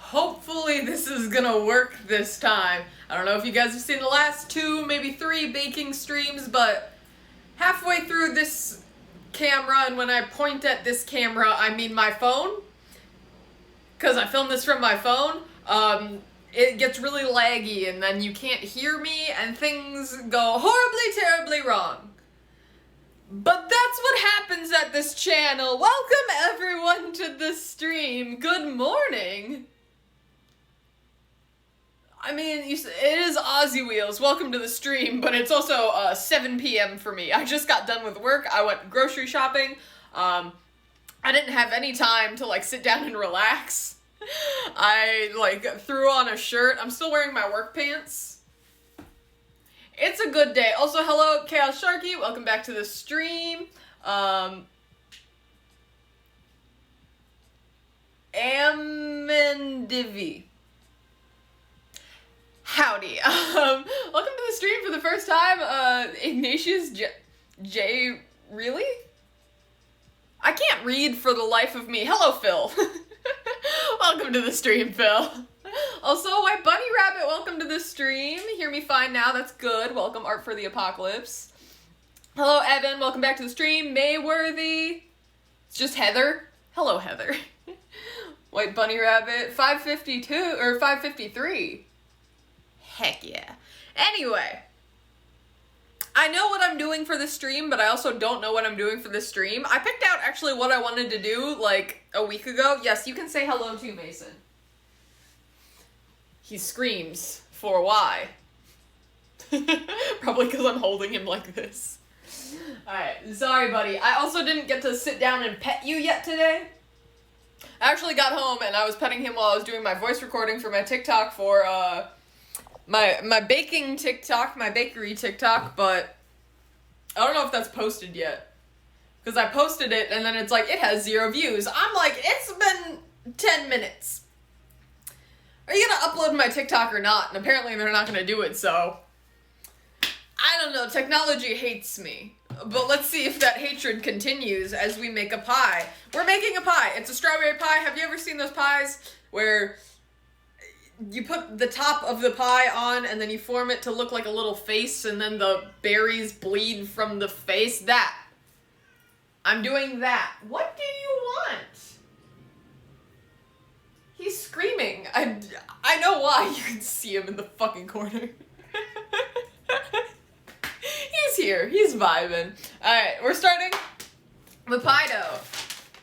Hopefully this is gonna work this time. I don't know if you guys have seen the last 2, maybe 3 baking streams, but halfway through this camera, and when I point at this camera, I mean my phone, because I filmed this from my phone, it gets really laggy, and then you can't hear me, and things go horribly, terribly wrong. But that's what happens at this channel. Welcome everyone to the stream. Good morning. I mean, it is Aussie Wheels. Welcome to the stream, but it's also 7 p.m. for me. I just got done with work. I went grocery shopping. I didn't have any time to sit down and relax. I threw on a shirt. I'm still wearing my work pants. It's a good day. Also, hello, Chaos Sharky. Welcome back to the stream. Amendivi. Howdy. Welcome to the stream for the first time. Ignatius J. Really? I can't read for the life of me. Hello, Phil. Welcome to the stream, Phil. Also, White Bunny Rabbit, welcome to the stream. Hear me fine now, that's good. Welcome, Art for the Apocalypse. Hello, Evan, welcome back to the stream. Mayworthy. It's just Heather. Hello, Heather. White Bunny Rabbit, 552, or 553. Heck yeah. Anyway, I know what I'm doing for this stream, but I also don't know what I'm doing for this stream. I picked out actually what I wanted to do a week ago. Yes, you can say hello to Mason. He screams for why? Probably because I'm holding him like this. Alright, sorry buddy. I also didn't get to sit down and pet you yet today. I actually got home and I was petting him while I was doing my voice recording for my TikTok for, my baking TikTok, my bakery TikTok, but I don't know if that's posted yet. Because I posted it and then it's it has 0 views. I'm like, it's been 10 minutes. Are you gonna upload my TikTok or not? And apparently they're not gonna do it, so I don't know, technology hates me. But let's see if that hatred continues as we make a pie. We're making a pie. It's a strawberry pie. Have you ever seen those pies where you put the top of the pie on and then you form it to look like a little face and then the berries bleed from the face? That. I'm doing that. What do you want? He's screaming. I know why. You can see him in the fucking corner. He's here. He's vibing. Alright, we're starting the pie dough.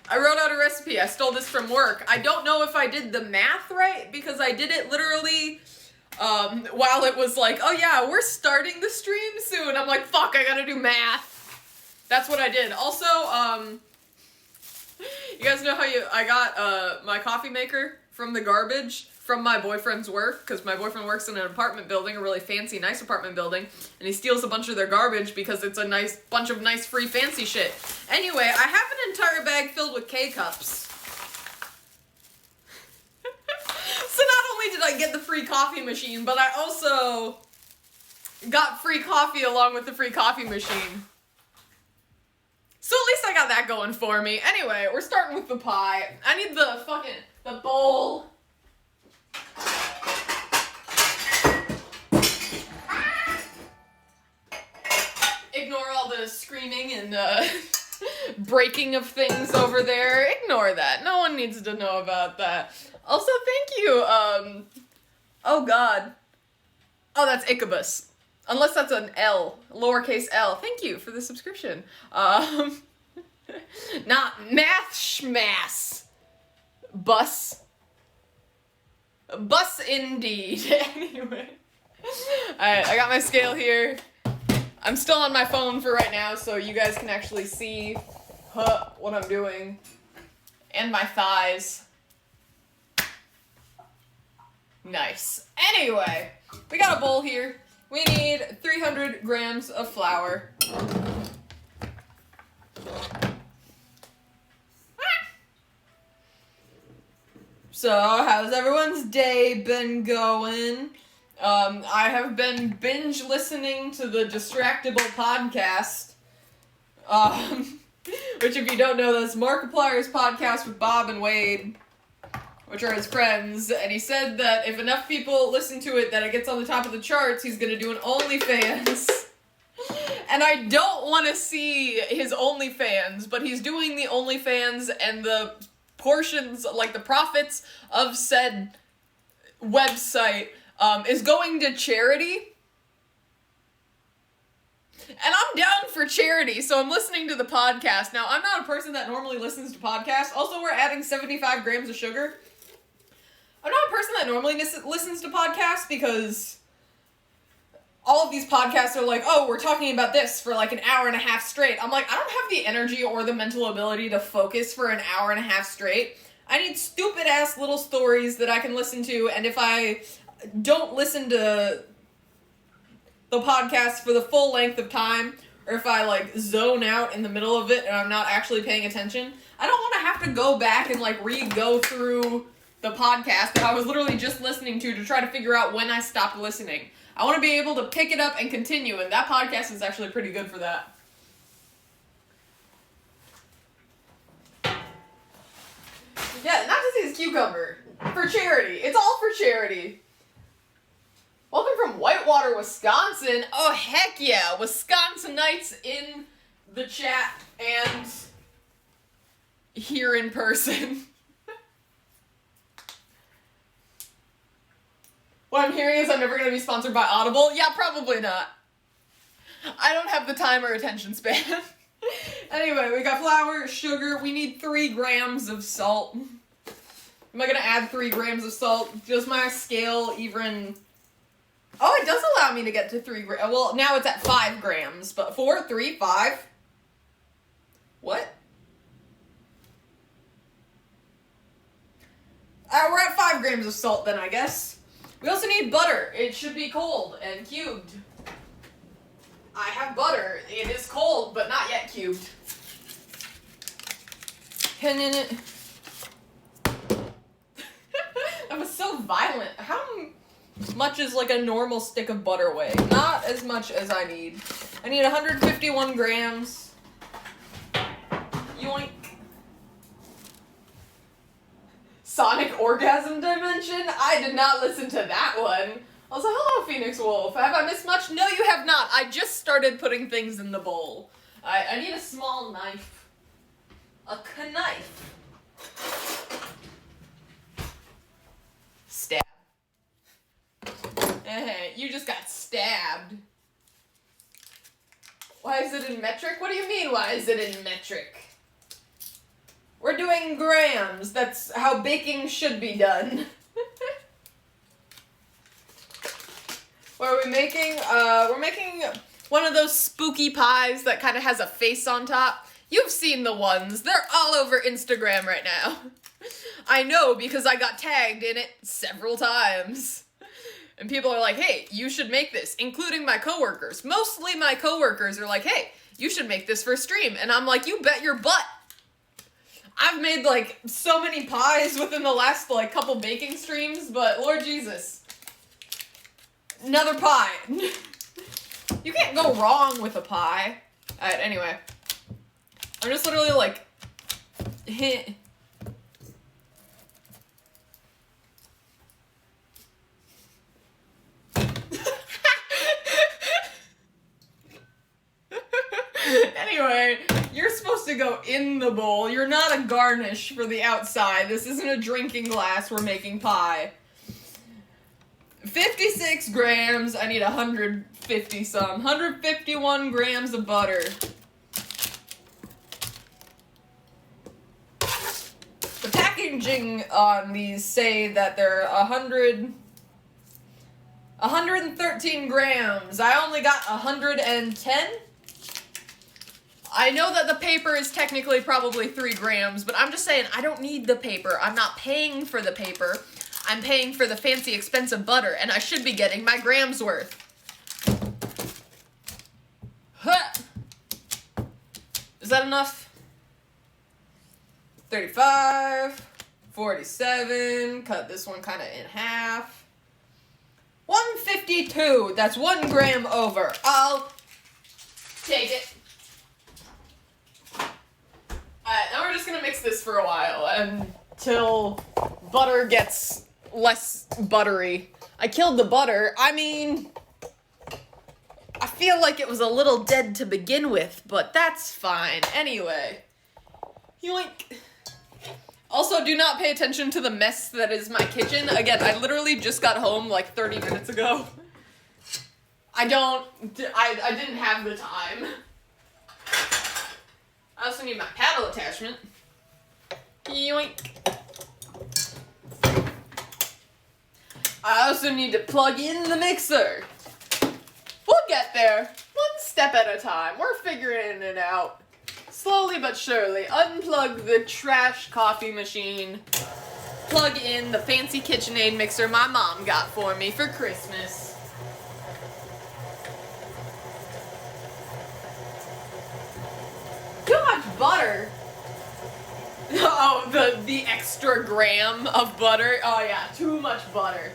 I wrote out a recipe. I stole this from work. I don't know if I did the math right because I did it literally while it was oh yeah, we're starting the stream soon. I'm like, fuck, I gotta do math. That's what I did. Also, you guys know how I got my coffee maker from the garbage from my boyfriend's work, because my boyfriend works in an apartment building, a really fancy, nice apartment building, and he steals a bunch of their garbage because it's a bunch of nice, free, fancy shit. Anyway, I have an entire bag filled with K-cups. So not only did I get the free coffee machine, but I also got free coffee along with the free coffee machine. So at least I got that going for me. Anyway, we're starting with the pie. I need the bowl. Ignore all the screaming and breaking of things over there. Ignore that. No one needs to know about that. Also, thank you. Oh god. Oh, that's Ichabus. Unless that's an L, lowercase L. Thank you for the subscription. Not math schmass. Bus indeed. Anyway. Alright, I got my scale here. I'm still on my phone for right now, so you guys can actually see what I'm doing. And my thighs. Nice. Anyway, we got a bowl here. We need 300 grams of flour. So, how's everyone's day been going? I have been binge listening to the Distractible podcast. Which if you don't know, that's Markiplier's podcast with Bob and Wade. which are his friends, and he said that if enough people listen to it that it gets on the top of the charts, he's gonna do an OnlyFans. And I don't want to see his OnlyFans, but he's doing the OnlyFans, and the portions, like the profits of said website, is going to charity. And I'm down for charity, so I'm listening to the podcast. Now, I'm not a person that normally listens to podcasts. Also, we're adding 75 grams of sugar. I'm not a person that normally listens to podcasts because all of these podcasts are like, oh, we're talking about this for like an hour and a half straight. I'm like, I don't have the energy or the mental ability to focus for an hour and a half straight. I need stupid-ass little stories that I can listen to, and if I don't listen to the podcast for the full length of time, or if I like zone out in the middle of it and I'm not actually paying attention, I don't want to have to go back and like re-go through the podcast that I was literally just listening to try to figure out when I stopped listening. I want to be able to pick it up and continue, and that podcast is actually pretty good for that. Yeah, not just his cucumber. For charity. It's all for charity. Welcome from Whitewater, Wisconsin. Oh, heck yeah. Wisconsinites in the chat and here in person. What I'm hearing is I'm never going to be sponsored by Audible. Yeah, probably not. I don't have the time or attention span. Anyway, we got flour, sugar. We need 3 grams of salt. Am I going to add 3 grams of salt? Does my scale even... Oh, it does allow me to get to 3 grams. Well, now it's at 5 grams. But 4, 3, 5? What? We're at 5 grams of salt then, I guess. We also need butter. It should be cold and cubed. I have butter. It is cold, but not yet cubed. That was so violent. How much is like a normal stick of butter weigh? Not as much as I need. I need 151 grams. Yoink. Sonic Orgasm Dimension? I did not listen to that one. Also, hello, Phoenix Wolf. Have I missed much? No, you have not. I just started putting things in the bowl. I need a small knife. A knife. Stab. You just got stabbed. Why is it in metric? What do you mean, why is it in metric? We're doing grams. That's how baking should be done. What are we making? We're making one of those spooky pies that kind of has a face on top. You've seen the ones. They're all over Instagram right now. I know because I got tagged in it several times. And people are like, hey, you should make this, including my coworkers. Mostly my coworkers are like, hey, you should make this for stream. And I'm like, you bet your butt. I've made, like, so many pies within the last, like, couple baking streams, but Lord Jesus. Another pie. You can't go wrong with a pie. Alright, anyway. I'm just literally, like, Anyway, you're supposed to go in the bowl. You're not a garnish for the outside. This isn't a drinking glass. We're making pie. 56 grams. I need 150 some. 151 grams of butter. The packaging on these say that they're 113 grams. I only got 110. I know that the paper is technically probably 3 grams, but I'm just saying I don't need the paper. I'm not paying for the paper. I'm paying for the fancy expensive butter, and I should be getting my grams worth. Huh. Is that enough? 35, 47, cut this one kind of in half. 152, that's 1 gram over. I'll take it. Alright, now we're just gonna mix this for a while until butter gets less buttery. I killed the butter. I mean, I feel like it was a little dead to begin with, but that's fine. Anyway. Yoink. Also, do not pay attention to the mess that is my kitchen. Again, I literally just got home like 30 minutes ago. I didn't have the time. I also need my paddle attachment. Yoink. I also need to plug in the mixer. We'll get there. One step at a time. We're figuring it out. Slowly but surely. Unplug the trash coffee machine. Plug in the fancy KitchenAid mixer my mom got for me for Christmas. Too much butter. Oh, the extra gram of butter. Oh yeah, too much butter.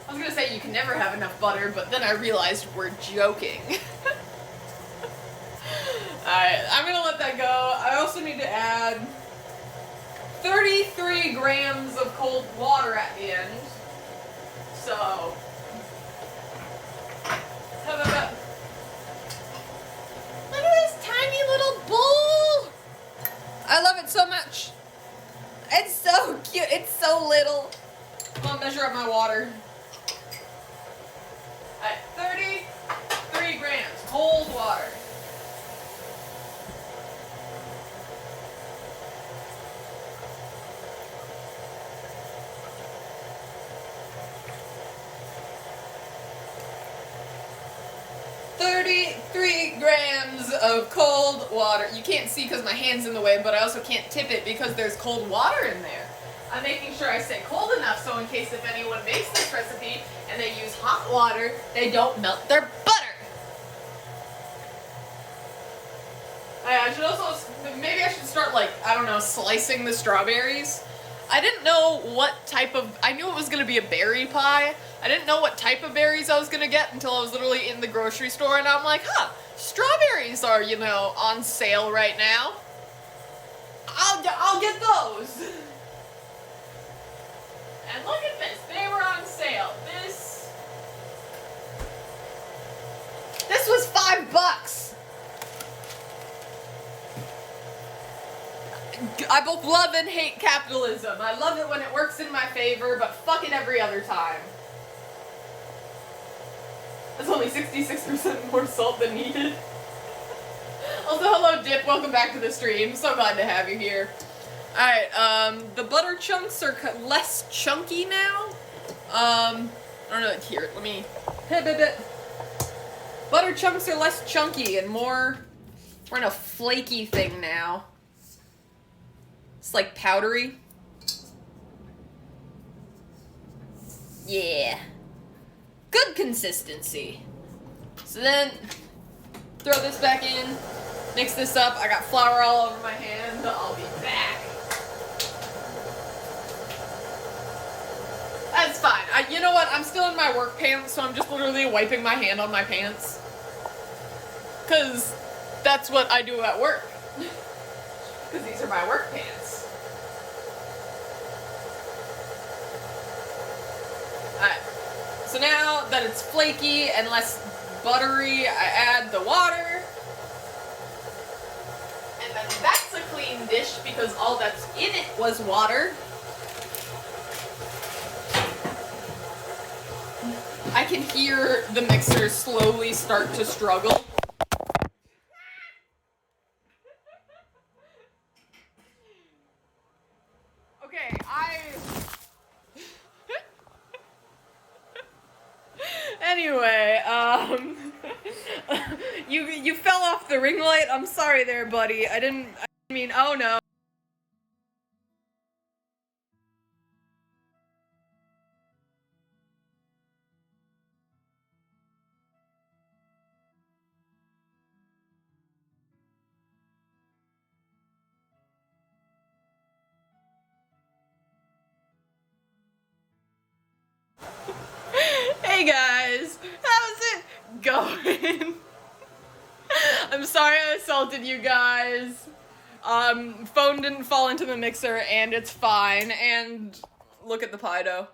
I was gonna say you can never have enough butter, but then I realized we're joking. Alright, I'm gonna let that go. I also need to add 33 grams of cold water at the end. So, how about that? Look at this tiny little bowl! I love it so much. It's so cute. It's so little. I'm gonna measure up my water. Alright, 33 grams cold water. Grams of cold water. You can't see because my hand's in the way, but I also can't tip it because there's cold water in there. I'm making sure I stay cold enough so in case if anyone makes this recipe and they use hot water, they don't melt their butter. I should also, maybe I should start like, I don't know, slicing the strawberries. I didn't know what type of, I knew it was going to be a berry pie. I didn't know what type of berries I was going to get until I was literally in the grocery store and I'm like, huh, strawberries are, you know, on sale right now. I'll get those. And look at this, they were on sale. This was $5. I both love and hate capitalism. I love it when it works in my favor, but fuck it every other time. That's only 66% more salt than needed. Also, hello Dip, welcome back to the stream. So glad to have you here. Alright, the butter chunks are less chunky now. I don't know, here, let me hit it. Butter chunks are less chunky and more, we're in a flaky thing now. It's like powdery. Yeah. Good consistency. So then, throw this back in, mix this up. I got flour all over my hand. I'll be back. That's fine. You know what? I'm still in my work pants, so I'm just literally wiping my hand on my pants. Because that's what I do at work. Because these are my work pants. Alright, so now that it's flaky and less buttery, I add the water. And then that's a clean dish because all that's in it was water. I can hear the mixer slowly start to struggle. Okay, Anyway, you fell off the ring light. I'm sorry there, buddy. I didn't mean, oh no. Hey guys, how's it going? I'm sorry I assaulted you guys. Phone didn't fall into the mixer and it's fine, and look at the pie dough.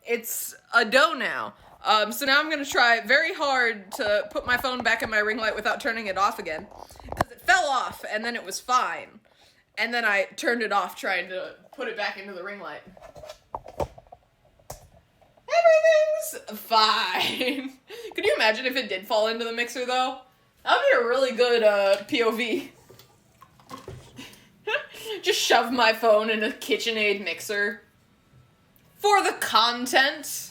It's a dough now. So now I'm gonna try very hard to put my phone back in my ring light without turning it off again. Because it fell off, and then it was fine. And then I turned it off trying to put it back into the ring light. Everything's fine. Could you imagine if it did fall into the mixer, though? That would be a really good POV. Just shove my phone in a KitchenAid mixer. For the content.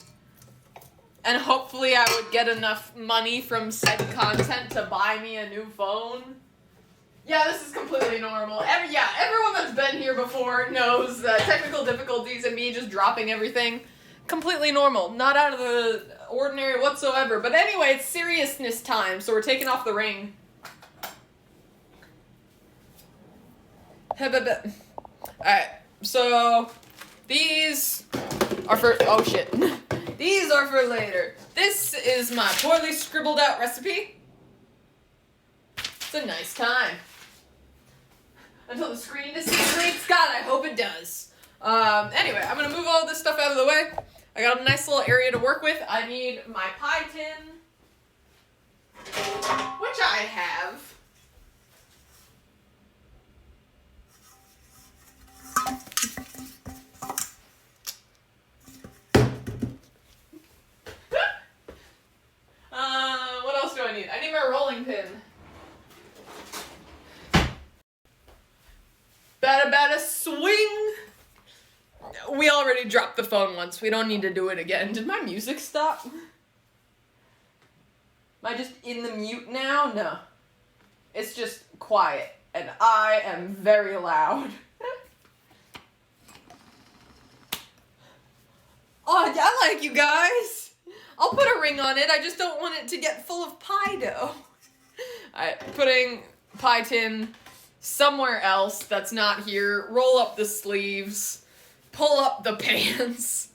And hopefully I would get enough money from said content to buy me a new phone. Yeah, this is completely normal. Everyone that's been here before knows that technical difficulties and me just dropping everything, completely normal. Not out of the ordinary whatsoever. But anyway, it's seriousness time, so we're taking off the ring. Alright, so these are for, oh shit. These are for later. This is my poorly scribbled out recipe. It's a nice time. Until the screen disintegrates. God, I hope it does. Anyway, I'm gonna move all this stuff out of the way. I got a nice little area to work with. I need my pie tin, which I have. What else do I need? I need my rolling pin. Bada swing! We already dropped the phone once. We don't need to do it again. Did my music stop? Am I just in the mute now? No. It's just quiet. And I am very loud. Oh, I like you guys. I'll put a ring on it. I just don't want it to get full of pie dough. Alright, putting pie tin somewhere else that's not here. Roll up the sleeves. Pull up the pants.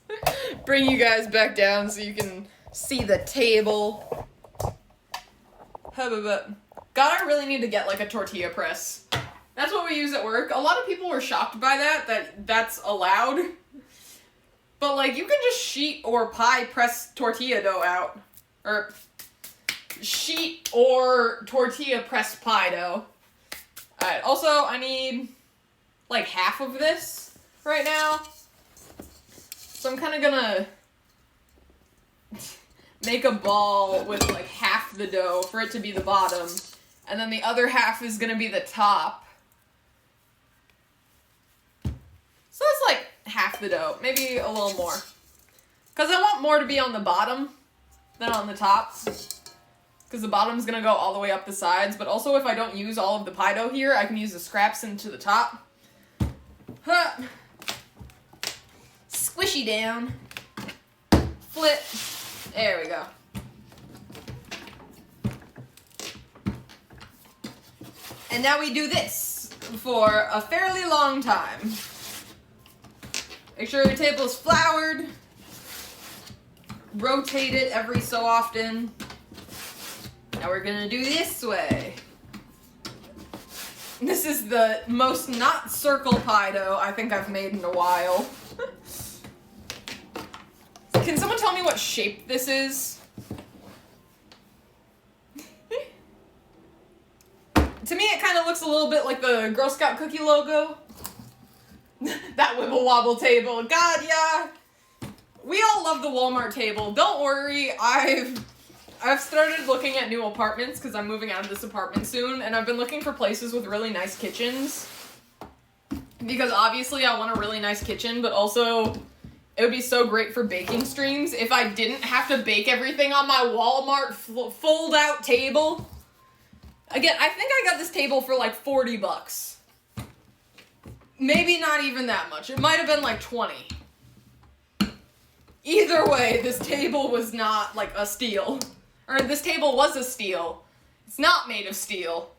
Bring you guys back down so you can see the table. God, I really need to get like a tortilla press. That's what we use at work. A lot of people were shocked by that's allowed. But like, you can just sheet or pie press tortilla dough out. Or sheet or tortilla press pie dough. Alright, also I need like half of this right now. So I'm kind of gonna make a ball with like half the dough for it to be the bottom. And then the other half is gonna be the top. So that's like half the dough, maybe a little more. Because I want more to be on the bottom than on the top. Because the bottom's gonna go all the way up the sides. But also if I don't use all of the pie dough here, I can use the scraps into the top. Huh. Squishy down. Flip. There we go. And now we do this for a fairly long time. Make sure your table is floured. Rotate it every so often. Now we're gonna do this way. This is the most not circle pie dough I think I've made in a while. Can someone tell me what shape this is? To me, it kind of looks a little bit like the Girl Scout cookie logo. That wibble wobble table. God, yeah. We all love the Walmart table. Don't worry, I've started looking at new apartments because I'm moving out of this apartment soon, and I've been looking for places with really nice kitchens. Because obviously I want a really nice kitchen, but also it would be so great for baking streams if I didn't have to bake everything on my Walmart fold-out table. Again, I think I got this table for like $40. Maybe not even that much. It might have been like 20. Either way, this table was not like a steal. Or this table was a steal. It's not made of steel.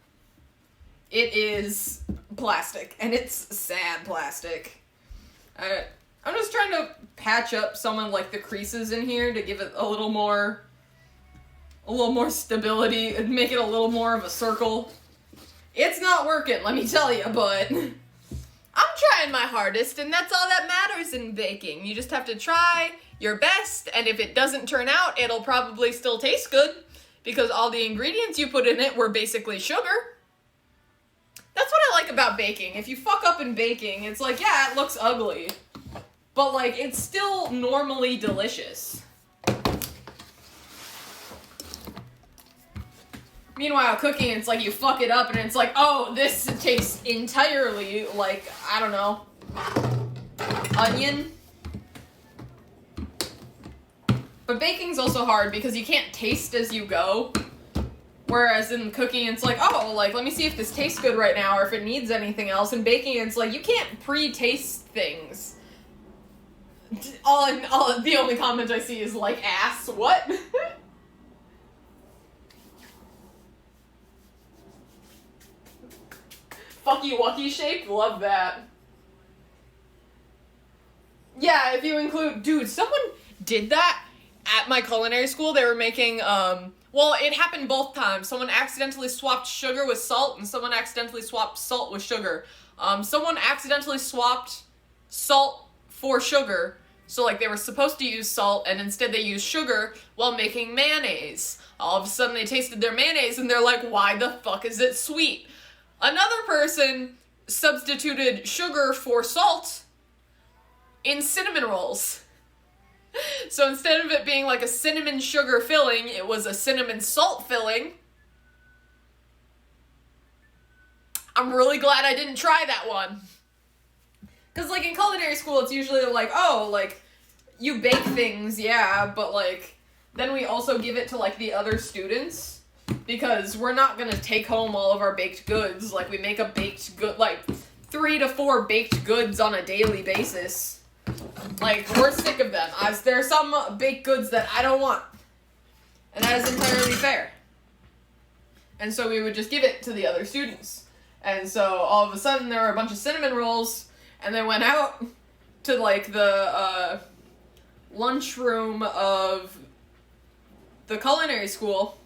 It is plastic. And it's sad plastic. I'm just trying to patch up some of like the creases in here to give it a little more stability and make it a little more of a circle. It's not working, let me tell you, but I'm trying my hardest, and that's all that matters in baking. You just have to try your best, and if it doesn't turn out, it'll probably still taste good, because all the ingredients you put in it were basically sugar. That's what I like about baking. If you fuck up in baking, it's like, yeah, it looks ugly, but like, it's still normally delicious. Meanwhile, cooking, it's like you fuck it up and it's like, oh, this tastes entirely like, I don't know, onion. But baking's also hard because you can't taste as you go. Whereas in cooking, it's like, oh, like, let me see if this tastes good right now or if it needs anything else. In baking, it's like, you can't pre-taste things. The only comment I see is like, ass, what? Fucky wucky shape, love that. Yeah, if you include, dude, someone did that at my culinary school. They were making, well, it happened both times. Someone accidentally swapped sugar with salt, and someone accidentally swapped salt with sugar. Someone accidentally swapped salt for sugar. So, like, they were supposed to use salt, and instead they used sugar while making mayonnaise. All of a sudden, they tasted their mayonnaise, and they're like, why the fuck is it sweet? Another person substituted sugar for salt in cinnamon rolls. So instead of it being like a cinnamon sugar filling, it was a cinnamon salt filling. I'm really glad I didn't try that one. Because, like, in culinary school, it's usually like, oh, like, you bake things, yeah, but, like, then we also give it to, like, the other students. Because we're not gonna take home all of our baked goods. Like, we make a baked good, like, 3 to 4 baked goods on a daily basis. Like, we're sick of them. There are some baked goods that I don't want. And that is entirely fair. And so we would just give it to the other students. And so all of a sudden there were a bunch of cinnamon rolls, and they went out to, like, the lunchroom of the culinary school.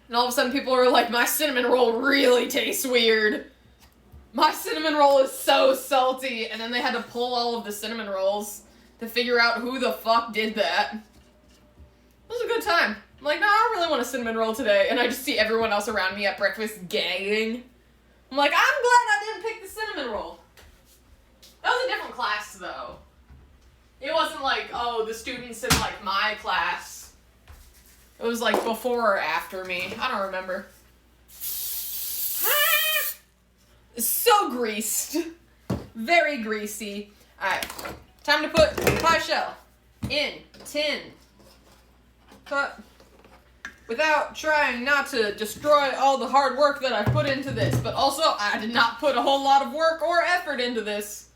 And all of a sudden people were like, my cinnamon roll really tastes weird. My cinnamon roll is so salty. And then they had to pull all of the cinnamon rolls to figure out who the fuck did that. It was a good time. I'm like, no, I don't really want a cinnamon roll today. And I just see everyone else around me at breakfast gagging. I'm like, I'm glad I didn't pick the cinnamon roll. That was a different class, though. It wasn't like, oh, the students in, like, my class. It was like before or after me. I don't remember. So greased. Very greasy. Alright. Time to put pie shell in tin. But without trying not to destroy all the hard work that I put into this. But also, I did not put a whole lot of work or effort into this.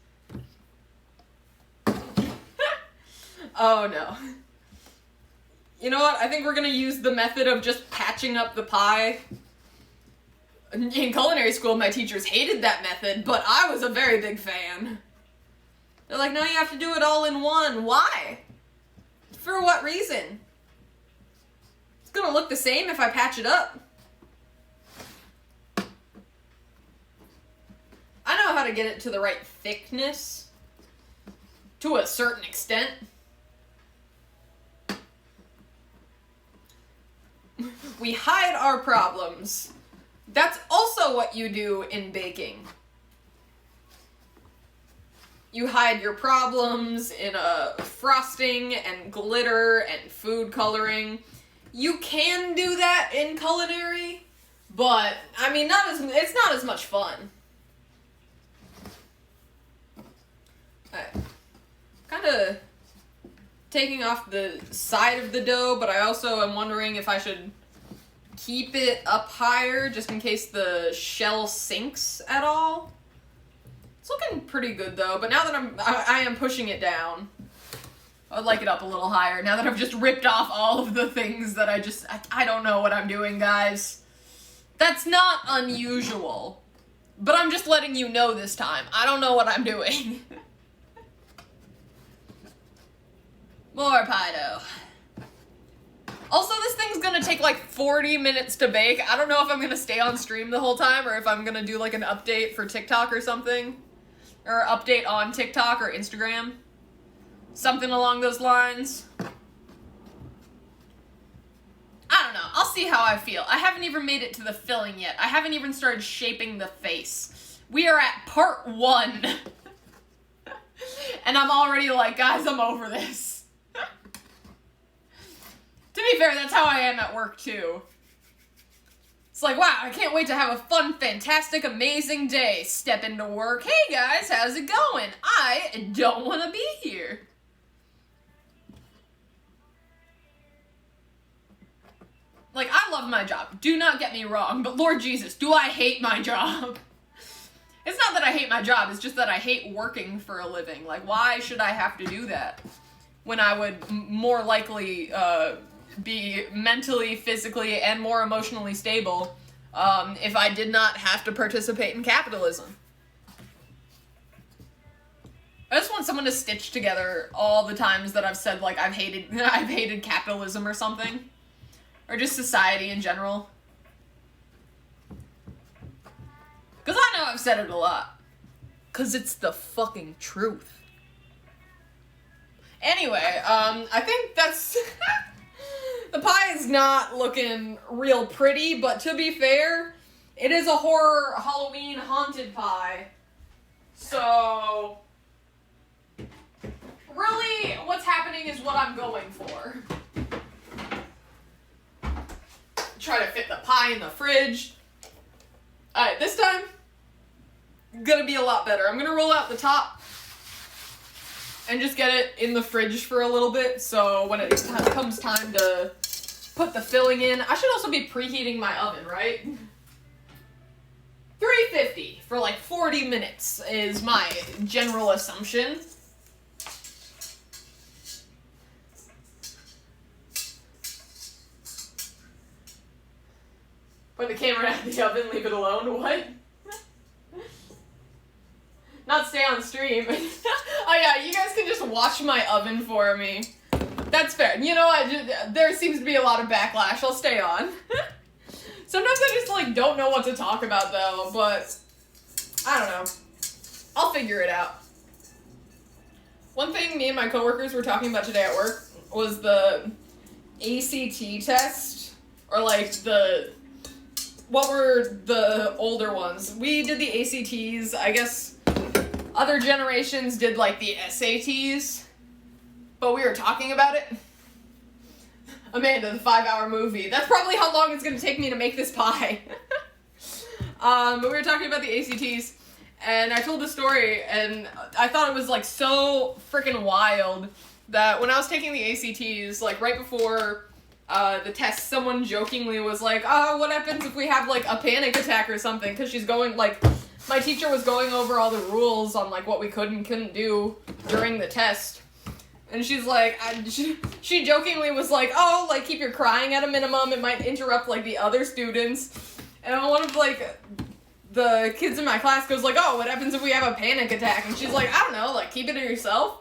Oh no. You know what? I think we're gonna use the method of just patching up the pie. In culinary school, my teachers hated that method, but I was a very big fan. They're like, no, you have to do it all in one. Why? For what reason? It's gonna look the same if I patch it up. I know how to get it to the right thickness. To a certain extent. We hide our problems. That's also what you do in baking. You hide your problems in frosting and glitter and food coloring. You can do that in culinary, but I mean, it's not as much fun. Alright. Kind of taking off the side of the dough, but I also am wondering if I should keep it up higher just in case the shell sinks at all. It's looking pretty good though, but now that I am pushing it down, I'd like it up a little higher now that I've just ripped off all of the things that I don't know what I'm doing, guys. That's not unusual, but I'm just letting you know this time. I don't know what I'm doing. More pie dough. Also, this thing's gonna take like 40 minutes to bake. I don't know if I'm gonna stay on stream the whole time or if I'm gonna do like an update for TikTok or something. or update on TikTok or Instagram. Something along those lines. I don't know. I'll see how I feel. I haven't even made it to the filling yet. I haven't even started shaping the face. We are at part 1. And I'm already like, guys, I'm over this. To be fair, that's how I am at work, too. It's like, wow, I can't wait to have a fun, fantastic, amazing day. Step into work. Hey, guys, how's it going? I don't want to be here. Like, I love my job. Do not get me wrong, but Lord Jesus, do I hate my job? It's not that I hate my job, it's just that I hate working for a living. Like, why should I have to do that when I would more likely be mentally, physically, and more emotionally stable if I did not have to participate in capitalism? I just want someone to stitch together all the times that I've said, like, I've hated capitalism or something. Or just society in general. Because I know I've said it a lot. Because it's the fucking truth. Anyway, I think that's... The pie is not looking real pretty, but to be fair, it is a horror Halloween haunted pie. So... really, what's happening is what I'm going for. Try to fit the pie in the fridge. Alright, this time, gonna be a lot better. I'm gonna roll out the top and just get it in the fridge for a little bit, so when it comes time to put the filling in, I should also be preheating my oven, right? 350 for like 40 minutes is my general assumption. Put the camera out of the oven, leave it alone. What? Not stay on stream. Oh yeah, you guys can just watch my oven for me. That's fair. You know what? There seems to be a lot of backlash. I'll stay on. Sometimes I just like don't know what to talk about though, but I don't know. I'll figure it out. One thing me and my coworkers were talking about today at work was the ACT test, or like what were the older ones? We did the ACTs. I guess other generations did like the SATs, but we were talking about it. Amanda, the 5-hour movie. That's probably how long it's going to take me to make this pie. But we were talking about the ACTs, and I told the story, and I thought it was like so freaking wild that when I was taking the ACTs, like right before the test, someone jokingly was like, oh, what happens if we have, like, a panic attack or something? Because she's going, like, my teacher was going over all the rules on, like, what we could and couldn't do during the test. And she's like, she jokingly was like, oh, like, keep your crying at a minimum. It might interrupt, like, the other students. And one of, like, the kids in my class goes, like, oh, what happens if we have a panic attack? And she's like, I don't know, like, keep it to yourself.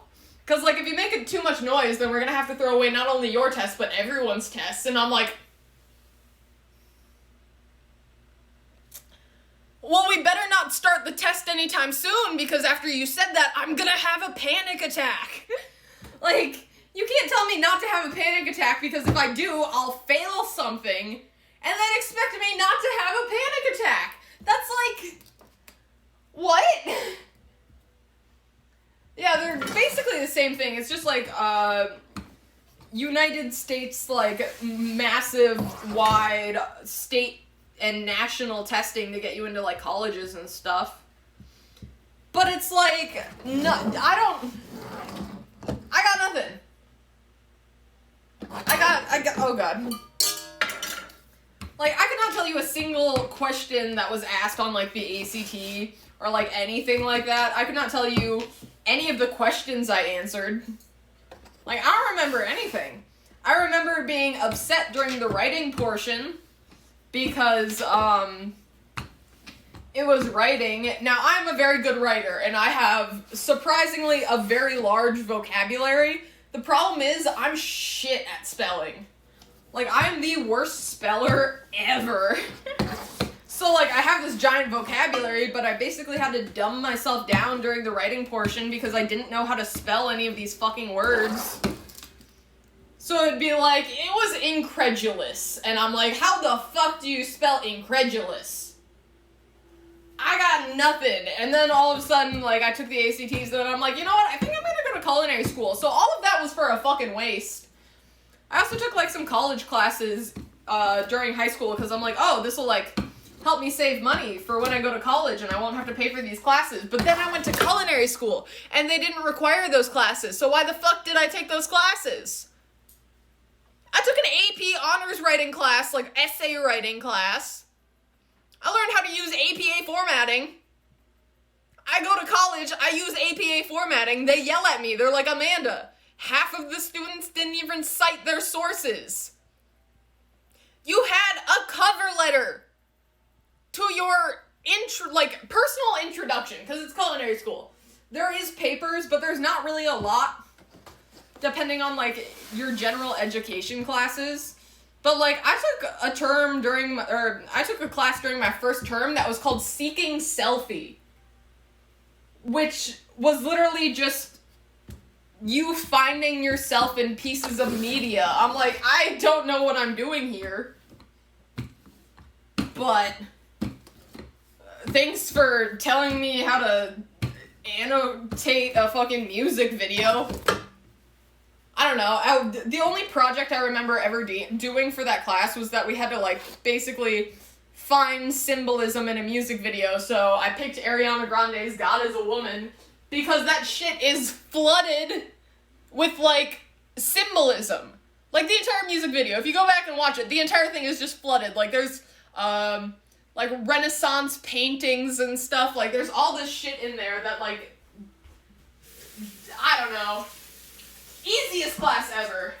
Because, like, if you make it too much noise, then we're going to have to throw away not only your test, but everyone's tests. And I'm like, well, we better not start the test anytime soon, because after you said that, I'm going to have a panic attack. Like, you can't tell me not to have a panic attack, because if I do, I'll fail something, and then expect me not to have a panic attack. That's like, what? Yeah, they're basically the same thing. It's just like, United States, like, massive, wide state and national testing to get you into, like, colleges and stuff. But it's like, no, I got nothing. I got, oh god. Like, I could not tell you a single question that was asked on, like, the ACT, or, like, anything like that. I could not tell you any of the questions I answered. Like, I don't remember anything. I remember being upset during the writing portion because, it was writing. Now, I'm a very good writer, and I have, surprisingly, a very large vocabulary. The problem is, I'm shit at spelling. Like, I'm the worst speller ever. So, like, I have this giant vocabulary, but I basically had to dumb myself down during the writing portion because I didn't know how to spell any of these fucking words. So it'd be like, it was incredulous. And I'm like, how the fuck do you spell incredulous? I got nothing. And then all of a sudden, like, I took the ACTs and I'm like, you know what? I think I'm gonna go to culinary school. So all of that was for a fucking waste. I also took, like, some college classes during high school because I'm like, oh, this will, like, help me save money for when I go to college and I won't have to pay for these classes. But then I went to culinary school and they didn't require those classes. So why the fuck did I take those classes? I took an AP honors writing class, like essay writing class. I learned how to use APA formatting. I go to college, I use APA formatting. They yell at me. They're like, Amanda, half of the students didn't even cite their sources. You had a cover letter to your personal introduction, because it's culinary school. There is papers, but there's not really a lot, depending on, like, your general education classes. But, like, I took a class during my first term that was called Seeking Selfie, which was literally just you finding yourself in pieces of media. I'm like, I don't know what I'm doing here, but thanks for telling me how to annotate a fucking music video. I don't know. The only project I remember ever doing for that class was that we had to, like, basically find symbolism in a music video. So I picked Ariana Grande's God is a Woman because that shit is flooded with, like, symbolism. Like, the entire music video, if you go back and watch it, the entire thing is just flooded. Like, there's, like, Renaissance paintings and stuff. Like, there's all this shit in there that, like, I don't know. Easiest class ever.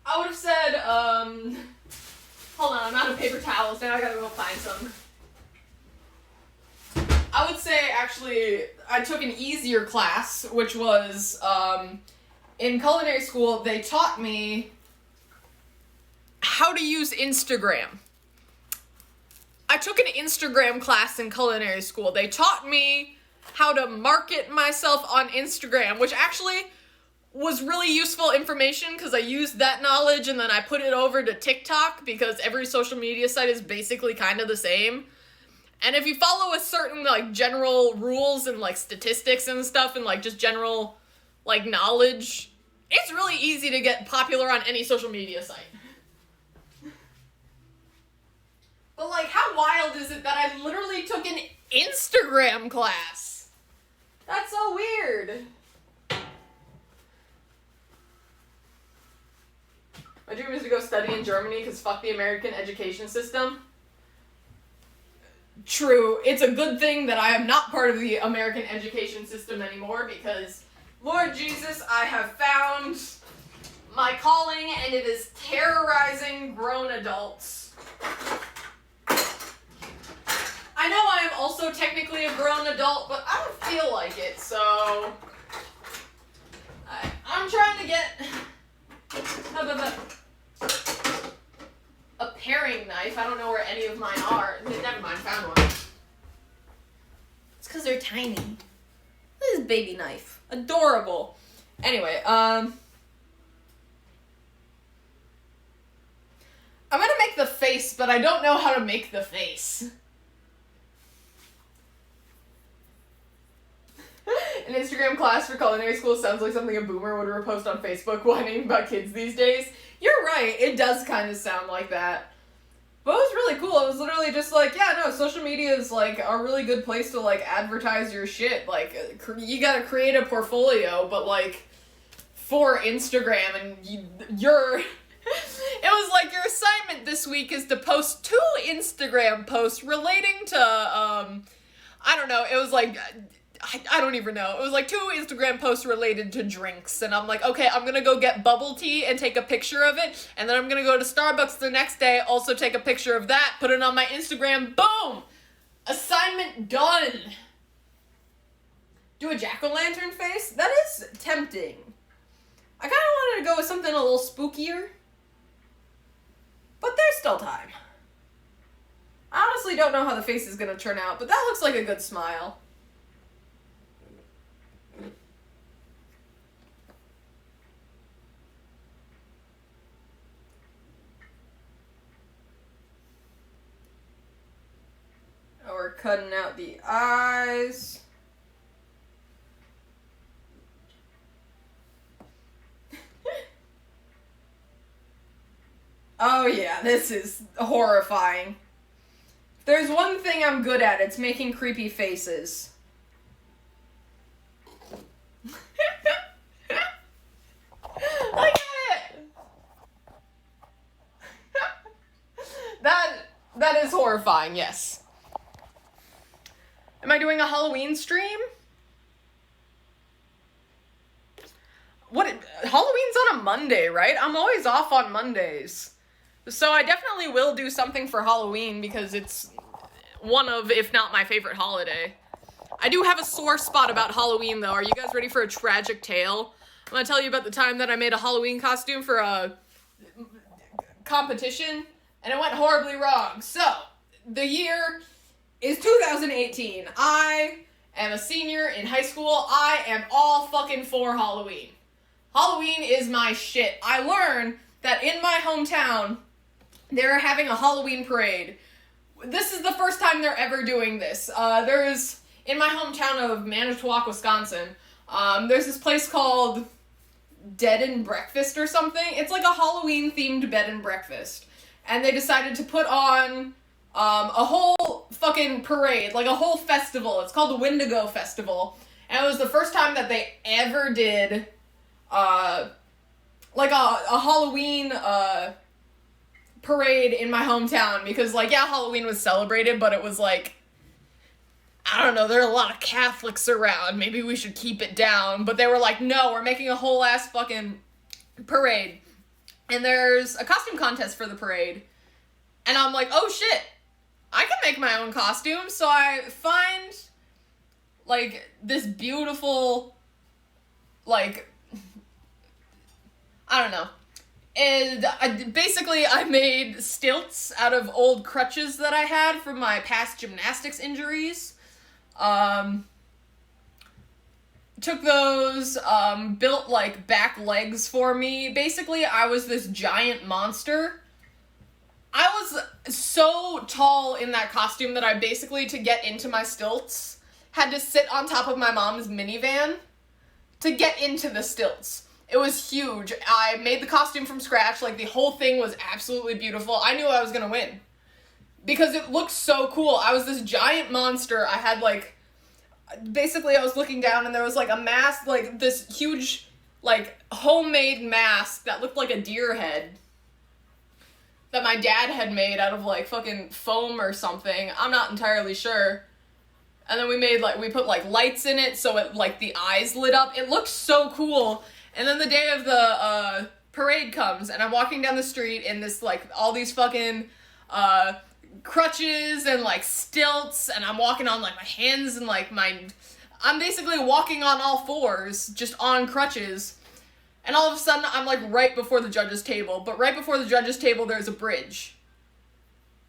I would have said, hold on, I'm out of paper towels, now I gotta go find some. I would say, actually, I took an easier class, which was, in culinary school, they taught me how to use Instagram. I took an Instagram class in culinary school. They taught me how to market myself on Instagram, which actually was really useful information because I used that knowledge and then I put it over to TikTok because every social media site is basically kind of the same. And if you follow a certain, like, general rules and, like, statistics and stuff and, like, just general, like, knowledge, it's really easy to get popular on any social media site. But, like, how wild is it that I literally took an Instagram class? That's so weird. My dream is to go study in Germany because fuck the American education system. True, it's a good thing that I am not part of the American education system anymore because, Lord Jesus, I have found my calling and it is terrorizing grown adults. I know I am also technically a grown adult, but I don't feel like it, so I'm trying to get a paring knife. I don't know where any of mine are. Never mind, found one. It's because they're tiny. This is baby knife. Adorable. Anyway, I'm gonna make the face, but I don't know how to make the face. An Instagram class for culinary school sounds like something a boomer would repost on Facebook whining about kids these days. You're right, it does kind of sound like that. But it was really cool. It was literally just like, yeah, no, social media is, like, a really good place to, like, advertise your shit. Like, you gotta create a portfolio, but, like, for Instagram, and you're... It was like, your assignment this week is to post 2 Instagram posts relating to, I don't know, it was like... I don't even know. It was like 2 Instagram posts related to drinks. And I'm like, okay, I'm going to go get bubble tea and take a picture of it. And then I'm going to go to Starbucks the next day, also take a picture of that, put it on my Instagram. Boom! Assignment done. Do a jack-o'-lantern face? That is tempting. I kind of wanted to go with something a little spookier. But there's still time. I honestly don't know how the face is gonna turn out, but that looks like a good smile. Oh, we're cutting out the eyes. Oh yeah, this is horrifying. If there's one thing I'm good at, it's making creepy faces. Look at it! That is horrifying, yes. Am I doing a Halloween stream? Halloween's on a Monday, right? I'm always off on Mondays. So I definitely will do something for Halloween because it's one of, if not my favorite holiday. I do have a sore spot about Halloween, though. Are you guys ready for a tragic tale? I'm gonna tell you about the time that I made a Halloween costume for a competition, and it went horribly wrong. So, the year is 2018. I am a senior in high school. I am all fucking for Halloween. Halloween is my shit. I learned that in my hometown, they're having a Halloween parade. This is the first time they're ever doing this. There's, in my hometown of Manitowoc, Wisconsin, there's this place called Dead and Breakfast or something. It's like a Halloween-themed bed and breakfast. And they decided to put on a whole fucking parade, like a whole festival. It's called the Wendigo Festival. And it was the first time that they ever did, like a Halloween, parade in my hometown, because, like, yeah, Halloween was celebrated, but it was, like, I don't know, there are a lot of Catholics around, maybe we should keep it down, but they were like, no, we're making a whole ass fucking parade, and there's a costume contest for the parade, and I'm like, oh shit, I can make my own costume, so I find, like, this beautiful, like, I don't know. And I made stilts out of old crutches that I had from my past gymnastics injuries. Took those, built, like, back legs for me. Basically, I was this giant monster. I was so tall in that costume that I basically, to get into my stilts, had to sit on top of my mom's minivan to get into the stilts. It was huge. I made the costume from scratch. Like, the whole thing was absolutely beautiful. I knew I was gonna win. Because it looked so cool. I was this giant monster. I had, like, basically I was looking down and there was, like, a mask, like, this huge, like, homemade mask that looked like a deer head that my dad had made out of, like, fucking foam or something. I'm not entirely sure. And then we put, like, lights in it so it, like, the eyes lit up. It looked so cool. And then the day of the parade comes, and I'm walking down the street in this, like, all these fucking crutches and, like, stilts, and I'm walking on, like, my hands and, like, I'm basically walking on all fours, just on crutches, and all of a sudden I'm, like, right before the judge's table, but right before the judge's table there's a bridge.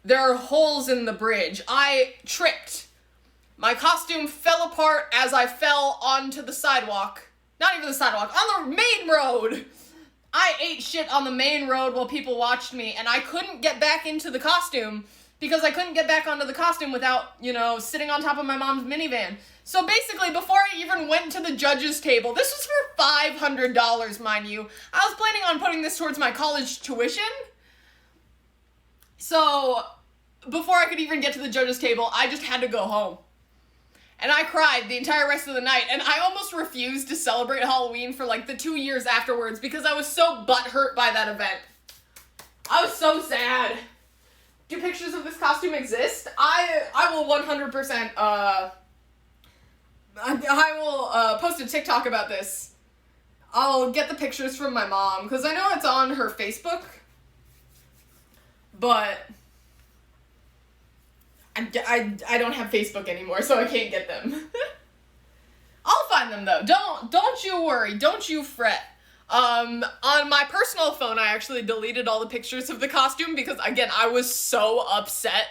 There are holes in the bridge. I tripped. My costume fell apart as I fell onto the sidewalk. Not even the sidewalk, on the main road! I ate shit on the main road while people watched me, and I couldn't get back into the costume because I couldn't get back onto the costume without, you know, sitting on top of my mom's minivan. So basically, before I even went to the judge's table, this was for $500, mind you. I was planning on putting this towards my college tuition. So, before I could even get to the judge's table, I just had to go home. And I cried the entire rest of the night, and I almost refused to celebrate Halloween for, like, the 2 years afterwards because I was so butthurt by that event. I was so sad. Do pictures of this costume exist? I will 100%, I will, post a TikTok about this. I'll get the pictures from my mom, because I know it's on her Facebook, but I don't have Facebook anymore, so I can't get them. I'll find them, though. Don't you worry. Don't you fret. On my personal phone, I actually deleted all the pictures of the costume because, again, I was so upset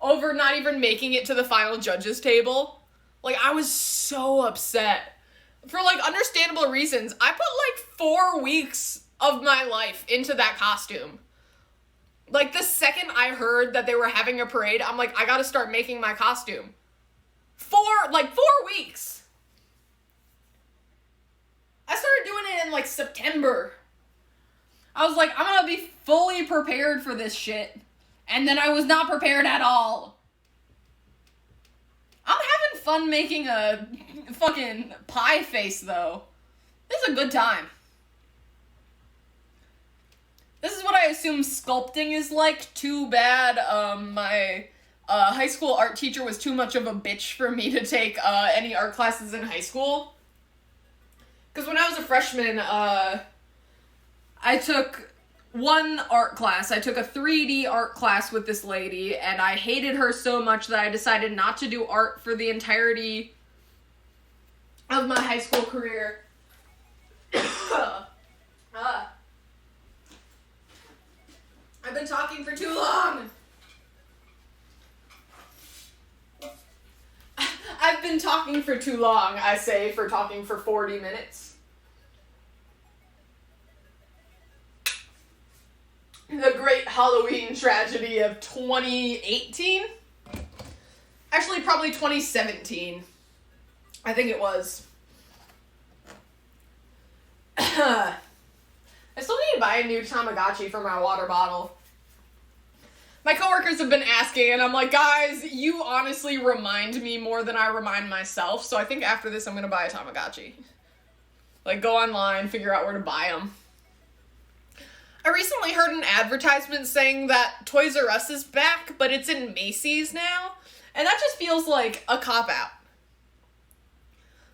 over not even making it to the final judges table. Like, I was so upset. For, like, understandable reasons. I put, like, 4 weeks of my life into that costume. Like, the second I heard that they were having a parade, I'm like, I gotta start making my costume. 4 weeks. I started doing it in, like, September. I was like, I'm gonna be fully prepared for this shit. And then I was not prepared at all. I'm having fun making a fucking pie face, though. This is a good time. This is what I assume sculpting is like. Too bad my high school art teacher was too much of a bitch for me to take any art classes in high school. Because when I was a freshman, I took one art class. I took a 3D art class with this lady, and I hated her so much that I decided not to do art for the entirety of my high school career. I've been talking for too long. I've been talking for too long, I say, for talking for 40 minutes. The great Halloween tragedy of 2018? Actually, probably 2017. I think it was. I still need to buy a new Tamagotchi for my water bottle. My coworkers have been asking, and I'm like, guys, you honestly remind me more than I remind myself, so I think after this I'm gonna buy a Tamagotchi. Like, go online, figure out where to buy them. I recently heard an advertisement saying that Toys R Us is back, but it's in Macy's now, and that just feels like a cop-out.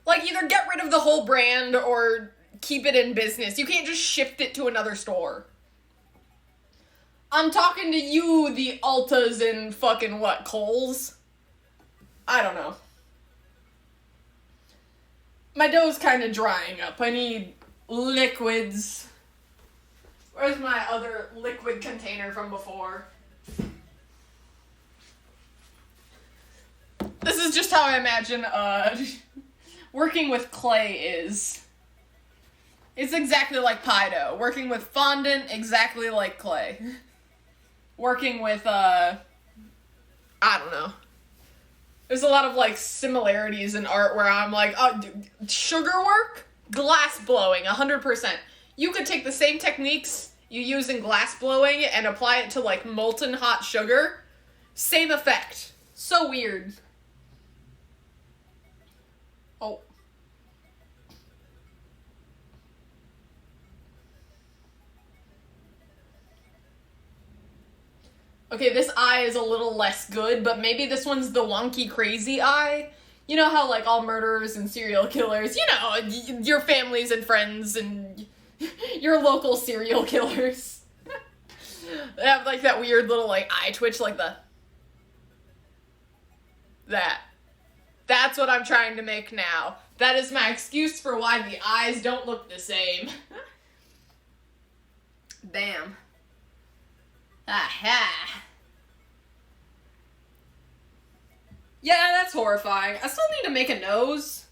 Like, either get rid of the whole brand or keep it in business. You can't just shift it to another store. I'm talking to you, the Ultas and fucking what, Kohl's? I don't know. My dough's kind of drying up. I need liquids. Where's my other liquid container from before? This is just how I imagine, working with clay is. It's exactly like pie dough. Working with fondant, exactly like clay. Working with, I don't know. There's a lot of, like, similarities in art where I'm like, oh, sugar work? Glass blowing, 100%. You could take the same techniques you use in glass blowing and apply it to, like, molten hot sugar. Same effect. So weird. Oh. Okay, this eye is a little less good, but maybe this one's the wonky crazy eye. You know how, like, all murderers and serial killers, you know, your families and friends and your local serial killers. They have, like, that weird little, like, eye twitch, like that. That's what I'm trying to make now. That is my excuse for why the eyes don't look the same. Bam. Aha. Yeah, that's horrifying. I still need to make a nose.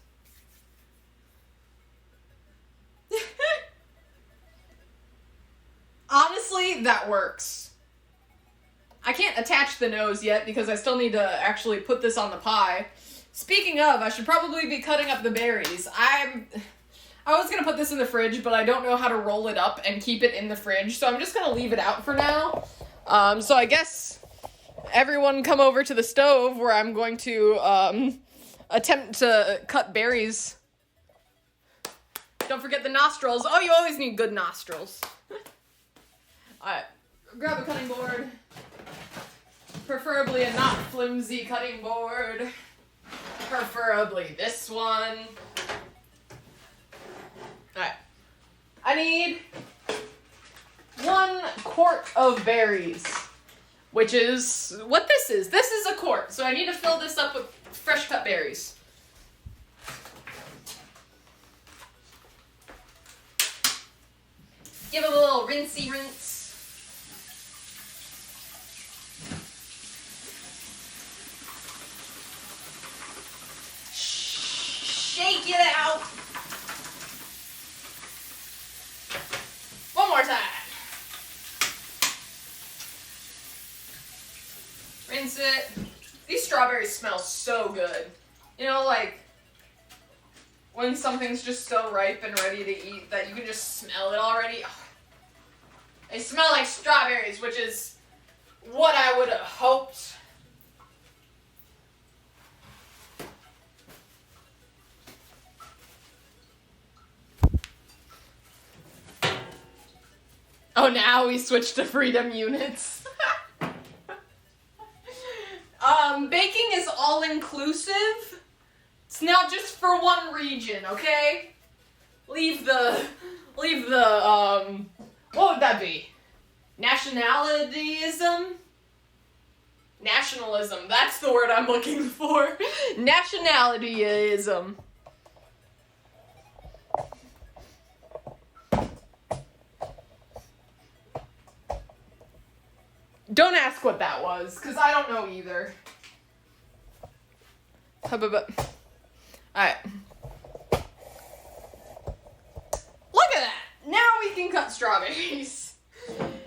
Honestly, that works. I can't attach the nose yet because I still need to actually put this on the pie. Speaking of, I should probably be cutting up the berries. I was gonna put this in the fridge, but I don't know how to roll it up and keep it in the fridge, so I'm just gonna leave it out for now. So I guess everyone come over to the stove where I'm going to attempt to cut berries. Don't forget the nostrils. Oh, you always need good nostrils. Alright, grab a cutting board. Preferably a not flimsy cutting board. Preferably this one. Alright. I need 1 quart of berries, which is what this is. This is a quart, so I need to fill this up with fresh cut berries. Give them a little rinsey rinse. Shake it out. One more time. Rinse it. These strawberries smell so good. You know, like when something's just so ripe and ready to eat that you can just smell it already. Oh. They smell like strawberries, which is what I would have hoped. Oh, now we switch to freedom units. Baking is all-inclusive. It's not just for one region, okay? Leave the, what would that be? Nationalityism? Nationalism, that's the word I'm looking for. Nationalityism. Don't ask what that was, because I don't know either. Alright. Look at that! Now we can cut strawberries.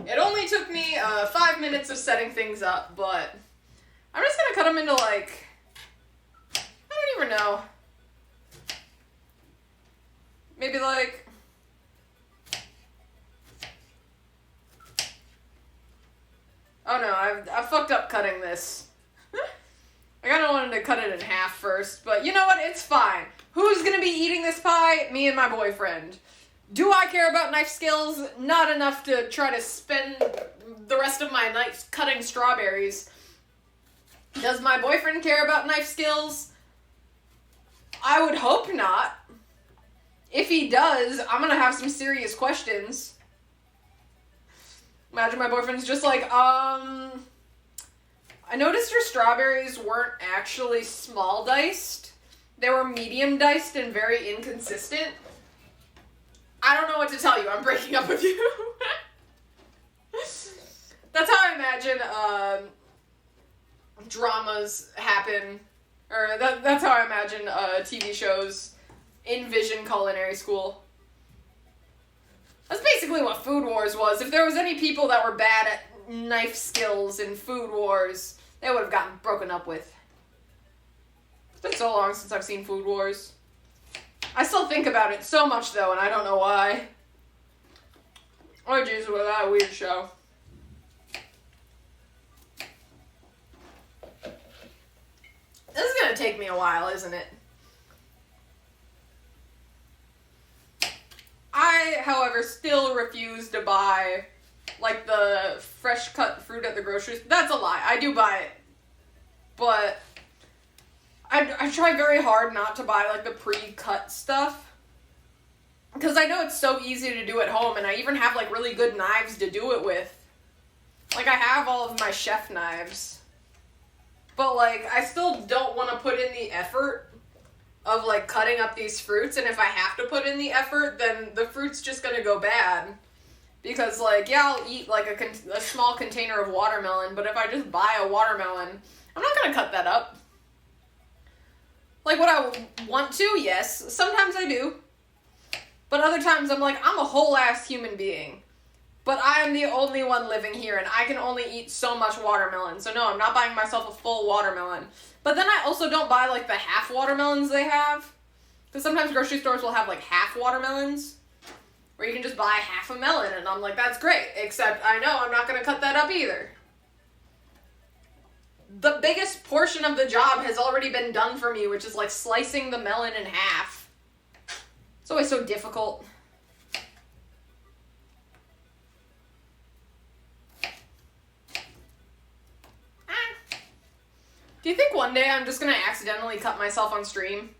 It only took me 5 minutes of setting things up, but I'm just gonna cut them into like, I don't even know. Maybe like, oh no, I fucked up cutting this. I kind of wanted to cut it in half first, but you know what? It's fine. Who's gonna be eating this pie? Me and my boyfriend. Do I care about knife skills? Not enough to try to spend the rest of my nights cutting strawberries. Does my boyfriend care about knife skills? I would hope not. If he does, I'm gonna have some serious questions. Imagine my boyfriend's just like, I noticed your strawberries weren't actually small diced. They were medium diced and very inconsistent. I don't know what to tell you. I'm breaking up with you. That's how I imagine dramas happen. Or that's how I imagine TV shows envision culinary school. That's basically what Food Wars was. If there was any people that were bad at knife skills in Food Wars, they would have gotten broken up with. It's been so long since I've seen Food Wars. I still think about it so much, though, and I don't know why. Oh, jeez, was that a weird show. This is gonna take me a while, isn't it? I, however, still refuse to buy, like, the fresh cut fruit at the grocery store. That's a lie. I do buy it. But I try very hard not to buy, like, the pre-cut stuff. Because I know it's so easy to do at home, and I even have, like, really good knives to do it with. Like, I have all of my chef knives. But, like, I still don't want to put in the effort of, like, cutting up these fruits, and if I have to put in the effort, then the fruit's just gonna go bad. Because, like, yeah, I'll eat, like, a small container of watermelon, but if I just buy a watermelon, I'm not gonna cut that up. Like, would I want to? Yes. Sometimes I do. But other times I'm like, I'm a whole-ass human being. But I am the only one living here, and I can only eat so much watermelon. So no, I'm not buying myself a full watermelon. But then I also don't buy, like, the half watermelons they have. Because sometimes grocery stores will have, like, half watermelons. Where you can just buy half a melon, and I'm like, that's great. Except I know I'm not going to cut that up either. The biggest portion of the job has already been done for me, which is, like, slicing the melon in half. It's always so difficult. Do you think one day I'm just gonna accidentally cut myself on stream?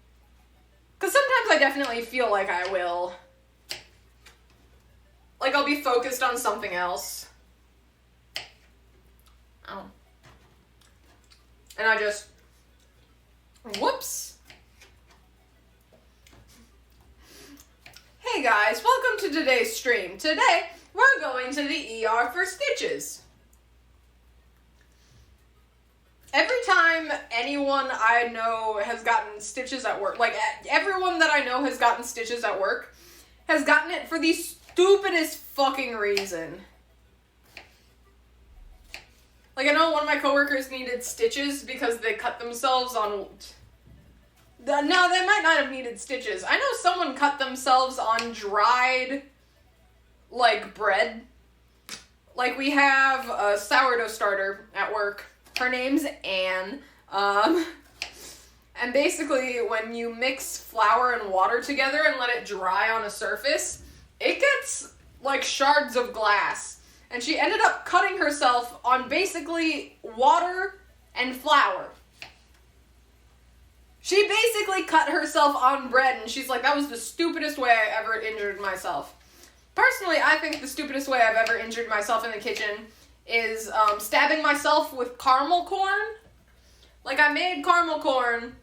Because sometimes I definitely feel like I will. Like, I'll be focused on something else. Oh. And I just... Whoops. Hey Hey guys, welcome to today's stream. Today, we're going to the ER for stitches. Every time anyone I know has gotten stitches at work, like everyone that I know has gotten stitches at work, has gotten it for the stupidest fucking reason. Like, I know one of my coworkers needed stitches because they cut themselves on... No, they might not have needed stitches. I know someone cut themselves on dried, like, bread. Like, we have a sourdough starter at work. Her name's Anne. And basically, when you mix flour and water together and let it dry on a surface, it gets, like, shards of glass. And she ended up cutting herself on basically water and flour. She basically cut herself on bread, and she's like, that was the stupidest way I ever injured myself. Personally, I think the stupidest way I've ever injured myself in the kitchen is stabbing myself with caramel corn. Like, I made caramel corn,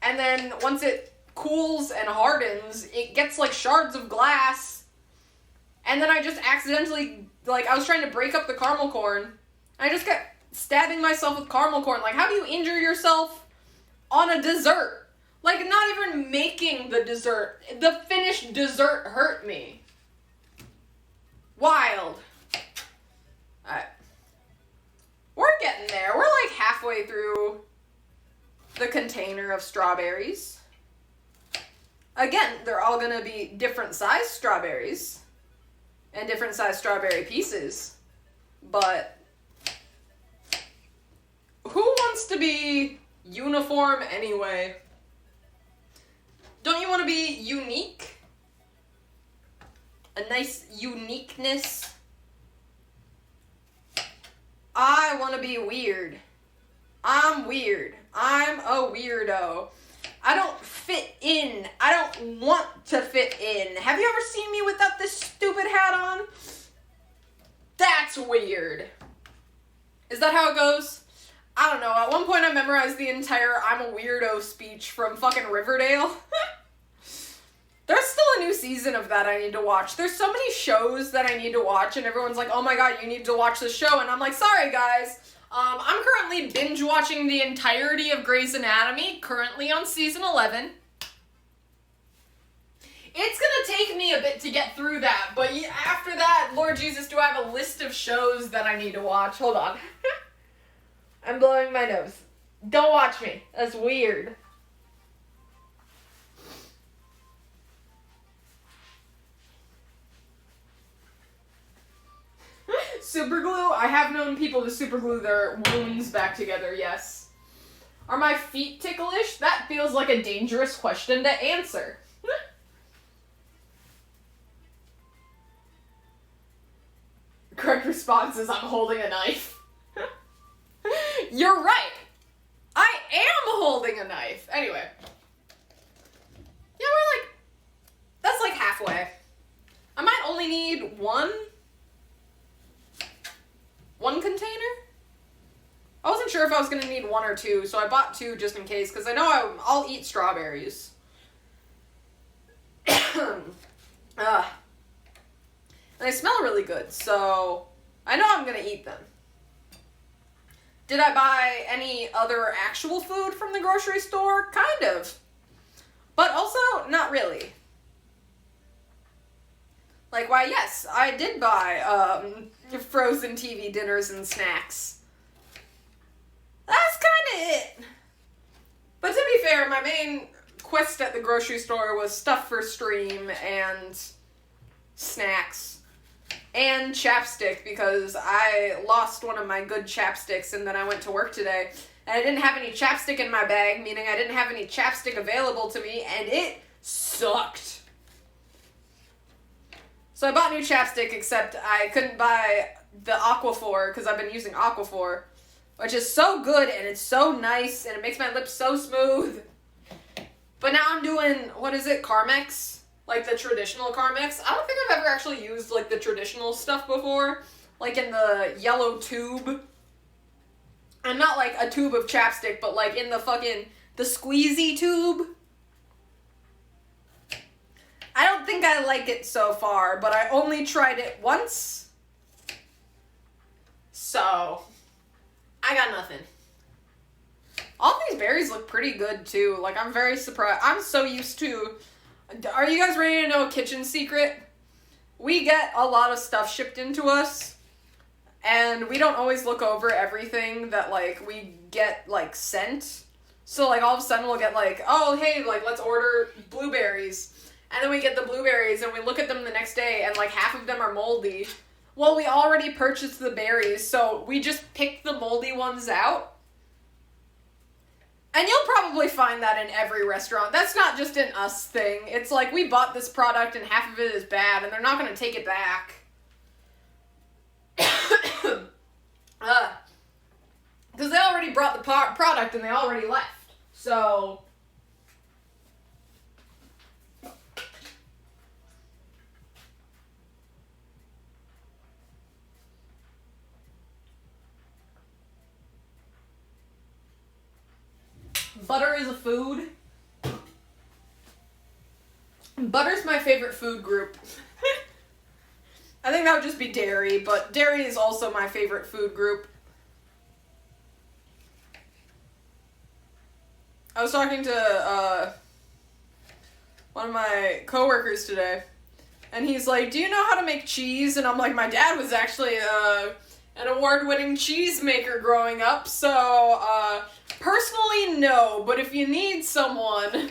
and then once it cools and hardens, it gets like shards of glass. And then I just accidentally, like, I was trying to break up the caramel corn. I just kept stabbing myself with caramel corn. Like, how do you injure yourself on a dessert? Like, not even making the dessert. The finished dessert hurt me. Wild. Alright. We're getting there. We're like halfway through the container of strawberries. Again, they're all gonna be different size strawberries. And different size strawberry pieces. But who wants to be uniform anyway? Don't you want to be unique? A nice uniqueness? I want to be weird. I'm weird. I'm a weirdo. I don't fit in. I don't want to fit in. Have you ever seen me without this stupid hat on? That's weird. Is that how it goes? I don't know. At one point I memorized the entire I'm a weirdo speech from fucking Riverdale. There's still a new season of that I need to watch. There's so many shows that I need to watch, and everyone's like, oh my god, you need to watch this show. And I'm like, sorry guys. I'm currently binge watching the entirety of Grey's Anatomy, currently on season 11. It's gonna take me a bit to get through that, but after that, Lord Jesus, do I have a list of shows that I need to watch? Hold on. I'm blowing my nose. Don't watch me. That's weird. Superglue? I have known people to superglue their wounds back together, yes. Are my feet ticklish? That feels like a dangerous question to answer. Correct response is I'm holding a knife. You're right. I am holding a knife. Anyway. Yeah, that's like halfway. I might only need one container? I wasn't sure if I was going to need one or two, so I bought two just in case, because I know I'll eat strawberries. And they smell really good, so I know I'm going to eat them. Did I buy any other actual food from the grocery store? Kind of. But also, not really. Like, why, yes, I did buy frozen TV dinners and snacks. That's kind of it. But to be fair, my main quest at the grocery store was stuff for stream and snacks and chapstick, because I lost one of my good chapsticks and then I went to work today and I didn't have any chapstick in my bag, meaning I didn't have any chapstick available to me, and it sucked. So I bought new chapstick, except I couldn't buy the Aquaphor because I've been using Aquaphor, which is so good and it's so nice and it makes my lips so smooth. But now I'm doing, what is it, Carmex? Like the traditional Carmex. I don't think I've ever actually used like the traditional stuff before, like in the yellow tube. And not like a tube of chapstick, but like in the squeezy tube. I don't don't think I like it so far, but I only tried it once. So, I got nothing. All these berries look pretty good, too. Like, I'm very surprised. I'm so used to... Are you guys ready to know a kitchen secret? We get a lot of stuff shipped into us, and we don't always look over everything that, like, we get, like, sent. So, like, all of a sudden we'll get, like, oh, hey, like, let's order blueberries. And then we get the blueberries, and we look at them the next day, and, like, half of them are moldy. Well, we already purchased the berries, so we just picked the moldy ones out. And you'll probably find that in every restaurant. That's not just an us thing. It's like, we bought this product, and half of it is bad, and they're not going to take it back. Because they already brought the product, and they already left. So... Butter is a food. Butter's my favorite food group. I think that would just be dairy, but dairy is also my favorite food group. I was talking to one of my coworkers today, and he's like, do you know how to make cheese? And I'm like, my dad was actually an award-winning cheese maker growing up, so personally, no, but if you need someone,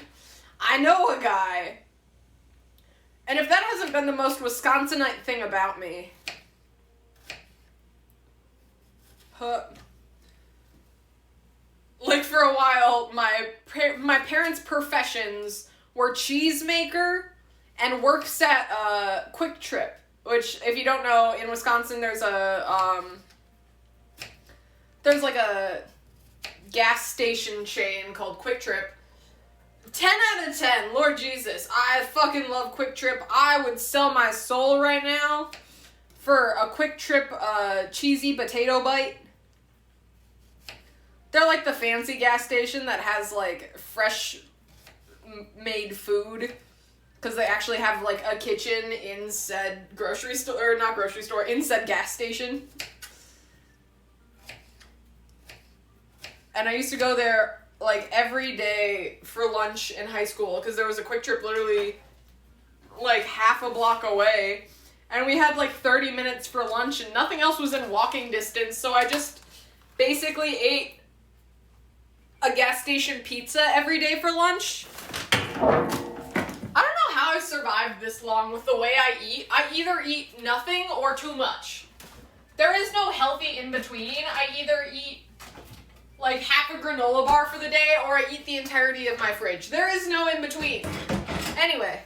I know a guy. And if that hasn't been the most Wisconsinite thing about me, like for a while, my parents' professions were cheesemaker and works at Quick Trip, which, if you don't know, in Wisconsin there's like a gas station chain called Quick Trip. 10 out of 10, Lord Jesus, I fucking love Quick Trip. I would sell my soul right now for a Quick Trip cheesy potato bite. They're like the fancy gas station that has like fresh made food, because they actually have like a kitchen in said grocery store, or not grocery store, in said gas station. And I used to go there, like, every day for lunch in high school, because there was a Quick Trip literally, like, half a block away. And we had, like, 30 minutes for lunch, and nothing else was in walking distance, so I just basically ate a gas station pizza every day for lunch. I don't know how I survived this long with the way I eat. I either eat nothing or too much. There is no healthy in between. I either eat like half a granola bar for the day, or I eat the entirety of my fridge. There is no in between. Anyway.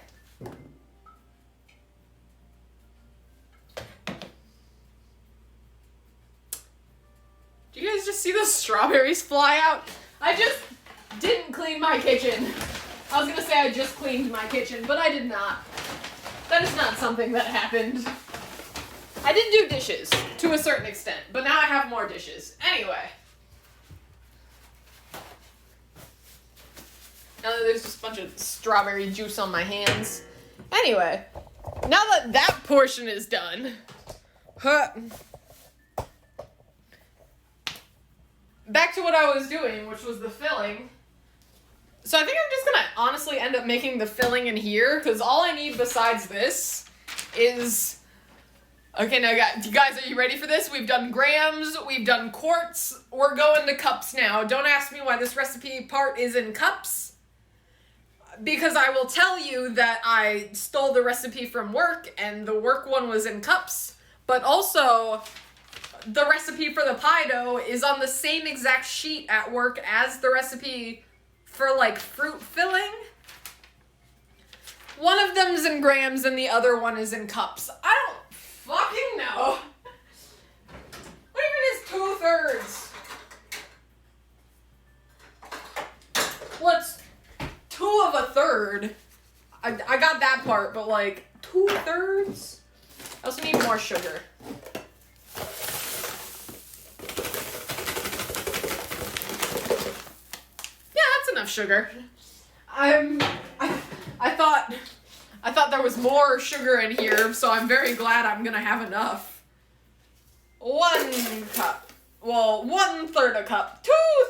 Do you guys just see the strawberries fly out? I just didn't clean my kitchen. I was gonna say I just cleaned my kitchen, but I did not. That is not something that happened. I did do dishes, to a certain extent, but now I have more dishes. Anyway. Now that there's just a bunch of strawberry juice on my hands. Anyway, now that that portion is done, back to what I was doing, which was the filling. So I think I'm just gonna honestly end up making the filling in here, because all I need besides this is... Okay, now guys, are you ready for this? We've done grams, we've done quarts, we're going to cups now. Don't ask me why this recipe part is in cups, because I will tell you that I stole the recipe from work, and the work one was in cups, but also the recipe for the pie dough is on the same exact sheet at work as the recipe for, like, fruit filling. One of them's in grams and the other one is in cups. I don't fucking know. What even is 2/3? What's 2 of a third? I got that part, but like 2/3? I also need more sugar. Yeah, that's enough sugar. I I thought there was more sugar in here, so I'm very glad I'm gonna have enough. 1 cup. Well, 1/3 a cup.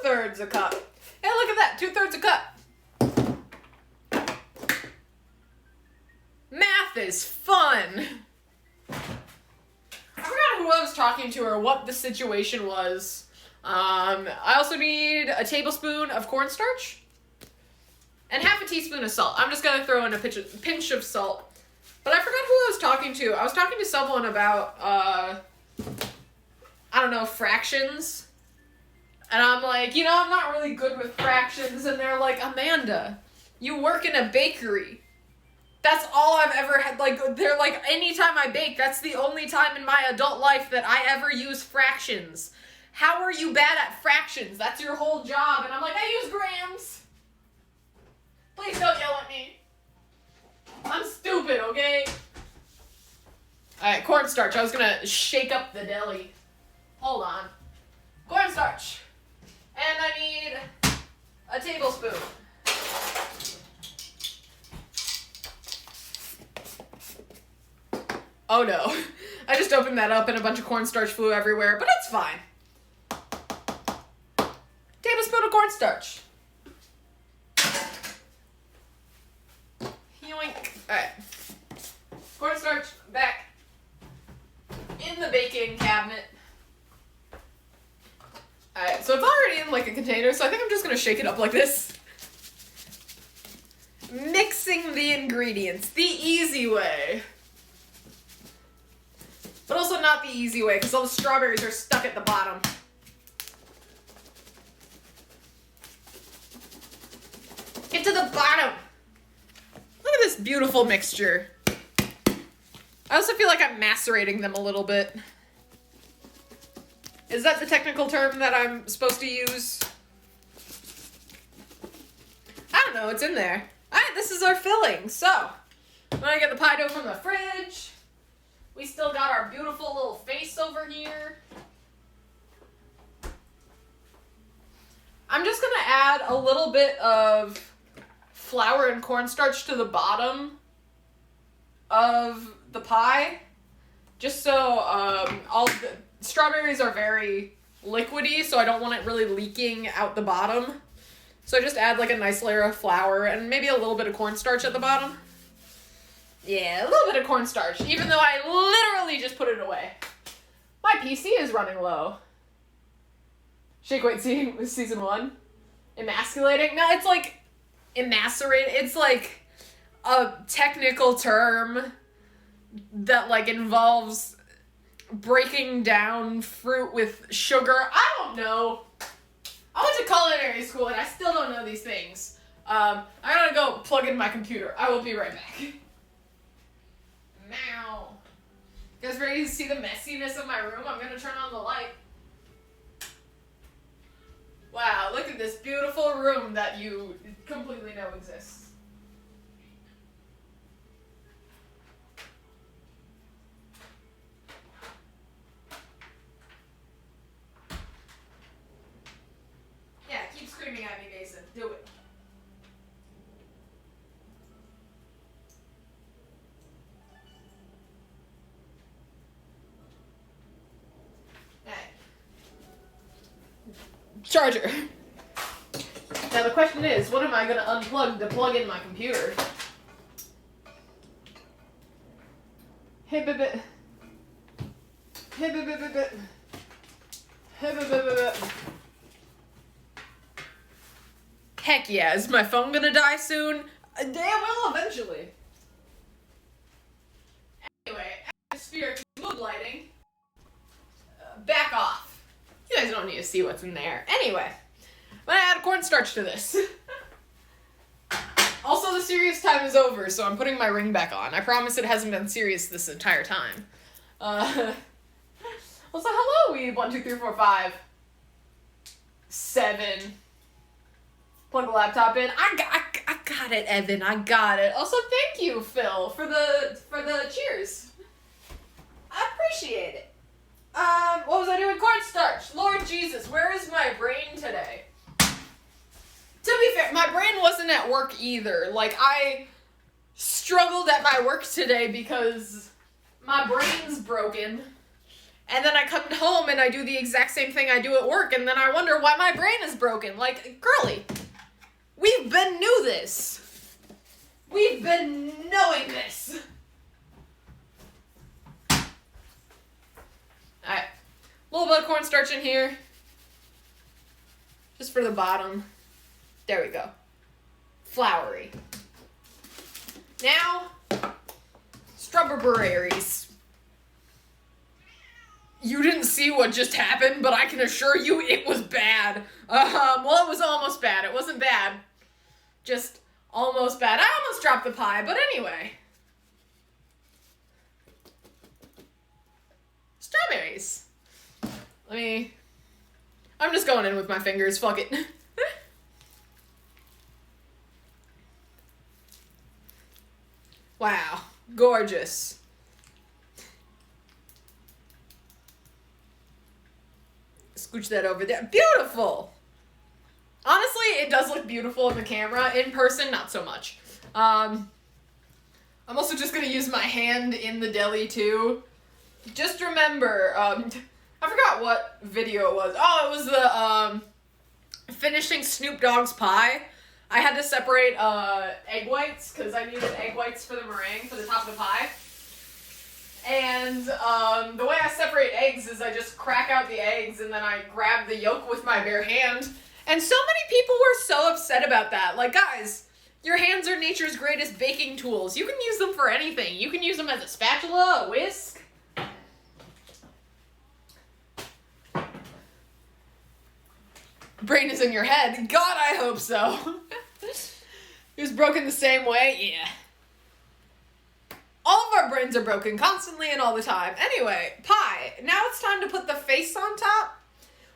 2/3 a cup. Hey, look at that. 2/3 a cup. Math is fun. I forgot who I was talking to or what the situation was. I also need a tablespoon of cornstarch and half a teaspoon of salt. I'm just gonna throw in a pinch of salt. But I forgot who I was talking to. I was talking to someone about, I don't know, fractions. And I'm like, you know, I'm not really good with fractions. And they're like, Amanda, you work in a bakery. That's all I've ever had. Like, they're like, anytime I bake, that's the only time in my adult life that I ever use fractions. How are you bad at fractions? That's your whole job. And I'm like, I use grams. Please don't yell at me. I'm stupid, okay? Alright, cornstarch. I was gonna shake up the deli. Hold on. Cornstarch. And I need a tablespoon. Oh no. I just opened that up and a bunch of cornstarch flew everywhere, but it's fine. Tablespoon of cornstarch. Yoink. Alright. Cornstarch back in the baking cabinet. Alright, so it's already in like a container, so I think I'm just gonna shake it up like this. Mixing the ingredients the easy way. But also not the easy way, because all the strawberries are stuck at the bottom. Get to the bottom! Look at this beautiful mixture. I also feel like I'm macerating them a little bit. Is that the technical term that I'm supposed to use? I don't know, it's in there. Alright, this is our filling. So, I'm gonna get the pie dough from the fridge. We still got our beautiful little face over here. I'm just gonna add a little bit of flour and cornstarch to the bottom of the pie. Just so all the strawberries are very liquidy, so I don't want it really leaking out the bottom. So I just add like a nice layer of flour and maybe a little bit of cornstarch at the bottom. Yeah, a little bit of cornstarch, even though I literally just put it away. My PC is running low. Shake Weight Season 1? Emasculating? No, it's like emascerating. It's like a technical term that like involves breaking down fruit with sugar. I don't know. I went to culinary school and I still don't know these things. I gotta go plug in my computer. I will be right back. Now. You guys ready to see the messiness of my room? I'm gonna turn on the light. Wow, look at this beautiful room that you completely know exists. Yeah, keep screaming at me, Mason. Do it. Charger. Now the question is, what am I going to unplug to plug in my computer? Hey, baby. Hey, baby. Hey, baby. Heck yeah, is my phone going to die soon? Damn well, eventually. Anyway, atmospheric mood lighting. Back off. You guys don't need to see what's in there. Anyway, I'm gonna add cornstarch to this. Also, the serious time is over, so I'm putting my ring back on. I promise it hasn't been serious this entire time. Also, hello, we 1, 2, 3, 4, 5, 7. Plug the laptop in. I got it, Evan. I got it. Also, thank you, Phil, for the cheers. I appreciate it. What was I doing? Cornstarch. Lord Jesus, where is my brain today? To be fair, my brain wasn't at work either. Like, I struggled at my work today because my brain's broken. And then I come home and I do the exact same thing I do at work, and then I wonder why my brain is broken. Like, girly, we've been knew this. We've been knowing this. Alright. A little bit of cornstarch in here. Just for the bottom. There we go. Floury. Now, strawberries. You didn't see what just happened, but I can assure you it was bad. Well, it was almost bad. It wasn't bad. Just almost bad. I almost dropped the pie, but anyway. Strawberries. I'm just going in with my fingers. Fuck it. Wow. Gorgeous. Scooch that over there. Beautiful! Honestly, it does look beautiful in the camera. In person, not so much. I'm also just gonna use my hand in the deli, too. Just remember, I forgot what video it was. Oh, it was the, finishing Snoop Dogg's pie. I had to separate, egg whites, because I needed egg whites for the meringue, for the top of the pie. And the way I separate eggs is I just crack out the eggs and then I grab the yolk with my bare hand. And so many people were so upset about that. Like, guys, your hands are nature's greatest baking tools. You can use them for anything. You can use them as a spatula, a whisk. Brain is in your head. God, I hope so. It was broken the same way? Yeah. All of our brains are broken constantly and all the time. Anyway, pie. Now it's time to put the face on top,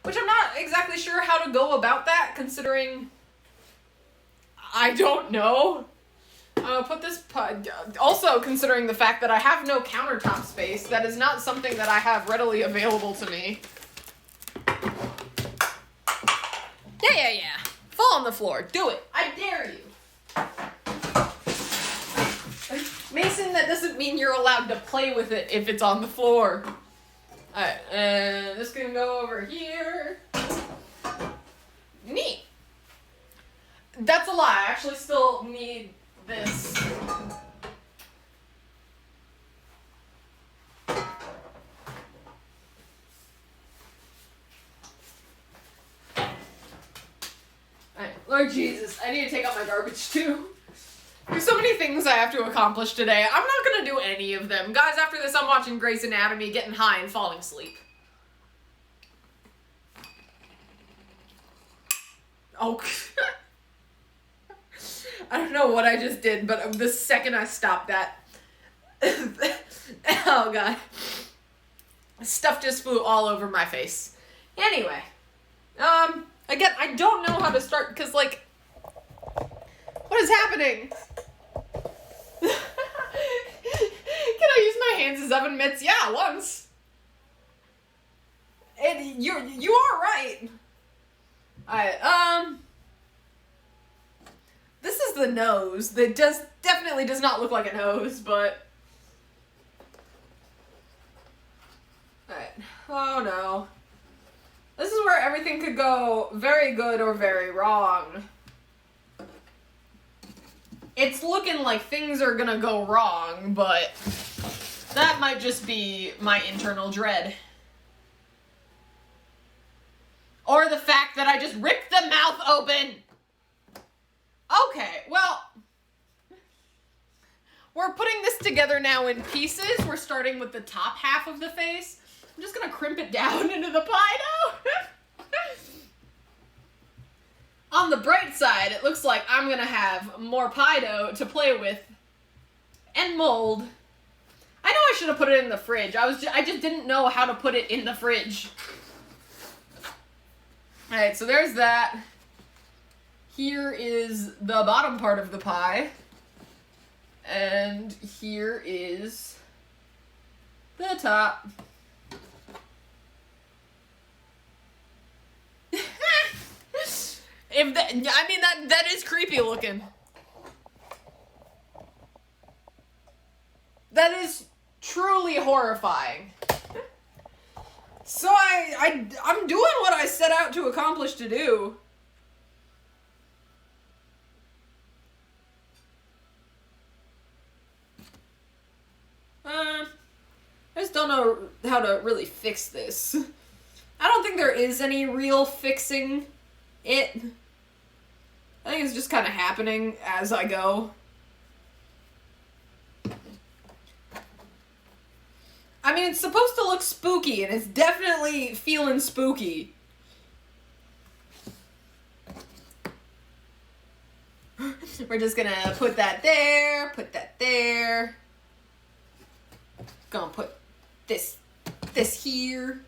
which I'm not exactly sure how to go about that, considering I don't know. Put this pie... Also, considering the fact that I have no countertop space, that is not something that I have readily available to me. Yeah. Fall on the floor. Do it. I dare you. Mason, that doesn't mean you're allowed to play with it if it's on the floor. Alright, and this can go over here. Neat. That's a lie. I actually still need this. Alright, Lord Jesus, I need to take out my garbage too. There's so many things I have to accomplish today. I'm not gonna do any of them. Guys, after this, I'm watching Grey's Anatomy, getting high, and falling asleep. Oh. I don't know what I just did, but the second I stopped that... Oh, God. Stuff just flew all over my face. Anyway. Again, I don't know how to start, because, like... What is happening? Can I use my hands as oven mitts? Yeah, once. And you are right. Alright, this is the nose. That definitely does not look like a nose, but... Alright. Oh no. This is where everything could go very good or very wrong. It's looking like things are gonna go wrong, but that might just be my internal dread. Or the fact that I just ripped the mouth open. Okay, well, we're putting this together now in pieces. We're starting with the top half of the face. I'm just gonna crimp it down into the pie now. On the bright side, it looks like I'm gonna have more pie dough to play with and mold. I know I should have put it in the fridge. I just didn't know how to put it in the fridge. Alright, so there's that. Here is the bottom part of the pie. And here is the top. That is creepy looking. That is truly horrifying. So I'm doing what I set out to accomplish to do. I just don't know how to really fix this. I don't think there is any real fixing it. I think it's just kind of happening as I go. I mean, it's supposed to look spooky, and it's definitely feeling spooky. We're just gonna put that there. Gonna put this here.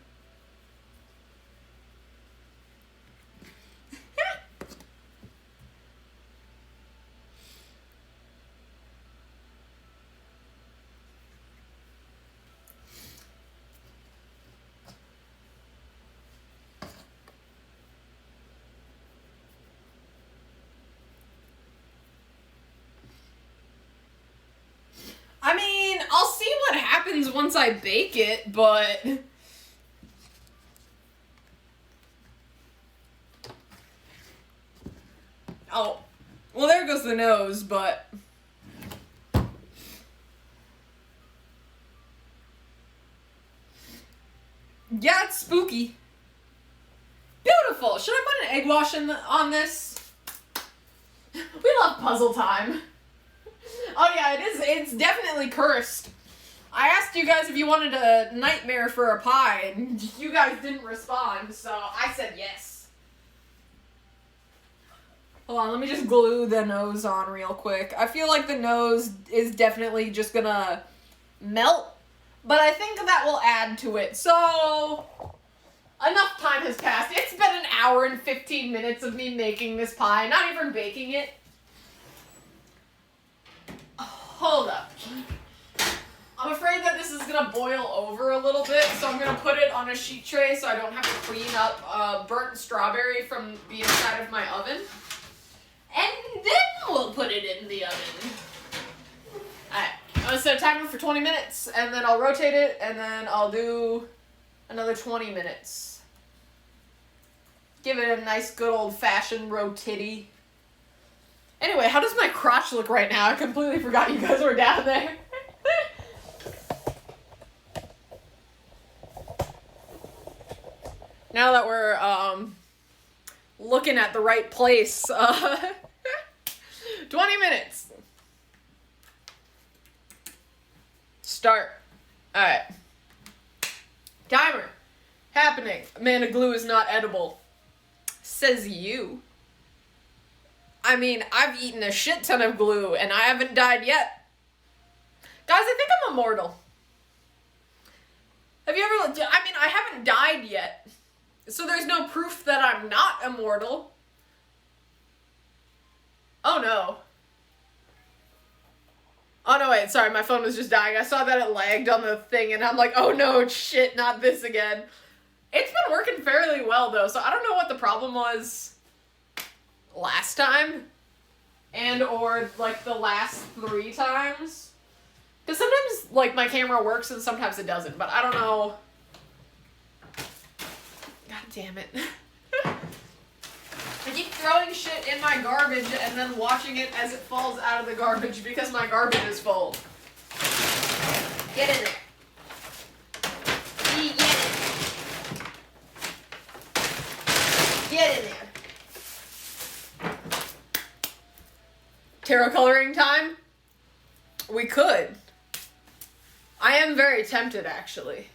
I mean, I'll see what happens once I bake it, but... Oh. Well, there goes the nose, but... Yeah, it's spooky. Beautiful! Should I put an egg wash on this? We love puzzle time. Oh yeah, it's definitely cursed. I asked you guys if you wanted a nightmare for a pie, and you guys didn't respond, so I said yes. Hold on, let me just glue the nose on real quick. I feel like the nose is definitely just gonna melt, but I think that will add to it. So, enough time has passed. It's been an hour and 15 minutes of me making this pie, not even baking it. Hold up. I'm afraid that this is gonna boil over a little bit, so I'm gonna put it on a sheet tray so I don't have to clean up burnt strawberry from the inside of my oven. And then we'll put it in the oven. Alright, I'm gonna set a timer for 20 minutes, and then I'll rotate it, and then I'll do another 20 minutes. Give it a nice good old-fashioned rotitty. Anyway, how does my crotch look right now? I completely forgot you guys were down there. Now that we're looking at the right place, 20 minutes. Start. Alright. Timer. Happening. Amanda glue is not edible. Says you. I mean, I've eaten a shit ton of glue, and I haven't died yet. Guys, I think I'm immortal. Have you ever... I mean, I haven't died yet. So there's no proof that I'm not immortal. Oh, no. Oh, no, wait. Sorry, my phone was just dying. I saw that it lagged on the thing, and I'm like, oh, no, shit, not this again. It's been working fairly well, though, so I don't know what the problem was last time, and or like the last 3 times, because sometimes like my camera works and sometimes it doesn't, but I don't know. God damn it. I keep throwing shit in my garbage and then watching it as it falls out of the garbage because my garbage is full. Get in there. Get in. Get in there. Tarot coloring time? We could. I am very tempted, actually.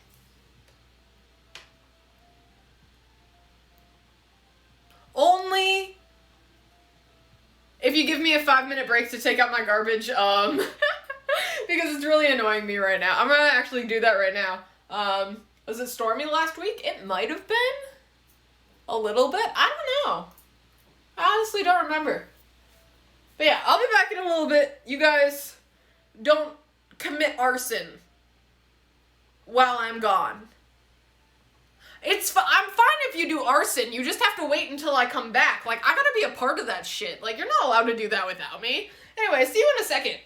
Only if you give me a 5-minute break to take out my garbage, because it's really annoying me right now. I'm gonna actually do that right now. Was it stormy last week? It might have been. A little bit? I don't know. I honestly don't remember. But yeah, I'll be back in a little bit. You guys don't commit arson while I'm gone. I'm fine if you do arson. You just have to wait until I come back. Like, I gotta be a part of that shit. Like, you're not allowed to do that without me. Anyway, see you in a second.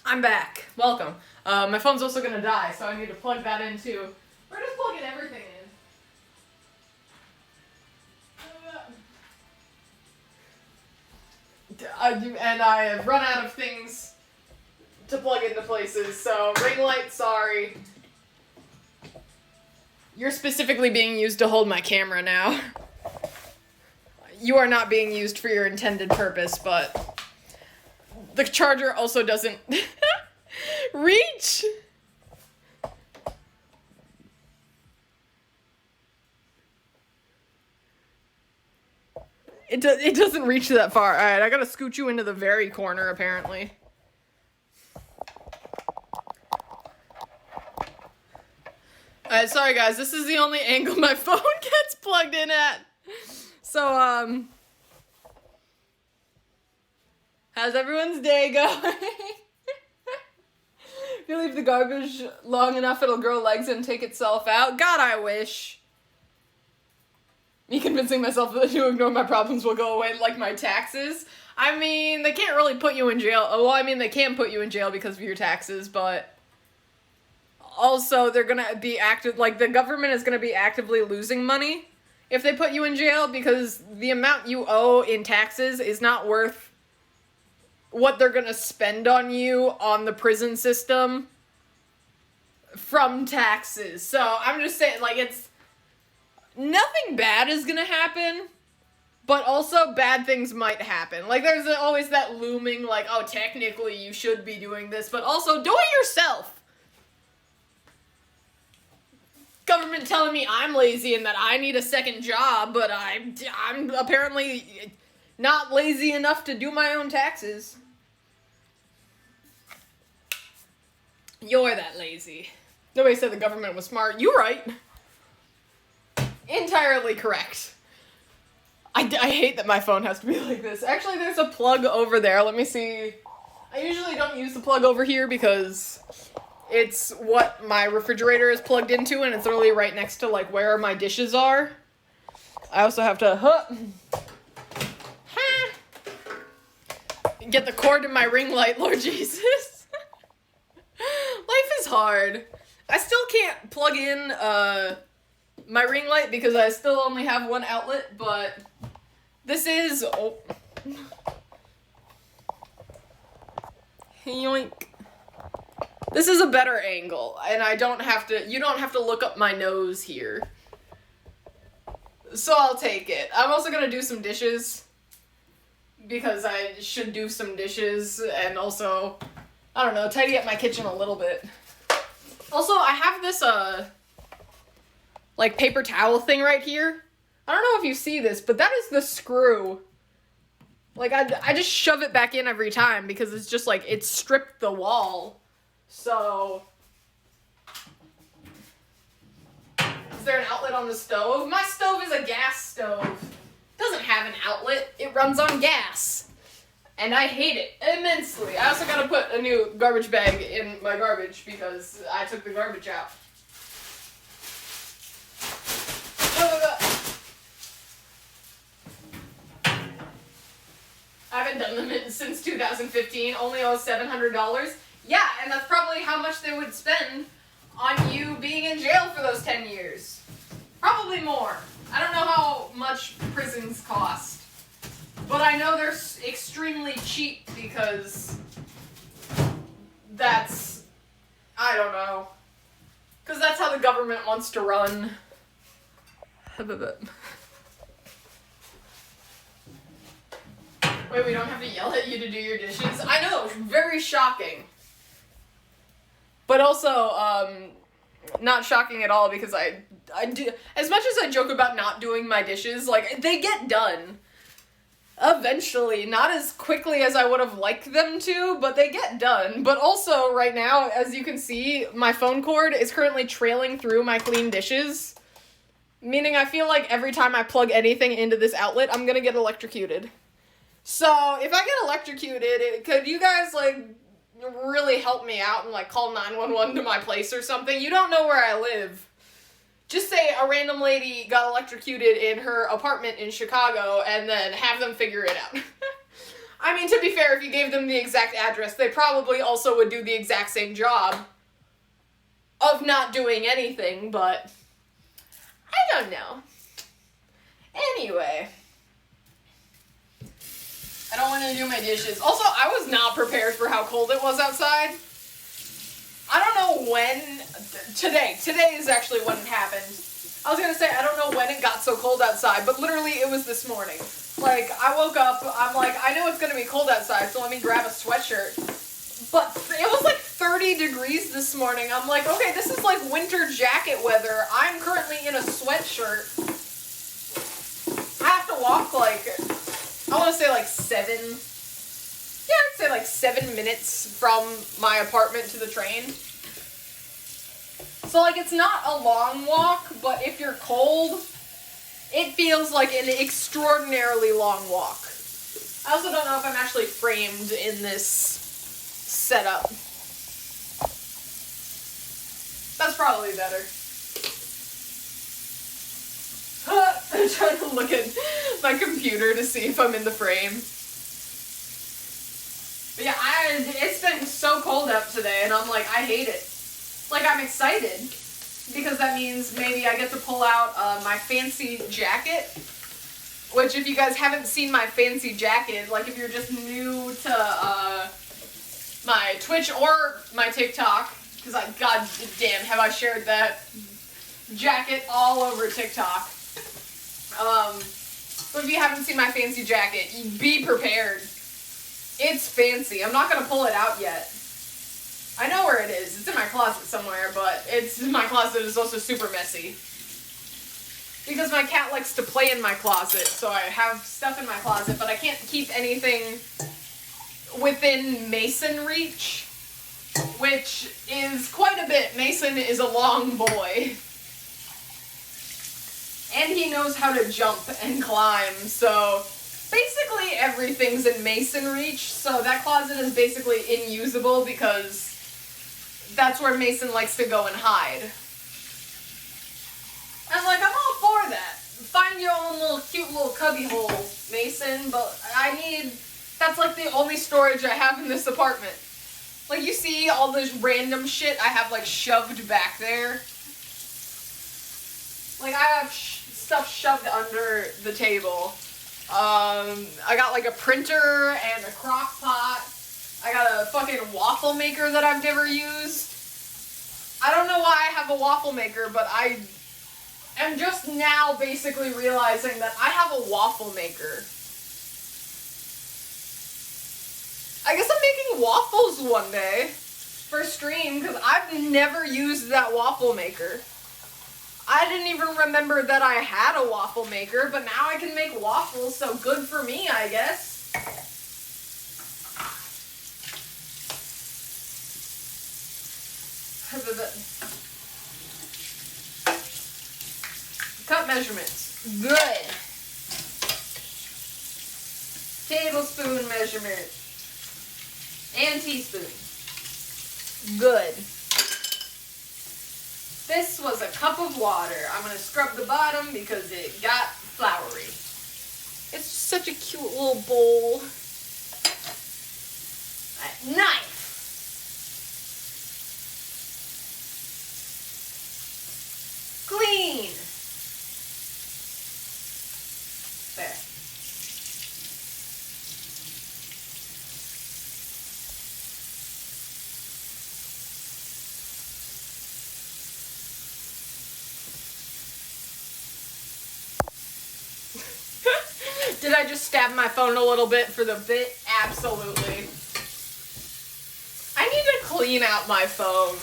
I'm back. Welcome. My phone's also gonna die, so I need to plug that in too. We're just plugging everything in. And I have run out of things to plug into places, so ring light, sorry. You're specifically being used to hold my camera now. You are not being used for your intended purpose, but the charger also doesn't reach. It doesn't reach that far. Alright, I gotta scoot you into the very corner, apparently. Alright, sorry guys, this is the only angle my phone gets plugged in at. So, how's everyone's day going? If you leave the garbage long enough, it'll grow legs and take itself out. God, I wish. Me convincing myself that to ignore my problems will go away, like my taxes. I mean, they can't really put you in jail. Well, I mean, they can put you in jail because of your taxes, but also they're gonna be the government is gonna be actively losing money if they put you in jail, because the amount you owe in taxes is not worth what they're gonna spend on you on the prison system from taxes. So I'm just saying, like, it's nothing bad is gonna happen, but also bad things might happen. Like, there's always that looming, like, oh, technically you should be doing this, but also do it yourself. Government telling me I'm lazy and that I need a second job, but I'm apparently not lazy enough to do my own taxes. You're that lazy. Nobody said the government was smart. You're right. Entirely correct. I hate that my phone has to be like this. Actually, there's a plug over there. Let me see. I usually don't use the plug over here because it's what my refrigerator is plugged into, and it's literally right next to, like, where my dishes are. I also have to get the cord to my ring light, Lord Jesus. Life is hard. I still can't plug in my ring light because I still only have one outlet, but this is... Oh. Yoink. This is a better angle, and you don't have to look up my nose here. So I'll take it. I'm also gonna do some dishes, because I should do some dishes, and also, I don't know, tidy up my kitchen a little bit. Also, I have this, like, paper towel thing right here. I don't know if you see this, but that is the screw. Like, I just shove it back in every time, because it's just, like, it's stripped the wall. So, is there an outlet on the stove? My stove is a gas stove. It doesn't have an outlet. It runs on gas. And I hate it immensely. I also gotta put a new garbage bag in my garbage because I took the garbage out. I haven't done them since 2015. Only owe $700. Yeah, and that's probably how much they would spend on you being in jail for those 10 years. Probably more. I don't know how much prisons cost. But I know they're extremely cheap because that's... I don't know. Because that's how the government wants to run. Wait, we don't have to yell at you to do your dishes? I know, very shocking. But also, not shocking at all because I do, as much as I joke about not doing my dishes, like, they get done. Eventually, not as quickly as I would have liked them to, but they get done. But also, right now, as you can see, my phone cord is currently trailing through my clean dishes. Meaning I feel like every time I plug anything into this outlet, I'm gonna get electrocuted. So, if I get electrocuted, could you guys, like, really help me out and, like, call 911 to my place or something? You don't know where I live. Just say a random lady got electrocuted in her apartment in Chicago and then have them figure it out. I mean, to be fair, if you gave them the exact address, they probably also would do the exact same job of not doing anything, but I don't know. Anyway. I don't want to do my dishes. Also, I was not prepared for how cold it was outside. I don't know when, today is actually when it happened. I was going to say, I don't know when it got so cold outside, but literally it was this morning. Like, I woke up, I'm like, I know it's going to be cold outside, so let me grab a sweatshirt. But it was like 30 degrees this morning. I'm like, okay, this is like winter jacket weather. I'm currently in a sweatshirt. I have to walk like, I want to say like 7 minutes from my apartment to the train. So like it's not a long walk, but if you're cold, it feels like an extraordinarily long walk. I also don't know if I'm actually framed in this setup. That's probably better. I'm trying to look at my computer to see if I'm in the frame. But yeah, it's been so cold out today, and I'm like, I hate it. Like, I'm excited, because that means maybe I get to pull out my fancy jacket, which if you guys haven't seen my fancy jacket, like if you're just new to my Twitch or my TikTok, because god damn, have I shared that jacket all over TikTok. But if you haven't seen my fancy jacket, be prepared. It's fancy. I'm not going to pull it out yet. I know where it is. It's in my closet somewhere, but my closet is also super messy. Because my cat likes to play in my closet, so I have stuff in my closet, but I can't keep anything within Mason reach, which is quite a bit. Mason is a long boy. And he knows how to jump and climb, so basically everything's in Mason reach, so that closet is basically unusable because that's where Mason likes to go and hide. I'm like, I'm all for that. Find your own little cute little cubby hole, Mason, but that's like the only storage I have in this apartment. Like, you see all this random shit I have, like, shoved back there? Like, I have stuff shoved under the table. I got, like, a printer and a crock pot. I got a fucking waffle maker that I've never used. I don't know why I have a waffle maker, but I am just now basically realizing that I have a waffle maker. I guess I'm making waffles one day for stream, because I've never used that waffle maker. I didn't even remember that I had a waffle maker, but now I can make waffles, so good for me, I guess. Cup measurements. Good. Tablespoon measurement. And teaspoon. Good. This was a cup of water. I'm going to scrub the bottom because it got floury. It's such a cute little bowl. Knife. Clean. There. Did I just stab my phone a little bit for the bit? Absolutely. I need to clean out my phone.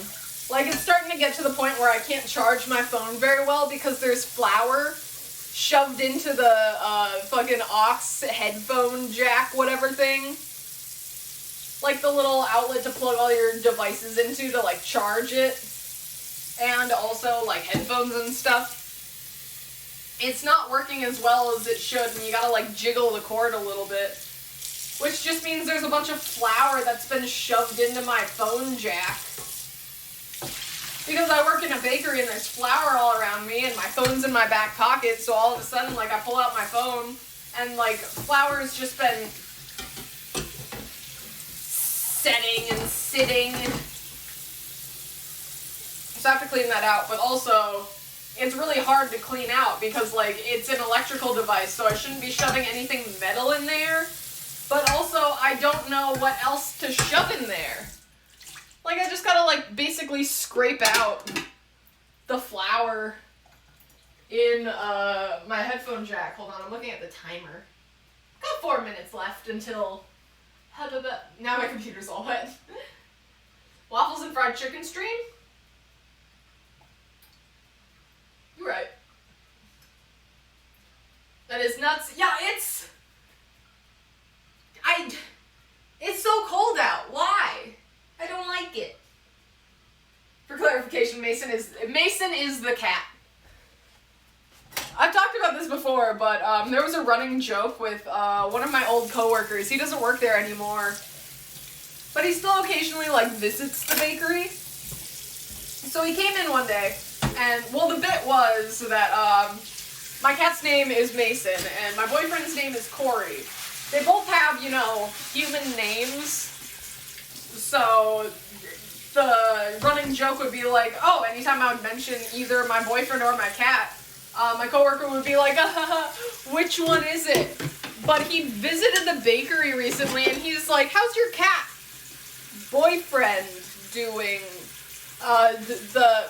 Like, it's starting to get to the point where I can't charge my phone very well because there's flour shoved into the fucking aux headphone jack whatever thing. Like the little outlet to plug all your devices into to, like, charge it. And also, like, headphones and stuff. It's not working as well as it should, and you gotta, like, jiggle the cord a little bit. Which just means there's a bunch of flour that's been shoved into my phone jack. Because I work in a bakery and there's flour all around me and my phone's in my back pocket, so all of a sudden, like, I pull out my phone and, like, flour's just been setting and sitting. So I have to clean that out, but also it's really hard to clean out because like it's an electrical device, so I shouldn't be shoving anything metal in there. But also I don't know what else to shove in there. Like I just gotta like basically scrape out the flour in my headphone jack. Hold on, I'm looking at the timer. Got 4 minutes left until now my computer's all wet. Waffles and fried chicken stream? You're right. That is nuts. Yeah, it's so cold out. Why? I don't like it. For clarification, Mason is the cat. I've talked about this before, but there was a running joke with one of my old coworkers. He doesn't work there anymore, but he still occasionally like visits the bakery. So he came in one day, and well, the bit was that my cat's name is Mason, and my boyfriend's name is Corey. They both have, you know, human names. So the running joke would be like, oh, anytime I would mention either my boyfriend or my cat, my coworker would be like, which one is it? But he visited the bakery recently, and he's like, how's your cat boyfriend doing? The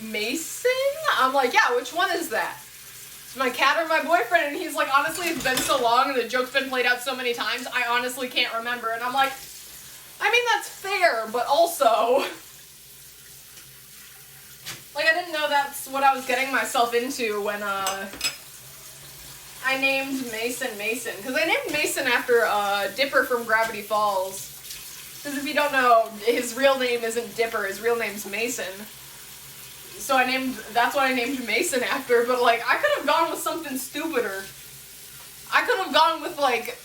Mason? I'm like, yeah, which one is that? It's my cat or my boyfriend? And he's like, honestly, it's been so long and the joke's been played out so many times, I honestly can't remember. And I'm like, I mean, that's fair, but also, like, I didn't know that's what I was getting myself into when, I named Mason Mason. Because I named Mason after, Dipper from Gravity Falls. Because if you don't know, his real name isn't Dipper, his real name's Mason. So that's what I named Mason after, but like, I could have gone with something stupider. I could have gone with like,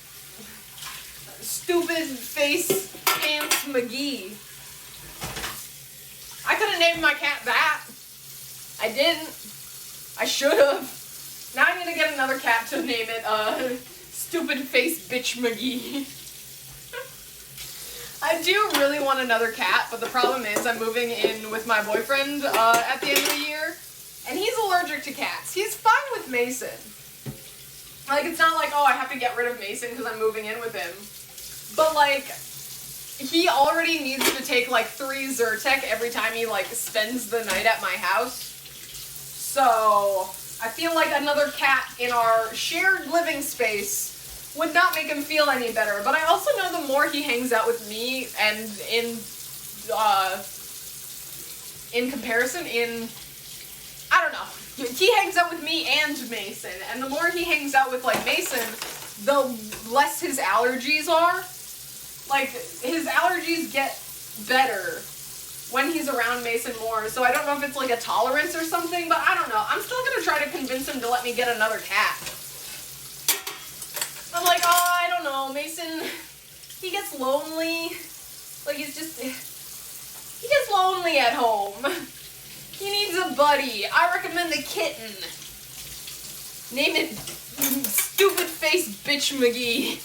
Stupid Face Pants McGee. I could have named my cat that. I didn't. I should have. Now I need to get another cat to name it, Stupid Face Bitch McGee. I do really want another cat, but the problem is I'm moving in with my boyfriend at the end of the year, and he's allergic to cats. He's fine with Mason. Like, it's not like, oh, I have to get rid of Mason because I'm moving in with him. But, like, he already needs to take, like, 3 Zyrtec every time he, like, spends the night at my house. So, I feel like another cat in our shared living space would not make him feel any better. But I also know the more he hangs out with me, and in comparison, I don't know. He hangs out with me and Mason, and the more he hangs out with, like, Mason, the less his allergies are. Like, his allergies get better when he's around Mason more, so I don't know if it's, like, a tolerance or something, but I don't know. I'm still gonna try to convince him to let me get another cat. I'm like, oh, I don't know, Mason, he gets lonely. Like, he gets lonely at home. He needs a buddy. I recommend the kitten. Name it Stupid Face Bitch McGee.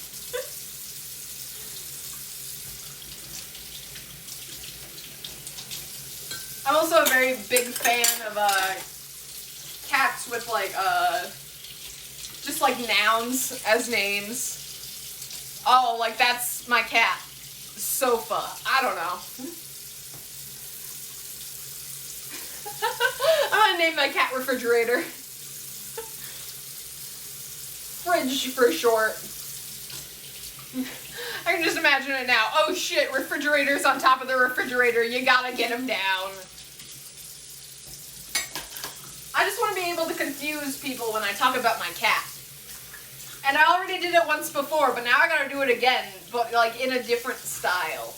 I'm also a very big fan of cats with like just like nouns as names. Oh, like that's my cat. Sofa. I don't know. I'm gonna name my cat Refrigerator. Fridge for short. I can just imagine it now. Oh shit, Refrigerator's on top of the refrigerator. You gotta get him down. I just want to be able to confuse people when I talk about my cat. And I already did it once before, but now I gotta do it again, but like in a different style.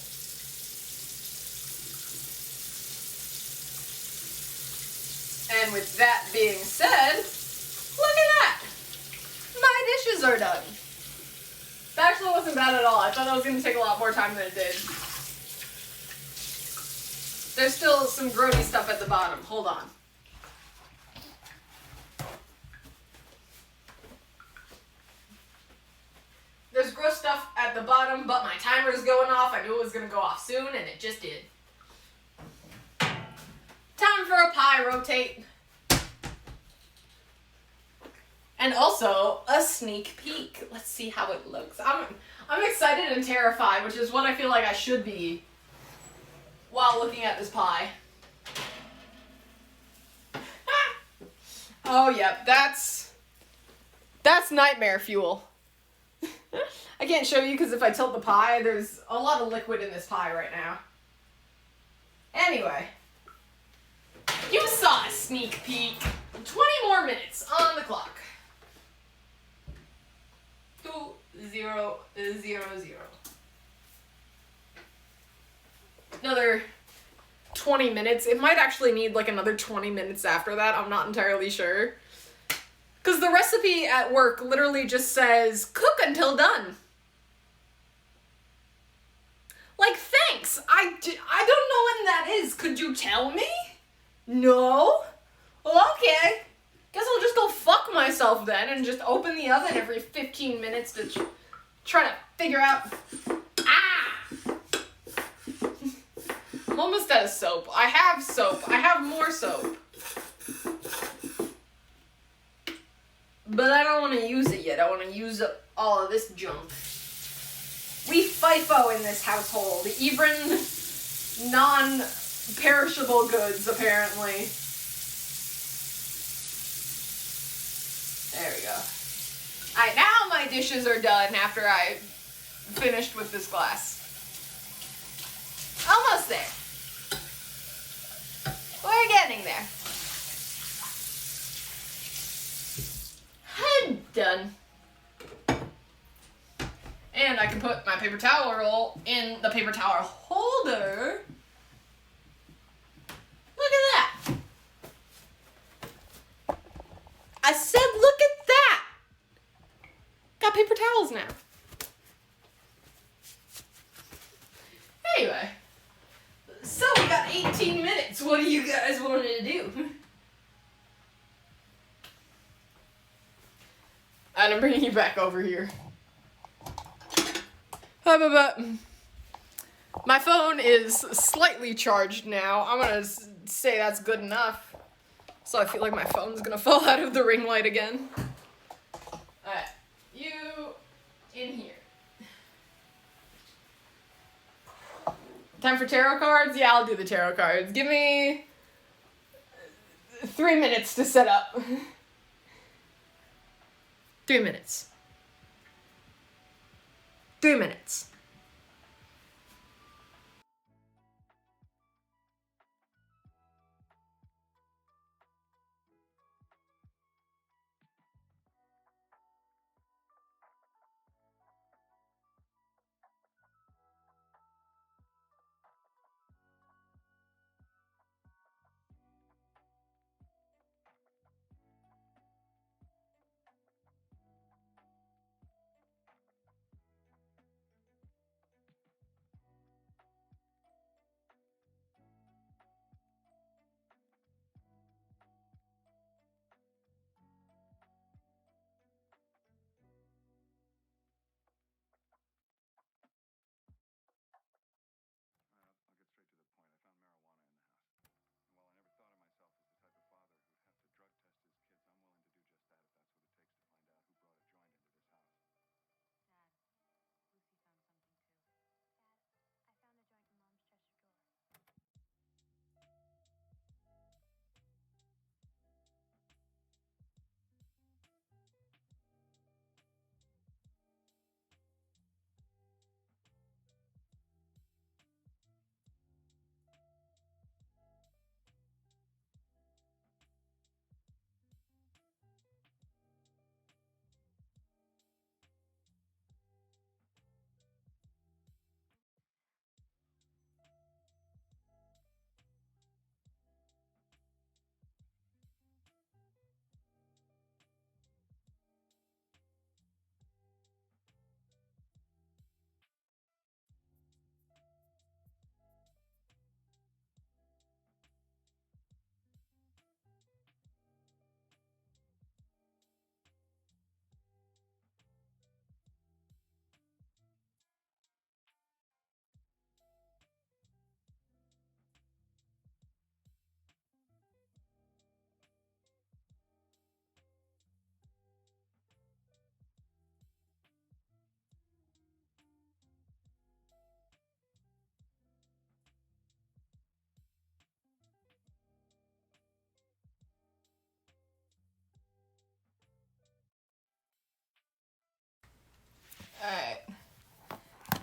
And with that being said, look at that! My dishes are done. That actually wasn't bad at all. I thought that was going to take a lot more time than it did. There's still some grody stuff at the bottom. Hold on. There's gross stuff at the bottom, but my timer's going off. I knew it was gonna go off soon, and it just did. Time for a pie rotate. And also a sneak peek. Let's see how it looks. I'm excited and terrified, which is what I feel like I should be while looking at this pie. Oh, yep, that's nightmare fuel. I can't show you because if I tilt the pie, there's a lot of liquid in this pie right now. Anyway, you saw a sneak peek. 20 more minutes on the clock. 2000. Another 20 minutes. It might actually need like another 20 minutes after that. I'm not entirely sure. Because the recipe at work literally just says, cook until done. Like, thanks. I don't know when that is. Could you tell me? No? Well, okay. Guess I'll just go fuck myself then and just open the oven every 15 minutes to try to figure out. Ah! I'm almost out of soap. I have soap. I have more soap. But I don't want to use it yet. I want to use up all of this junk. We FIFO in this household. Even non-perishable goods, apparently. There we go. Alright, now my dishes are done after I finished with this glass. Almost there. We're getting there. Done. And I can put my paper towel roll in the paper towel holder. Look at that. I said look at that. Got paper towels now. Anyway. So we got 18 minutes. What do you guys want to do? And I'm bringing you back over here. My phone is slightly charged now. I'm gonna say that's good enough. So I feel like my phone's gonna fall out of the ring light again. Alright, you in here. Time for tarot cards? Yeah, I'll do the tarot cards. Give me 3 minutes to set up. 3 minutes. 3 minutes.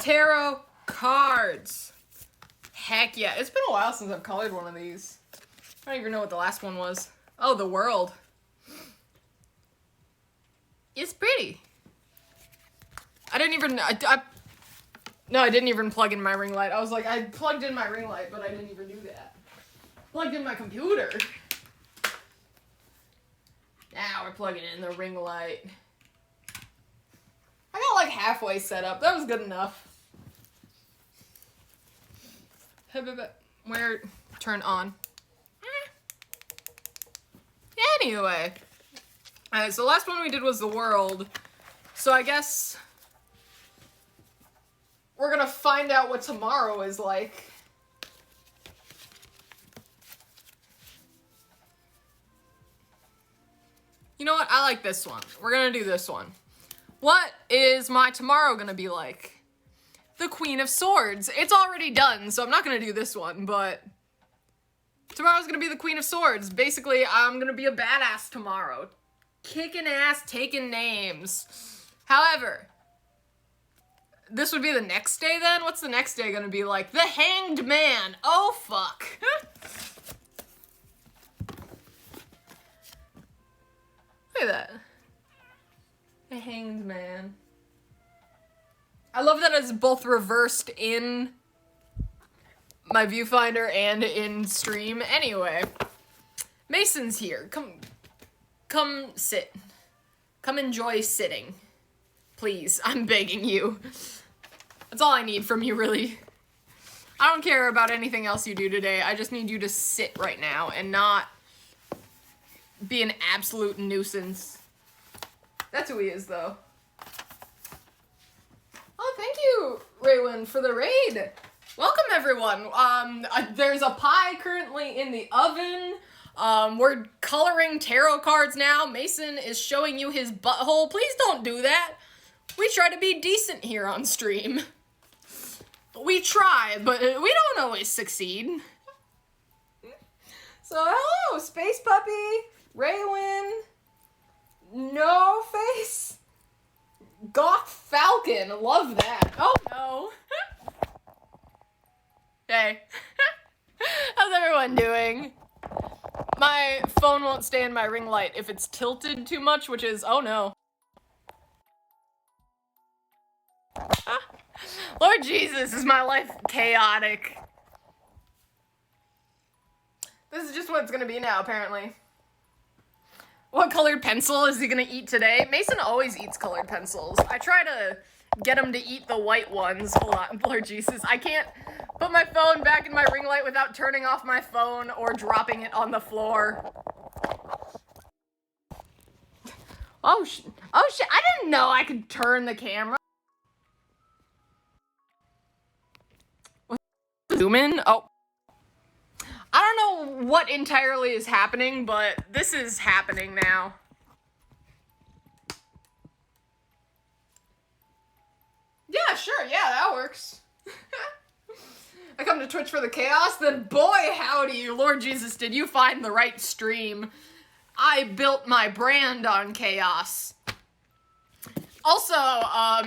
tarot cards. Heck yeah. It's been a while since I've colored one of these. I don't even know what the last one was. Oh, the world. It's pretty. I didn't even, no, I didn't even plug in my ring light. I was like, I plugged in my ring light, but I didn't even do that. Plugged in my computer. Now we're plugging in the ring light. I got like halfway set up. That was good enough. Where? Turn on. Anyway. Alright, so the last one we did was the world. So I guess we're gonna find out what tomorrow is like. You know what? I like this one. We're gonna do this one. What is my tomorrow gonna be like? The Queen of Swords. It's already done, so I'm not gonna do this one, but tomorrow's gonna be the Queen of Swords. Basically, I'm gonna be a badass tomorrow. Kicking ass, taking names. However, this would be the next day then? What's the next day gonna be like? The Hanged Man. Oh, fuck. Look at that. The Hanged Man. I love that it's both reversed in my viewfinder and in stream. Anyway, Mason's here. Come sit. Come enjoy sitting. Please, I'm begging you. That's all I need from you, really. I don't care about anything else you do today. I just need you to sit right now and not be an absolute nuisance. That's who he is, though. Oh, thank you, Raywin, for the raid. Welcome, everyone. There's a pie currently in the oven. We're coloring tarot cards now. Mason is showing you his butthole. Please don't do that. We try to be decent here on stream. We try, but we don't always succeed. So, hello, Space Puppy, Raywin, No Face, Goth Falcon. Love that. Oh, no. Hey. How's everyone doing? My phone won't stay in my ring light if it's tilted too much, which is, oh no. Lord Jesus, is my life chaotic. This is just what it's gonna be now, apparently. What colored pencil is he gonna eat today? Mason always eats colored pencils. I try to get him to eat the white ones. Hold on, Lord Jesus. I can't put my phone back in my ring light without turning off my phone or dropping it on the floor. Oh shit, I didn't know I could turn the camera. Zoom in? Oh. I don't know what entirely is happening, but this is happening now. Yeah, sure, yeah, that works. I come to Twitch for the chaos, then boy howdy, Lord Jesus, did you find the right stream. I built my brand on chaos. Also,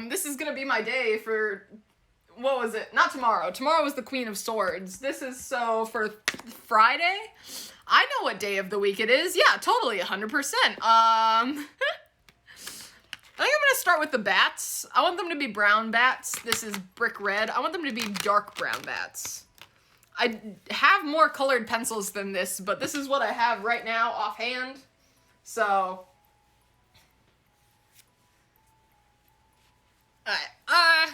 this is gonna be my day for, what was it? Not tomorrow. Tomorrow was the Queen of Swords. This is so for Friday. I know what day of the week it is. Yeah, totally, 100%. I think I'm gonna start with the bats. I want them to be brown bats. This is brick red. I want them to be dark brown bats. I have more colored pencils than this, but this is what I have right now offhand. So, alright,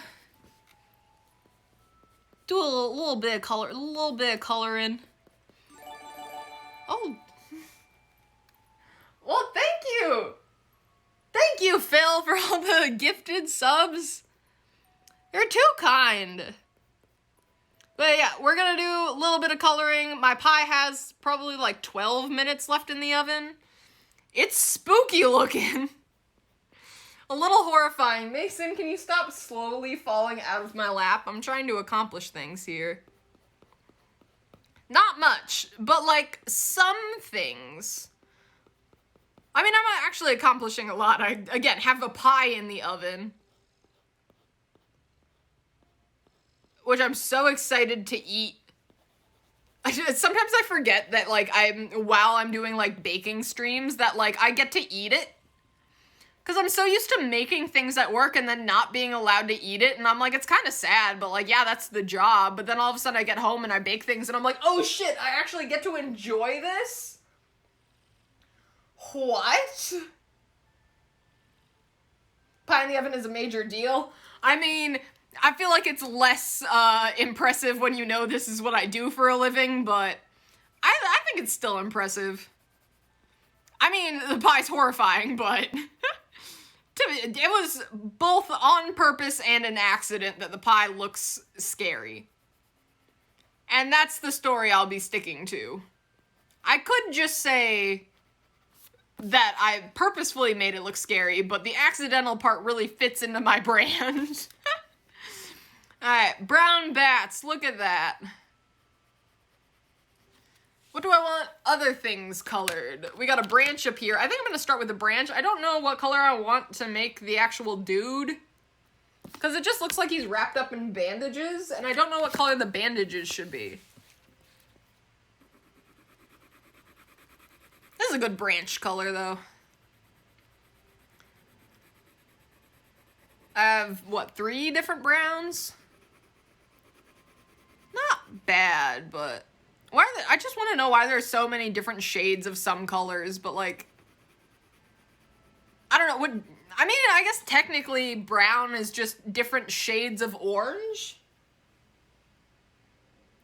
do a little bit of color, coloring. Oh, well, thank you. Thank you, Phil, for all the gifted subs. You're too kind. But yeah, we're gonna do a little bit of coloring. My pie has probably like 12 minutes left in the oven. It's spooky looking. A little horrifying. Mason, can you stop slowly falling out of my lap? I'm trying to accomplish things here. Not much, but like some things. I mean, I'm actually accomplishing a lot. I, again, have a pie in the oven. which I'm so excited to eat. Sometimes I forget that, like, while I'm doing, like, baking streams, that, like, I get to eat it. Because I'm so used to making things at work and then not being allowed to eat it, and I'm like, it's kind of sad, but, like, yeah, that's the job. But then all of a sudden I get home and I bake things, and I'm like, oh shit, I actually get to enjoy this? What? Pie in the oven is a major deal. I mean, I feel like it's less impressive when you know this is what I do for a living, but I think it's still impressive. I mean, the pie's horrifying, but it was both on purpose and an accident that the pie looks scary. And that's the story I'll be sticking to. I could just say that I purposefully made it look scary, but the accidental part really fits into my brand. Alright, brown bats, look at that. What do I want other things colored? We got a branch up here. I think I'm gonna start with the branch. I don't know what color I want to make the actual dude, because it just looks like he's wrapped up in bandages, and I don't know what color the bandages should be. This is a good branch color, though. I have, what, 3 different browns? Not bad, but why are I just want to know why there's so many different shades of some colors, but, like, I don't know, I mean, I guess technically brown is just different shades of orange?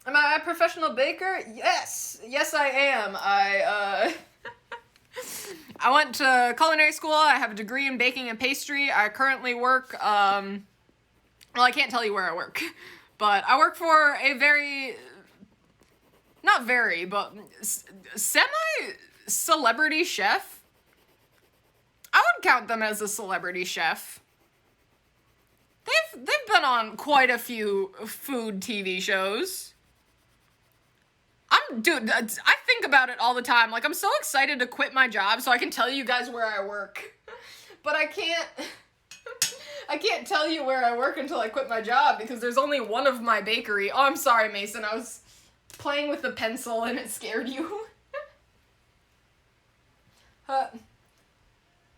Am I a professional baker? Yes! Yes, I am. I went to culinary school. I have a degree in baking and pastry. I currently work, well, I can't tell you where I work, but I work for a not very, but semi-celebrity chef. I would count them as a celebrity chef. They've been on quite a few food TV shows. Dude, I think about it all the time. Like, I'm so excited to quit my job so I can tell you guys where I work. But I can't tell you where I work until I quit my job because there's only one of my bakery. Oh, I'm sorry, Mason. I was playing with the pencil and it scared you.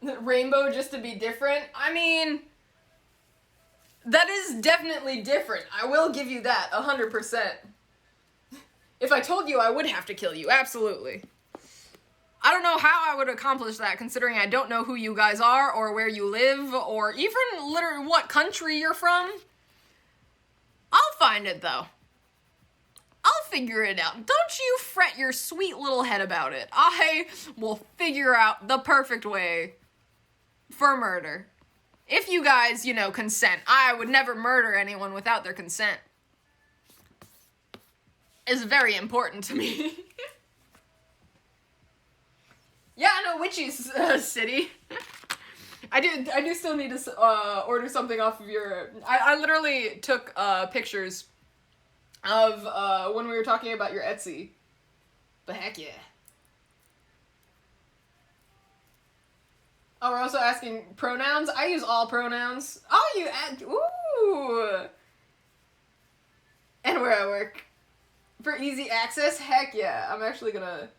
Rainbow just to be different? I mean, that is definitely different. I will give you that, 100%. If I told you, I would have to kill you, absolutely. I don't know how I would accomplish that, considering I don't know who you guys are, or where you live, or even literally what country you're from. I'll find it, though. I'll figure it out. Don't you fret your sweet little head about it. I will figure out the perfect way for murder. If you guys, you know, consent. I would never murder anyone without their consent. Is very important to me. Yeah, I know, Witchy's City. I do still need to order something off of your... I literally took pictures of when we were talking about your Etsy. But heck yeah. Oh, we're also asking pronouns? I use all pronouns. Oh, you add... Ooh! And where I work. For easy access? Heck yeah. I'm actually gonna...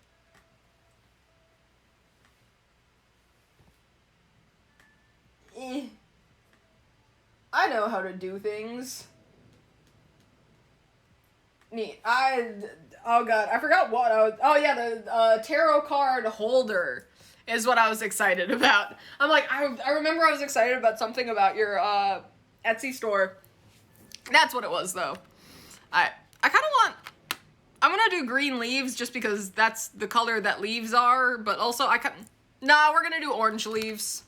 I know how to do things. Neat. Oh god, I forgot what I was... Oh yeah, the tarot card holder is what I was excited about. I'm like, I remember I was excited about something about your Etsy store. That's what it was, though. I kind of want... I'm gonna do green leaves just because that's the color that leaves are, but also nah, we're gonna do orange leaves.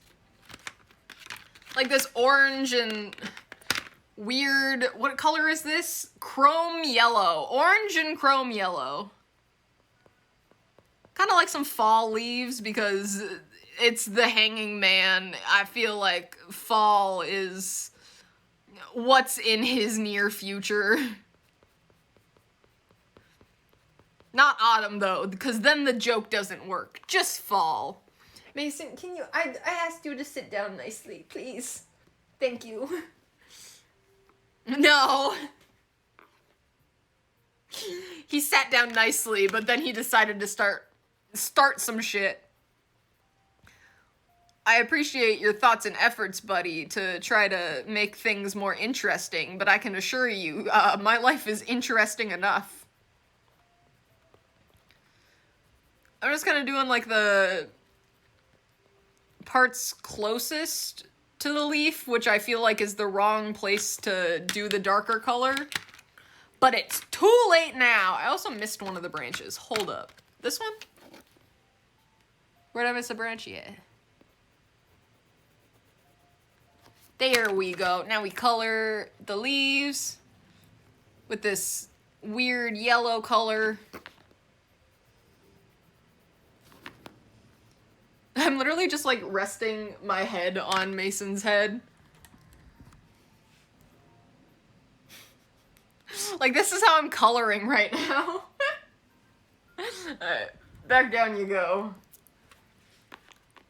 Like this orange and weird, what color is this? Chrome yellow. Orange and chrome yellow. Kind of like some fall leaves because it's the hanging man. I feel like fall is what's in his near future. Not autumn, though, because then the joke doesn't work. Just fall. Mason, can you... I asked you to sit down nicely, please. Thank you. No. He sat down nicely, but then he decided to start some shit. I appreciate your thoughts and efforts, buddy, to try to make things more interesting, but I can assure you, my life is interesting enough. I'm just kind of doing, like, the parts closest to the leaf, which I feel like is the wrong place to do the darker color. But it's too late now. I also missed one of the branches. Hold up. This one? Where did I miss a branch yet? There we go. Now we color the leaves with this weird yellow color. I'm literally just like resting my head on Mason's head. Like, this is how I'm coloring right now. Alright, back down you go.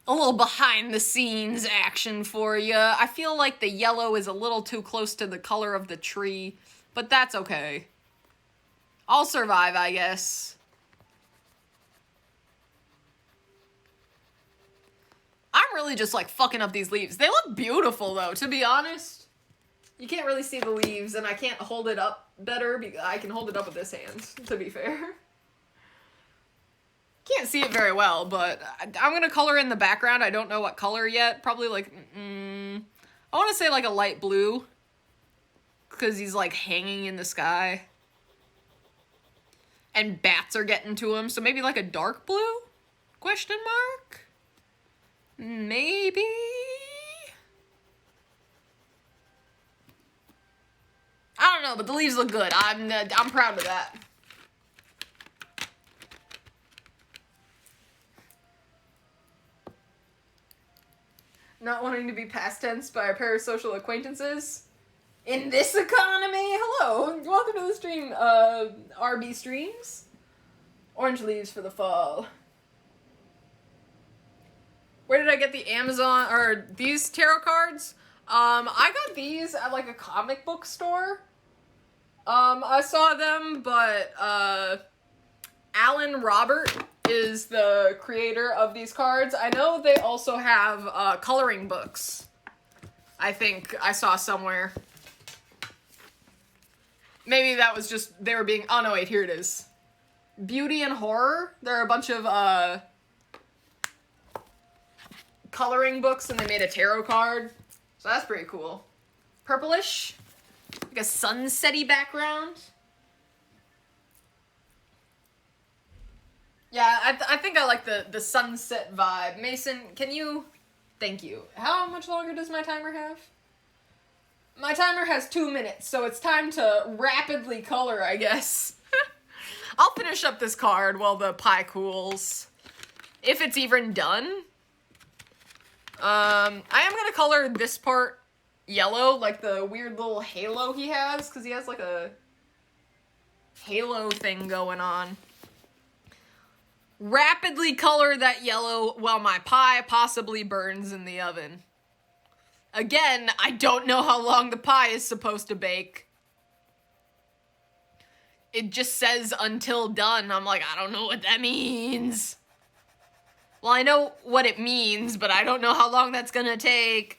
A little behind the scenes action for you. I feel like the yellow is a little too close to the color of the tree, but that's okay. I'll survive, I guess. I'm really just like fucking up these leaves. They look beautiful though, to be honest. You can't really see the leaves, and I can't hold it up better because I can hold it up with this hand, to be fair. Can't see it very well, but I'm gonna color in the background. I don't know what color yet. Probably like, I want to say like a light blue, because he's like hanging in the sky. And bats are getting to him, so maybe like a dark blue? Question mark? Maybe? I don't know, but the leaves look good. I'm proud of that. Not wanting to be past tense by our parasocial acquaintances. In this economy, hello, welcome to the stream, RB Streams. Orange leaves for the fall. Where did I get the Amazon, or these tarot cards? I got these at like a comic book store. I saw them, but, Alan Robert is the creator of these cards. I know they also have, coloring books. I think I saw somewhere. Maybe that was just, they were being, oh no, wait, here it is. Beauty and Horror. There are a bunch of, coloring books, and they made a tarot card. So that's pretty cool. Purplish. Like a sunsetty background. Yeah, I think I like the sunset vibe. Mason, can you... Thank you. How much longer does my timer have? My timer has 2 minutes, so it's time to rapidly color, I guess. I'll finish up this card while the pie cools. If it's even done. I am gonna color this part yellow, like the weird little halo he has, because he has like a halo thing going on. Rapidly color that yellow while my pie possibly burns in the oven. Again, I don't know how long the pie is supposed to bake. It just says until done. I'm like, I don't know what that means. Well, I know what it means, but I don't know how long that's gonna take.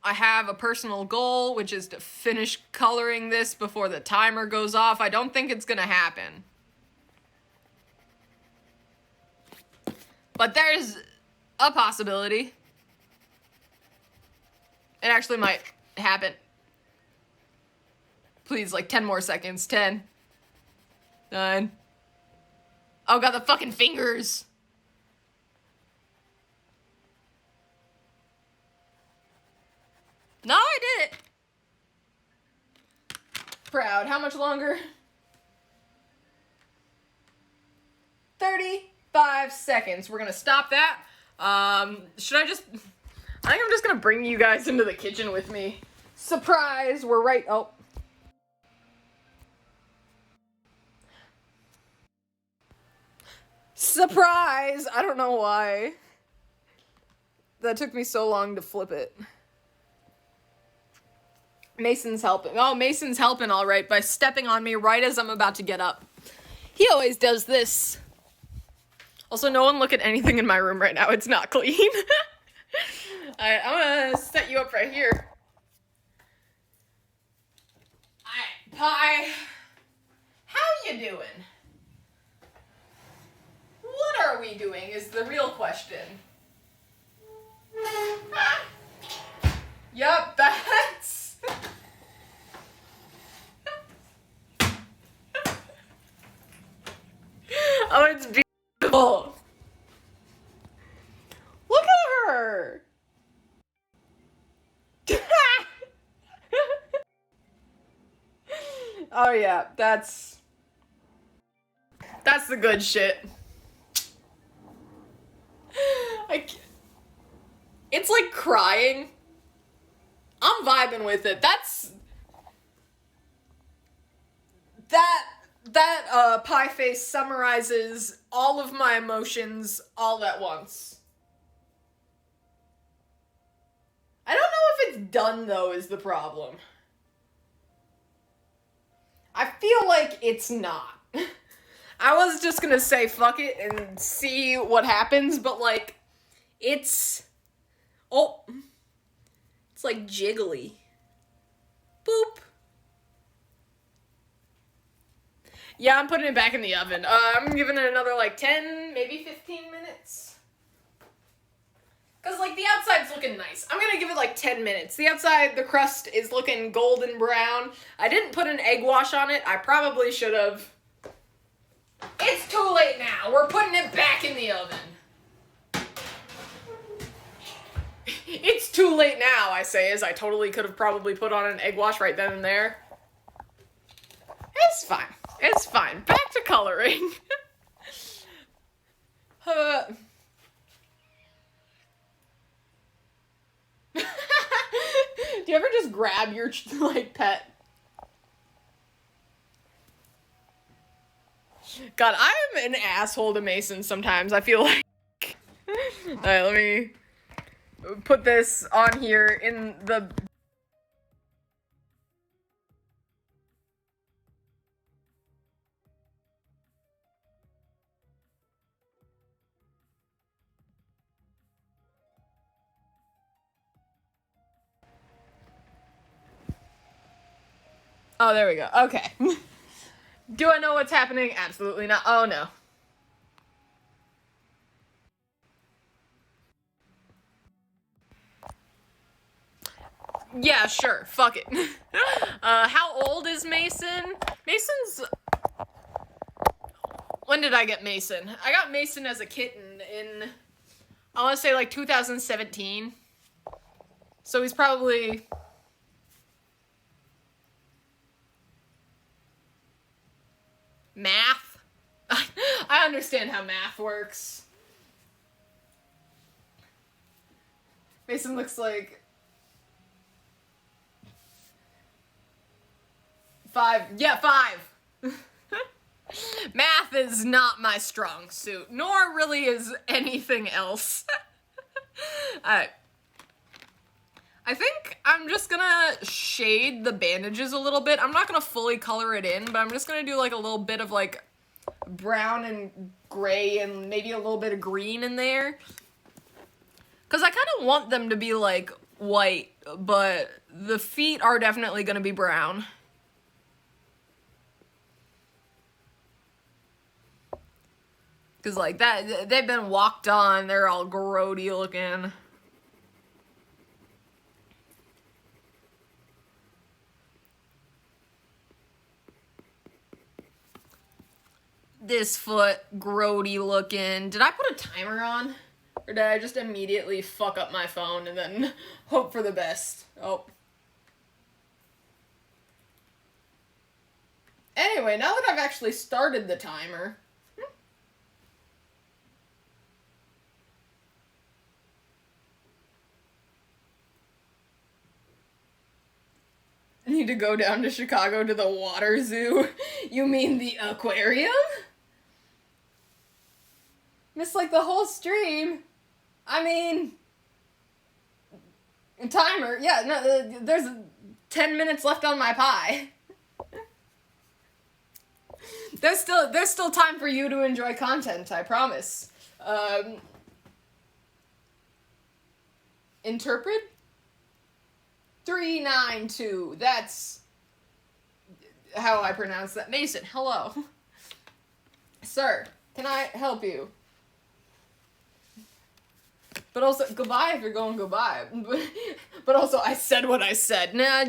I have a personal goal, which is to finish coloring this before the timer goes off. I don't think it's gonna happen. But there's a possibility. It actually might happen. Please, like 10 more seconds. 10. 9. Oh god, the fucking fingers. No, I did it. Proud. How much longer? 35 seconds. We're gonna stop that. Should I just... I think I'm just gonna bring you guys into the kitchen with me. Surprise! We're right... Oh. Surprise! I don't know why. That took me so long to flip it. Mason's helping. Oh, Mason's helping all right by stepping on me right as I'm about to get up. He always does this. Also, no one look at anything in my room right now. It's not clean. Alright, I'm gonna set you up right here. Alright, Pie. How you doing? What are we doing is the real question. Yup, that's... Oh, it's beautiful. Look at her. Oh yeah, that's the good shit. It's like crying. I'm vibing with it. That pie face summarizes all of my emotions all at once. I don't know if it's done though is the problem. I feel like it's not. I was just gonna say fuck it and see what happens, but like, it's like jiggly. Boop. Yeah, I'm putting it back in the oven. I'm giving it another like 10, maybe 15 minutes. Cause like the outside's looking nice. I'm gonna give it like 10 minutes. The outside, the crust is looking golden brown. I didn't put an egg wash on it. I probably should have. It's too late now. We're putting it back in the oven. It's too late now, I say, as I totally could have probably put on an egg wash right then and there. It's fine. It's fine. Back to coloring. Do you ever just grab your, like, pet? God, I'm an asshole to Mason sometimes, I feel like. Alright, let me put this on here in the... Oh, there we go. Okay. Do I know what's happening? Absolutely not. Oh, no. Yeah, sure. Fuck it. How old is Mason? Mason's... When did I get Mason? I got Mason as a kitten in, I want to say like 2017. So he's probably... Math? I understand how math works. Mason looks like... 5. Yeah, 5. Math is not my strong suit, nor really is anything else. Alright. I think I'm just gonna shade the bandages a little bit. I'm not gonna fully color it in, but I'm just gonna do like a little bit of like brown and gray and maybe a little bit of green in there. Cause I kind of want them to be like white, but the feet are definitely gonna be brown. Cause like that, they've been walked on, they're all grody looking. This foot, grody looking. Did I put a timer on? Or did I just immediately fuck up my phone and then hope for the best? Oh. Anyway, now that I've actually started the timer... I need to go down to Chicago to the water zoo. You mean the aquarium? Missed like the whole stream. I mean... Timer. Yeah, no, there's 10 minutes left on my pie. There's still time for you to enjoy content, I promise. Interpret? 392. That's how I pronounce that. Mason, hello. Sir, can I help you? But also, goodbye if you're going goodbye. But also, I said what I said. Nah,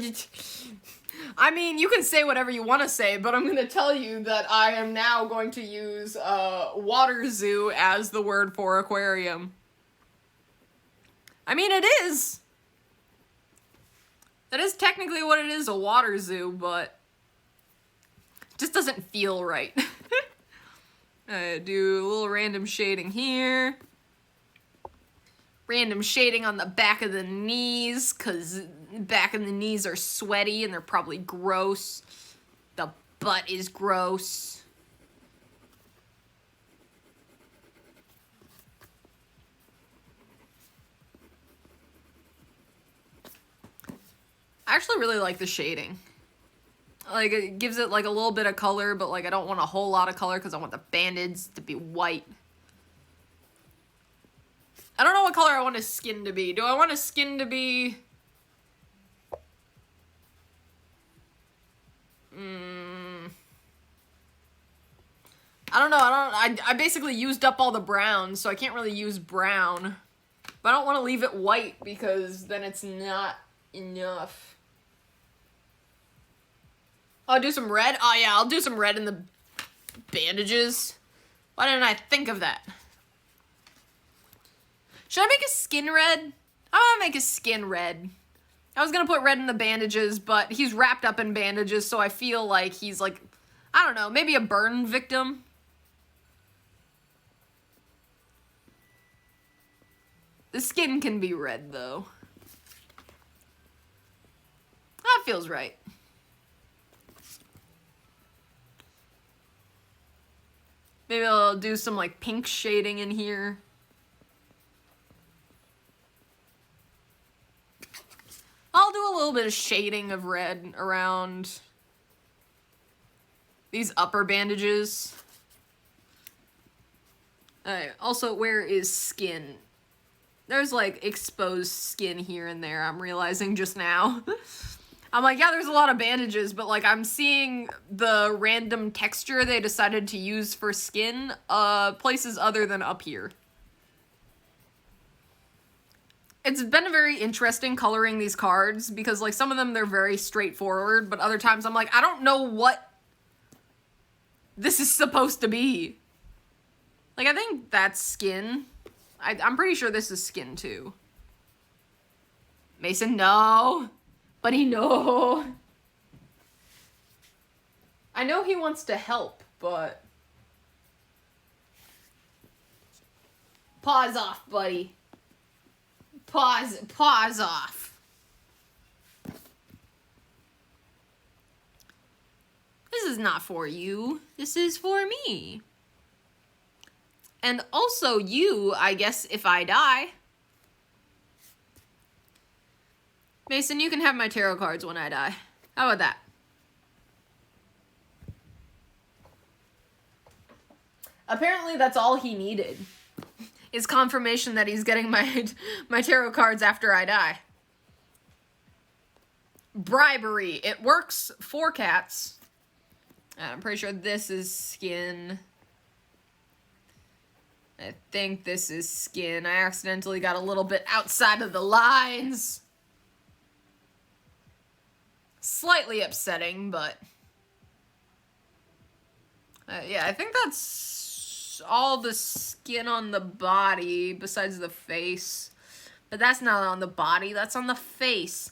I mean, you can say whatever you want to say, but I'm going to tell you that I am now going to use water zoo as the word for aquarium. I mean, it is. That is technically what it is, a water zoo, but it just doesn't feel right. I do a little random shading here. Random shading on the back of the knees, because back of the knees are sweaty and they're probably gross. The butt is gross. I actually really like the shading. Like, it gives it, like, a little bit of color, but, like, I don't want a whole lot of color because I want the bandage to be white. I don't know what color I want his skin to be. Do I want his skin to be... I don't know. I basically used up all the brown, so I can't really use brown. But I don't want to leave it white because then it's not enough. I'll do some red. Oh yeah, I'll do some red in the bandages. Why didn't I think of that? Should I make his skin red? I want to make his skin red. I was going to put red in the bandages, but he's wrapped up in bandages, so I feel like he's like, I don't know, maybe a burn victim. The skin can be red, though. That feels right. Maybe I'll do some, like, pink shading in here. I'll do a little bit of shading of red around these upper bandages. Alright, also, where is skin? There's, like, exposed skin here and there, I'm realizing just now. I'm like, yeah, there's a lot of bandages, but, like, I'm seeing the random texture they decided to use for skin, places other than up here. It's been very interesting coloring these cards, because, like, some of them, they're very straightforward, but other times I'm like, I don't know what this is supposed to be. Like, I think that's skin. I'm pretty sure this is skin, too. Mason, no. Buddy, no. I know he wants to help, but... Pause off, buddy. Pause off. This is not for you. This is for me. And also you, I guess, if I die. Mason, you can have my tarot cards when I die. How about that? Apparently that's all he needed. Is confirmation that he's getting my tarot cards after I die. Bribery. It works for cats. I'm pretty sure this is skin. I think this is skin. I accidentally got a little bit outside of the lines. Slightly upsetting, but... yeah, I think that's all the skin on the body, besides the face. But that's not on the body, that's on the face.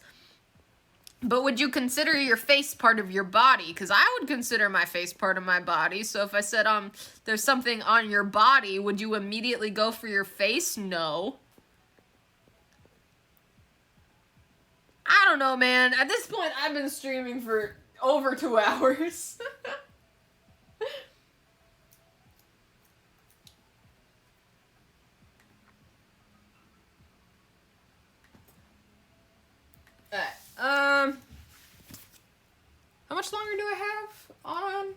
But would you consider your face part of your body? Because I would consider my face part of my body. So if I said, there's something on your body, would you immediately go for your face? No. I don't know, man. At this point, I've been streaming for over 2 hours. Alright, do I have on?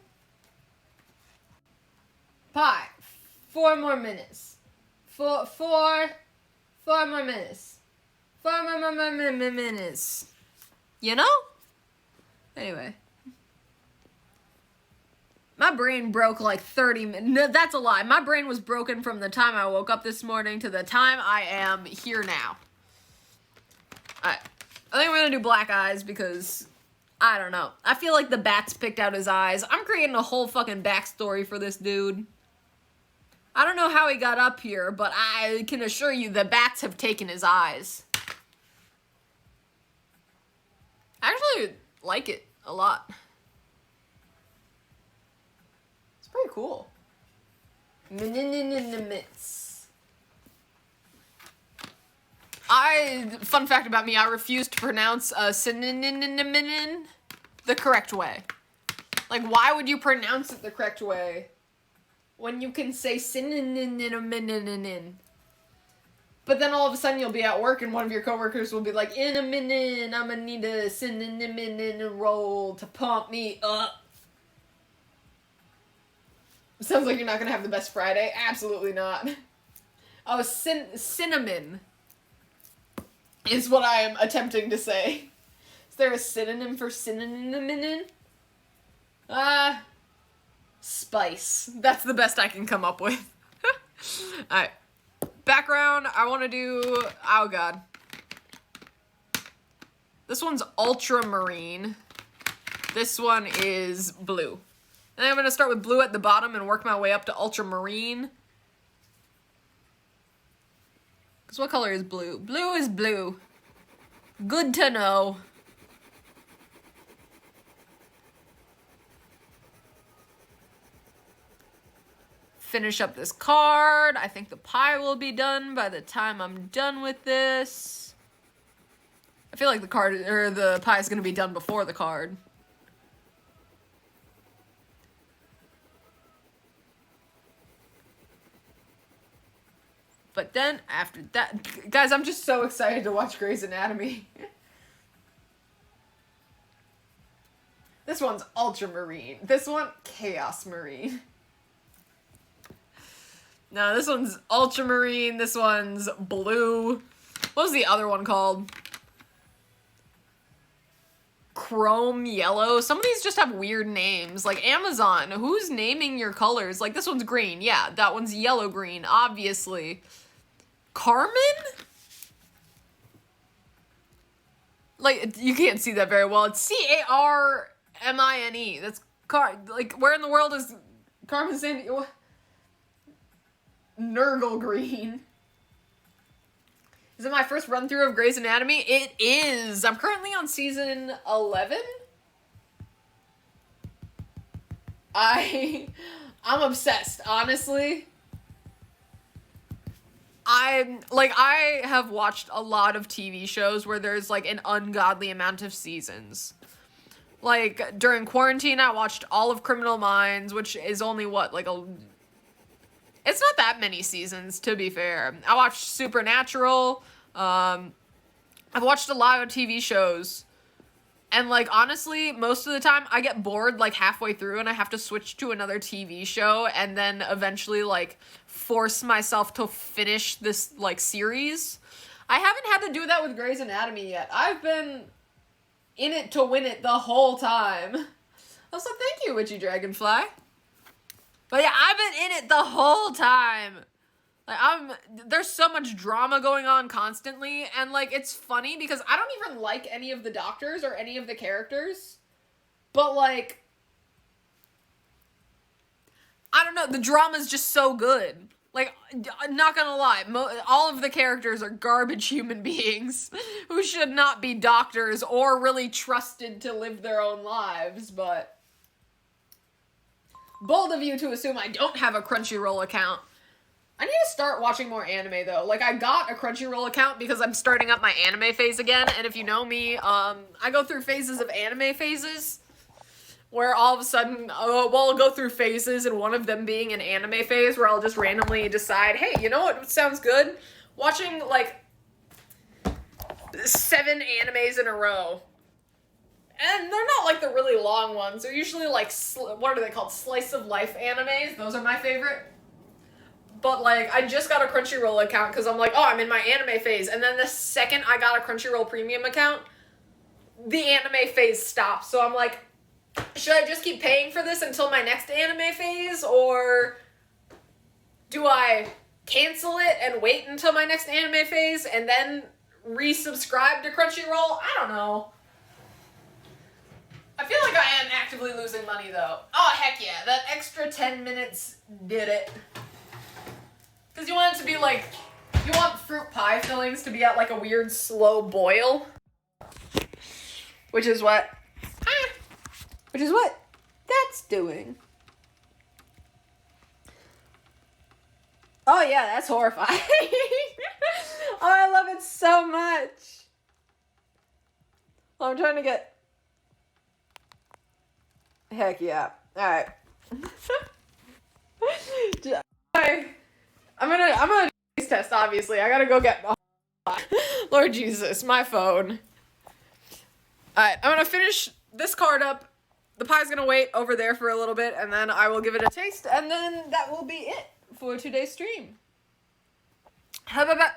Pie. 4 more minutes. Four more minutes. 4 more minutes. You know? Anyway. My brain broke like 30 minutes. No, that's a lie. My brain was broken from the time I woke up this morning to the time I am here now. Alright. I think we're gonna do black eyes because, I don't know. I feel like the bats picked out his eyes. I'm creating a whole fucking backstory for this dude. I don't know how he got up here, but I can assure you the bats have taken his eyes. I actually like it a lot. It's pretty cool. Fun fact about me, I refuse to pronounce synonym the correct way. Like, why would you pronounce it the correct way when you can say synonym? But then all of a sudden you'll be at work and one of your coworkers will be like, in a minute, I'm gonna need a synonym roll to pump me up. Sounds like you're not gonna have the best Friday. Absolutely not. Oh, cinnamon is what I am attempting to say. Is there a synonym for synonym? Spice. That's the best I can come up with. Alright. Background, I want to do... Oh, God. This one's ultramarine. This one is blue. And I'm going to start with blue at the bottom and work my way up to ultramarine. Because what color is blue? Blue is blue. Good to know. Finish up this card. I think the pie will be done by the time I'm done with this. I feel like the card, or the pie is going to be done before the card. But then, after that... Guys, I'm just so excited to watch Grey's Anatomy. This one's ultramarine. This one, chaos marine. No, this one's ultramarine. This one's blue. What was the other one called? Chrome yellow. Some of these just have weird names. Like Amazon. Who's naming your colors? Like this one's green. Yeah, that one's yellow green, obviously. Carmen? Like, you can't see that very well. It's C-A-R-M-I-N-E. That's like, where in the world is Carmen Sandiego? Nurgle green. Is it my first run through of Grey's Anatomy? It is. I'm currently on season 11. I'm obsessed, honestly. I have watched a lot of TV shows where there's like an ungodly amount of seasons. Like during quarantine, I watched all of Criminal Minds, which is only what, like it's not that many seasons, to be fair. I watched Supernatural. I've watched a lot of TV shows. And, like, honestly, most of the time I get bored, like, halfway through and I have to switch to another TV show and then eventually, like, force myself to finish this, like, series. I haven't had to do that with Grey's Anatomy yet. I've been in it to win it the whole time. Also, thank you, Witchy Dragonfly. But yeah, I've been in it the whole time. Like, there's so much drama going on constantly, and, like, it's funny because I don't even like any of the doctors or any of the characters, but, like, I don't know, the drama's just so good. Like, I'm not gonna lie, all of the characters are garbage human beings who should not be doctors or really trusted to live their own lives, but bold of you to assume I don't have a Crunchyroll account. I need to start watching more anime, though. Like, I got a Crunchyroll account because I'm starting up my anime phase again, and if you know me, I go through phases of anime phases, where all of a sudden, I'll go through phases, and one of them being an anime phase, where I'll just randomly decide, hey, you know what sounds good? Watching, like, 7 animes in a row. And they're not like the really long ones. They're usually like, what are they called? Slice of life animes. Those are my favorite. But like, I just got a Crunchyroll account because I'm like, oh, I'm in my anime phase. And then the second I got a Crunchyroll premium account, the anime phase stopped. So I'm like, should I just keep paying for this until my next anime phase? Or do I cancel it and wait until my next anime phase and then resubscribe to Crunchyroll? I don't know. I feel like I am actively losing money though. Oh, heck yeah. That extra 10 minutes did it. Because you want it to be like, you want fruit pie fillings to be at like a weird slow boil. Which is what that's doing. Oh yeah, that's horrifying. Oh, I love it so much. Well, I'm trying to get... Heck yeah. Alright. I'm gonna taste test, obviously. I gotta go get... Lord Jesus, my phone. Alright, I'm gonna finish this card up. The pie's gonna wait over there for a little bit, and then I will give it a taste, and then that will be it for today's stream. How about that?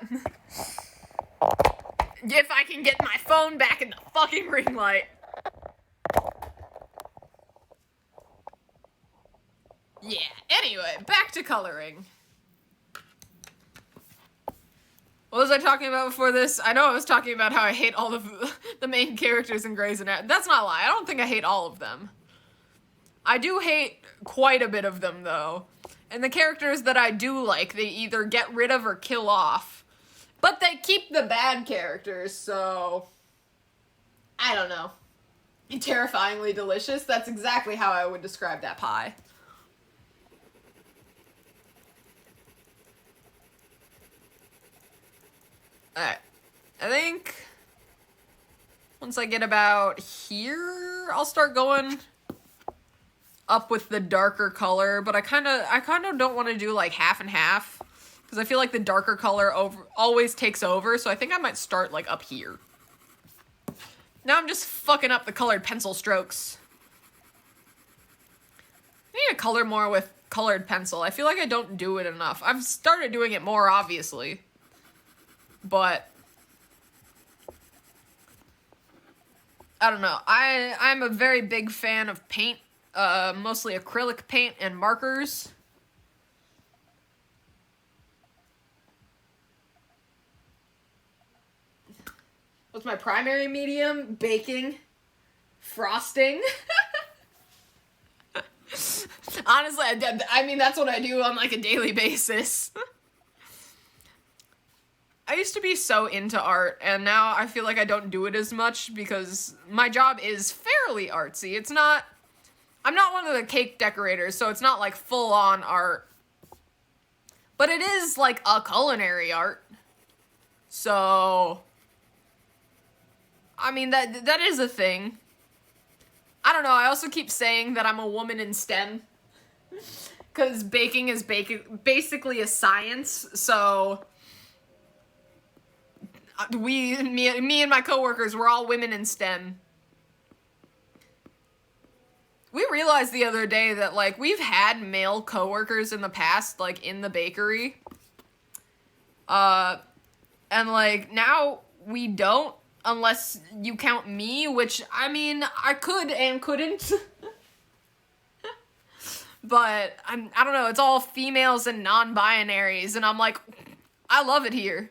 If I can get my phone back in the fucking ring light. Yeah, anyway, back to coloring. What was I talking about before this? I know I was talking about how I hate all of the main characters in Grey's Anatomy. That's not a lie. I don't think I hate all of them. I do hate quite a bit of them, though. And the characters that I do like, they either get rid of or kill off. But they keep the bad characters, so... I don't know. Terrifyingly delicious. That's exactly how I would describe that pie. Alright, I think once I get about here, I'll start going up with the darker color, but I kind of don't want to do like half and half, because I feel like the darker color always takes over, so I think I might start like up here. Now I'm just fucking up the colored pencil strokes. I need to color more with colored pencil. I feel like I don't do it enough. I've started doing it more, obviously. But I don't know. I'm a very big fan of paint, mostly acrylic paint and markers. What's my primary medium? Baking, frosting. Honestly, I mean, that's what I do on like a daily basis. I used to be so into art, and now I feel like I don't do it as much because my job is fairly artsy. I'm not one of the cake decorators, so it's not like full-on art. But it is like a culinary art. So, I mean, that is a thing. I don't know, I also keep saying that I'm a woman in STEM. Because baking is basically a science, so... Me and my coworkers, we're all women in STEM. We realized the other day that, like, we've had male coworkers in the past, like, in the bakery. And, like, now we don't, unless you count me, which, I mean, I could and couldn't. But, I don't know, it's all females and non-binaries, and I'm like, I love it here.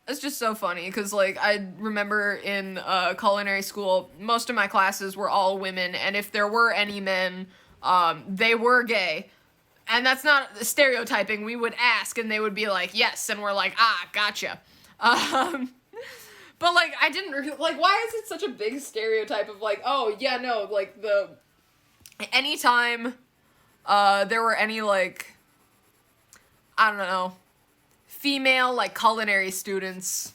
It's just so funny, because, like, I remember in culinary school, most of my classes were all women, and if there were any men, they were gay. And that's not stereotyping. We would ask, and they would be like, yes, and we're like, ah, gotcha. But, like, I didn't, like, why is it such a big stereotype of, like, oh, yeah, no, like, anytime, there were any, like, I don't know, female, like, culinary students,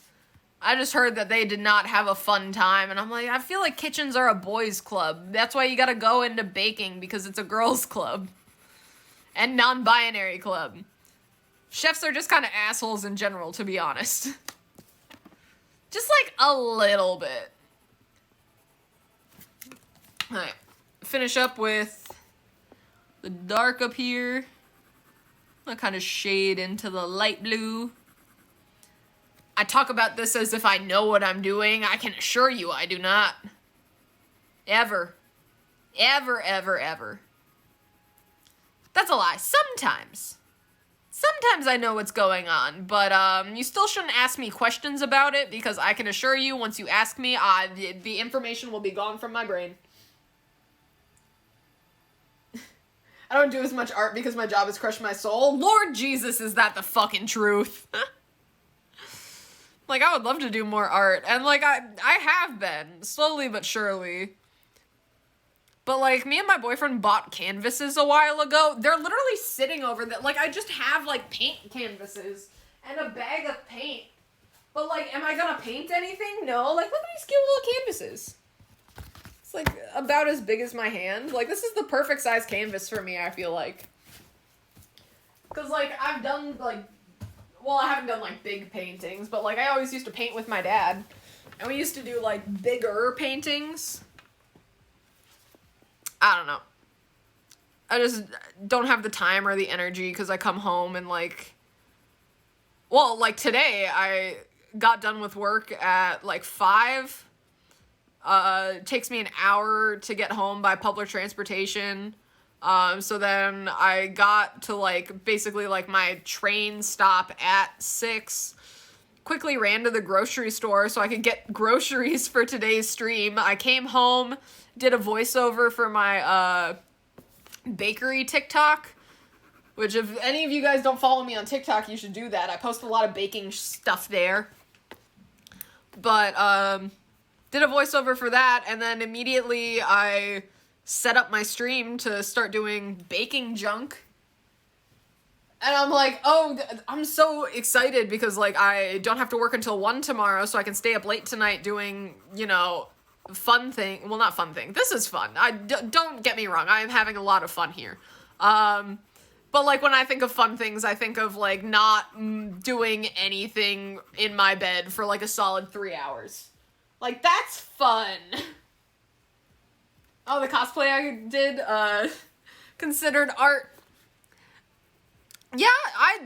I just heard that they did not have a fun time, and I'm like, I feel like kitchens are a boys' club. That's why you gotta go into baking, because it's a girls' club. And non-binary club. Chefs are just kind of assholes in general, to be honest. Just, like, a little bit. Alright. Finish up with the dark up here. I'll kind of shade into the light blue. I talk about this as if I know what I'm doing. I can assure you I do not. Ever. Ever, ever, ever. That's a lie. Sometimes. Sometimes I know what's going on, but you still shouldn't ask me questions about it, because I can assure you, once you ask me, the information will be gone from my brain. I don't do as much art because my job has crushed my soul. Lord Jesus, is that the fucking truth? Like, I would love to do more art, and, like, I have been, slowly but surely. But, like, me and my boyfriend bought canvases a while ago. They're literally sitting over there. Like, I just have, like, paint canvases and a bag of paint. But, like, am I gonna paint anything? No. Like, look at these cute little canvases. It's, like, about as big as my hand. Like, this is the perfect size canvas for me, I feel like. Because, like, I've done, like... Well, I haven't done, like, big paintings. But, like, I always used to paint with my dad. And we used to do, like, bigger paintings. I don't know. I just don't have the time or the energy because I come home and, like... Well, like, today, I got done with work at, like, 5. It takes me an hour to get home by public transportation. So then I got to, like, basically, like, my train stop at 6. Quickly ran to the grocery store so I could get groceries for today's stream. I came home, did a voiceover for my, bakery TikTok, which if any of you guys don't follow me on TikTok, you should do that. I post a lot of baking stuff there. But, did a voiceover for that, and then immediately I set up my stream to start doing baking junk. And I'm like, oh, I'm so excited because, like, I don't have to work until 1 tomorrow, so I can stay up late tonight doing, you know, fun thing. Well, not fun thing. This is fun. Don't get me wrong. I am having a lot of fun here. But, like, when I think of fun things, I think of, like, not doing anything in my bed for, like, a solid 3 hours. Like, that's fun. Oh, the cosplay I did, considered art. Yeah, I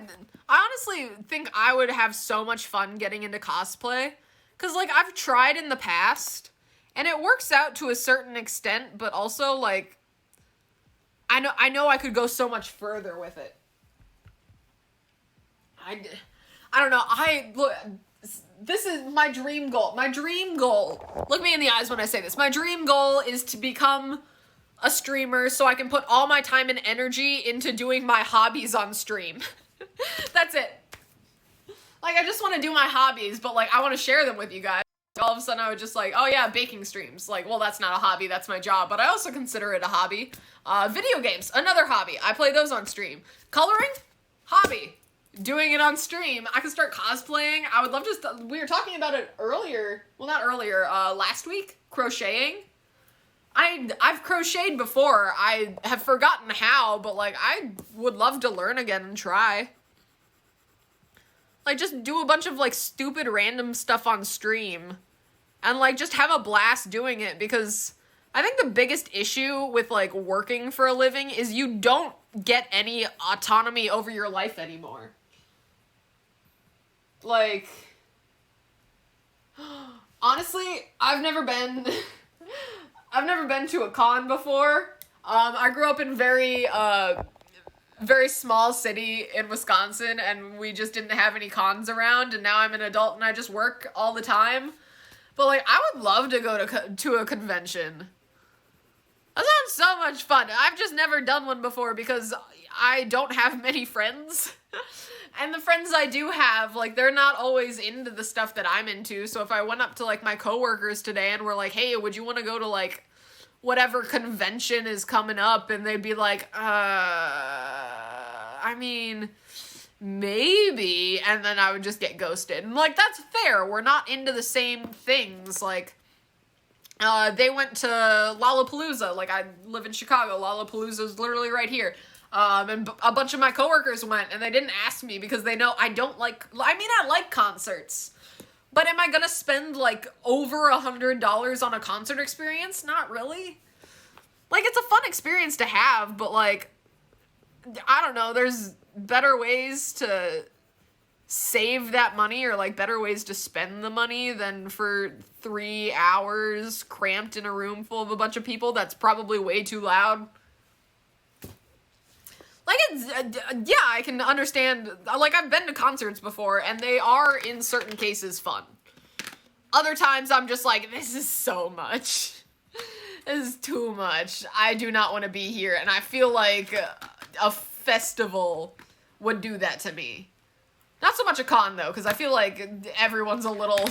honestly think I would have so much fun getting into cosplay. Because, like, I've tried in the past, and it works out to a certain extent, but also, like, I know I could go so much further with it. I don't know, look, this is my dream goal. My dream goal, look me in the eyes when I say this, my dream goal is to become a streamer so I can put all my time and energy into doing my hobbies on stream. That's it. Like, I just want to do my hobbies, but, like, I want to share them with you guys. All of a sudden I would just like, oh yeah, baking streams. Like, well, that's not a hobby, that's my job, but I also consider it a hobby. Video games, another hobby. I play those on stream. Coloring, hobby. Doing it on stream. I could start cosplaying. I would love to, we were talking about it earlier. Well, not earlier, last week. Crocheting. I've crocheted before. I have forgotten how, but, like, I would love to learn again and try. Like, just do a bunch of, like, stupid random stuff on stream. And, like, just have a blast doing it, because I think the biggest issue with, like, working for a living is you don't get any autonomy over your life anymore. Like, honestly, I've never been to a con before. I grew up in very small city in Wisconsin, and we just didn't have any cons around, and now I'm an adult and I just work all the time. But, like, I would love to go to a convention. That sounds so much fun. I've just never done one before because I don't have many friends. And the friends I do have, like, they're not always into the stuff that I'm into. So if I went up to, like, my coworkers today and were like, hey, would you want to go to, like, whatever convention is coming up? And they'd be like, I mean, maybe. And then I would just get ghosted. And, like, that's fair. We're not into the same things. Like, they went to Lollapalooza. Like, I live in Chicago. Lollapalooza's literally right here. And a bunch of my coworkers went, and they didn't ask me because they know I don't like, I mean, I like concerts, but am I gonna spend, like, over $100 on a concert experience? Not really. Like, it's a fun experience to have, but, like, I don't know, there's better ways to save that money, or, like, better ways to spend the money than for 3 hours cramped in a room full of a bunch of people that's probably way too loud. Like, it's, yeah, I can understand, like, I've been to concerts before, and they are, in certain cases, fun. Other times, I'm just like, this is so much. This is too much. I do not want to be here, and I feel like a festival would do that to me. Not so much a con, though, because I feel like everyone's a little,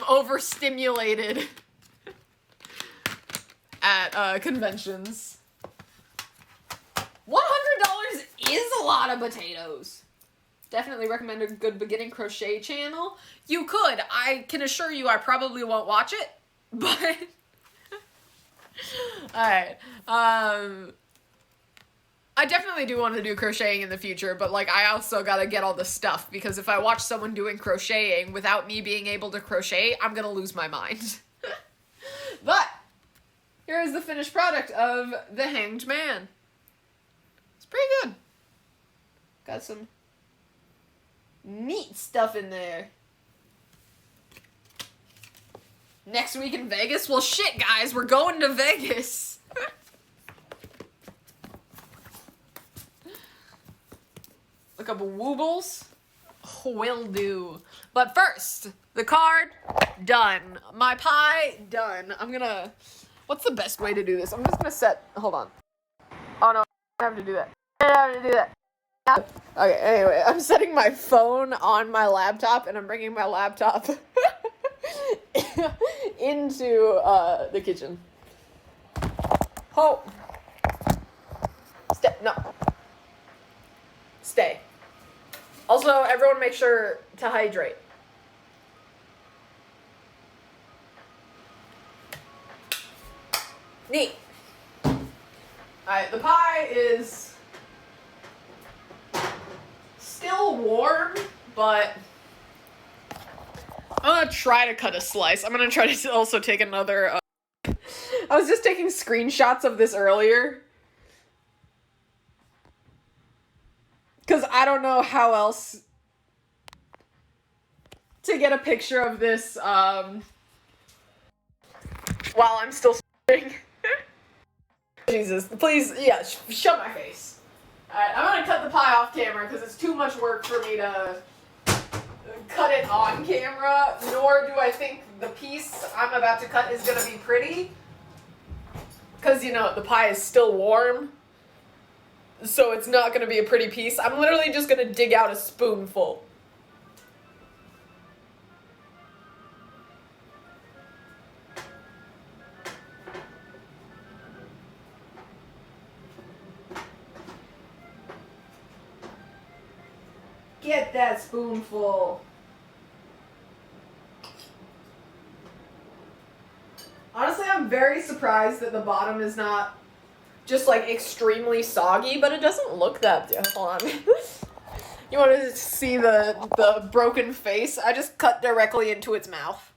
overstimulated at, conventions. $100 is a lot of potatoes. Definitely recommend a good beginning crochet channel. You could. I can assure you I probably won't watch it, but... Alright. I definitely do want to do crocheting in the future, but, like, I also gotta get all the stuff, because if I watch someone doing crocheting without me being able to crochet, I'm gonna lose my mind. But, here is the finished product of the Hanged Man. It's pretty good. Got some neat stuff in there. Next week in Vegas? Well, shit, guys, we're going to Vegas. Look up Woobles. Will do. But first, the card, done. My pie, done. I'm gonna... What's the best way to do this? I'm just gonna set... Hold on. Oh, no. I have to do that. I have to do that. Okay, anyway, I'm setting my phone on my laptop, and I'm bringing my laptop into the kitchen. Oh. No. Stay. Also, everyone make sure to hydrate. Neat. Alright, the pie is still warm, but I'm gonna try to cut a slice. I'm gonna try to also take another, I was just taking screenshots of this earlier, because I don't know how else to get a picture of this, while I'm still sitting. Jesus, please, yeah, shut my face. Alright, I'm gonna cut the pie off camera because it's too much work for me to cut it on camera, nor do I think the piece I'm about to cut is gonna be pretty. Because, you know, the pie is still warm, so it's not gonna be a pretty piece. I'm literally just gonna dig out a spoonful. Get that spoonful. Honestly, I'm very surprised that the bottom is not just, like, extremely soggy, but it doesn't look that... Hold on. You want to see the broken face? I just cut directly into its mouth.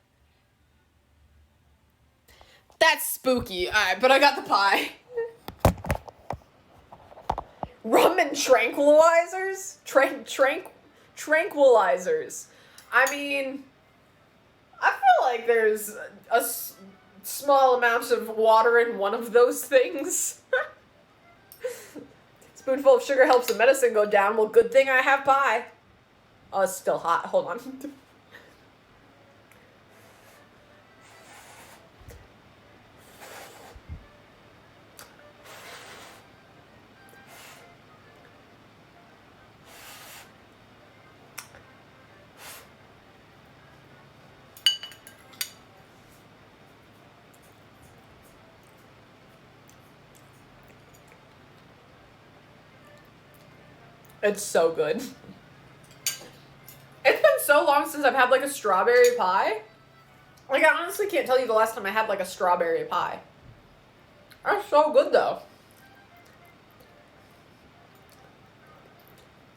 That's spooky. Alright, but I got the pie. Rum and tranquilizers? Tranquilizers. I mean, I feel like there's a small amount of water in one of those things. Spoonful of sugar helps the medicine go down. Well, good thing I have pie. Oh, it's still hot. Hold on. It's so good. It's been so long since I've had, like, a strawberry pie. Like, I honestly can't tell you the last time I had, like, a strawberry pie. That's so good, though.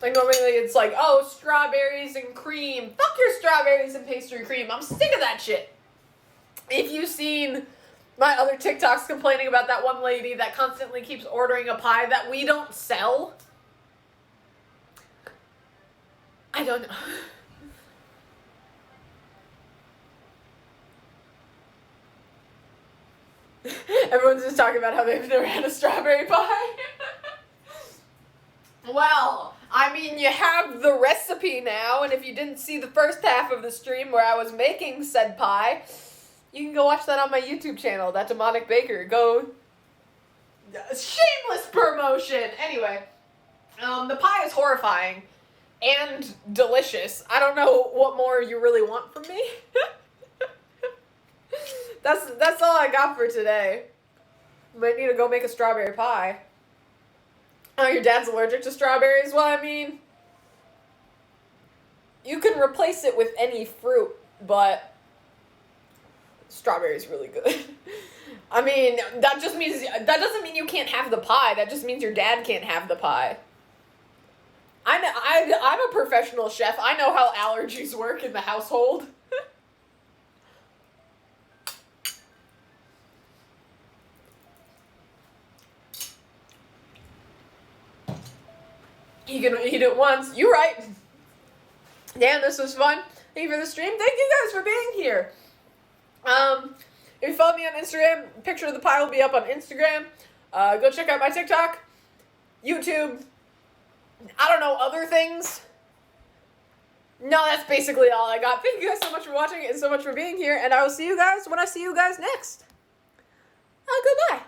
Like, normally it's like, oh, strawberries and cream. Fuck your strawberries and pastry cream. I'm sick of that shit. If you've seen my other TikToks complaining about that one lady that constantly keeps ordering a pie that we don't sell, I don't know. Everyone's just talking about how they've never had a strawberry pie. Well, I mean, you have the recipe now, and if you didn't see the first half of the stream where I was making said pie, you can go watch that on my YouTube channel, That Demonic Baker. Go. Shameless promotion! Anyway, the pie is horrifying and delicious. I don't know what more you really want from me. That's all I got for today. Might need to go make a strawberry pie. Oh, your dad's allergic to strawberries? Well, I mean, you can replace it with any fruit, but strawberry's really good. I mean, that doesn't mean you can't have the pie. That just means your dad can't have the pie. I'm a professional chef. I know how allergies work in the household. You can eat it once. You're right. Damn, this was fun. Thank you for the stream. Thank you guys for being here. If you follow me on Instagram, picture of the pie will be up on Instagram. Go check out my TikTok, YouTube. I don't know, other things. No, that's basically all I got. Thank you guys so much for watching and so much for being here. And I will see you guys when I see you guys next. Goodbye.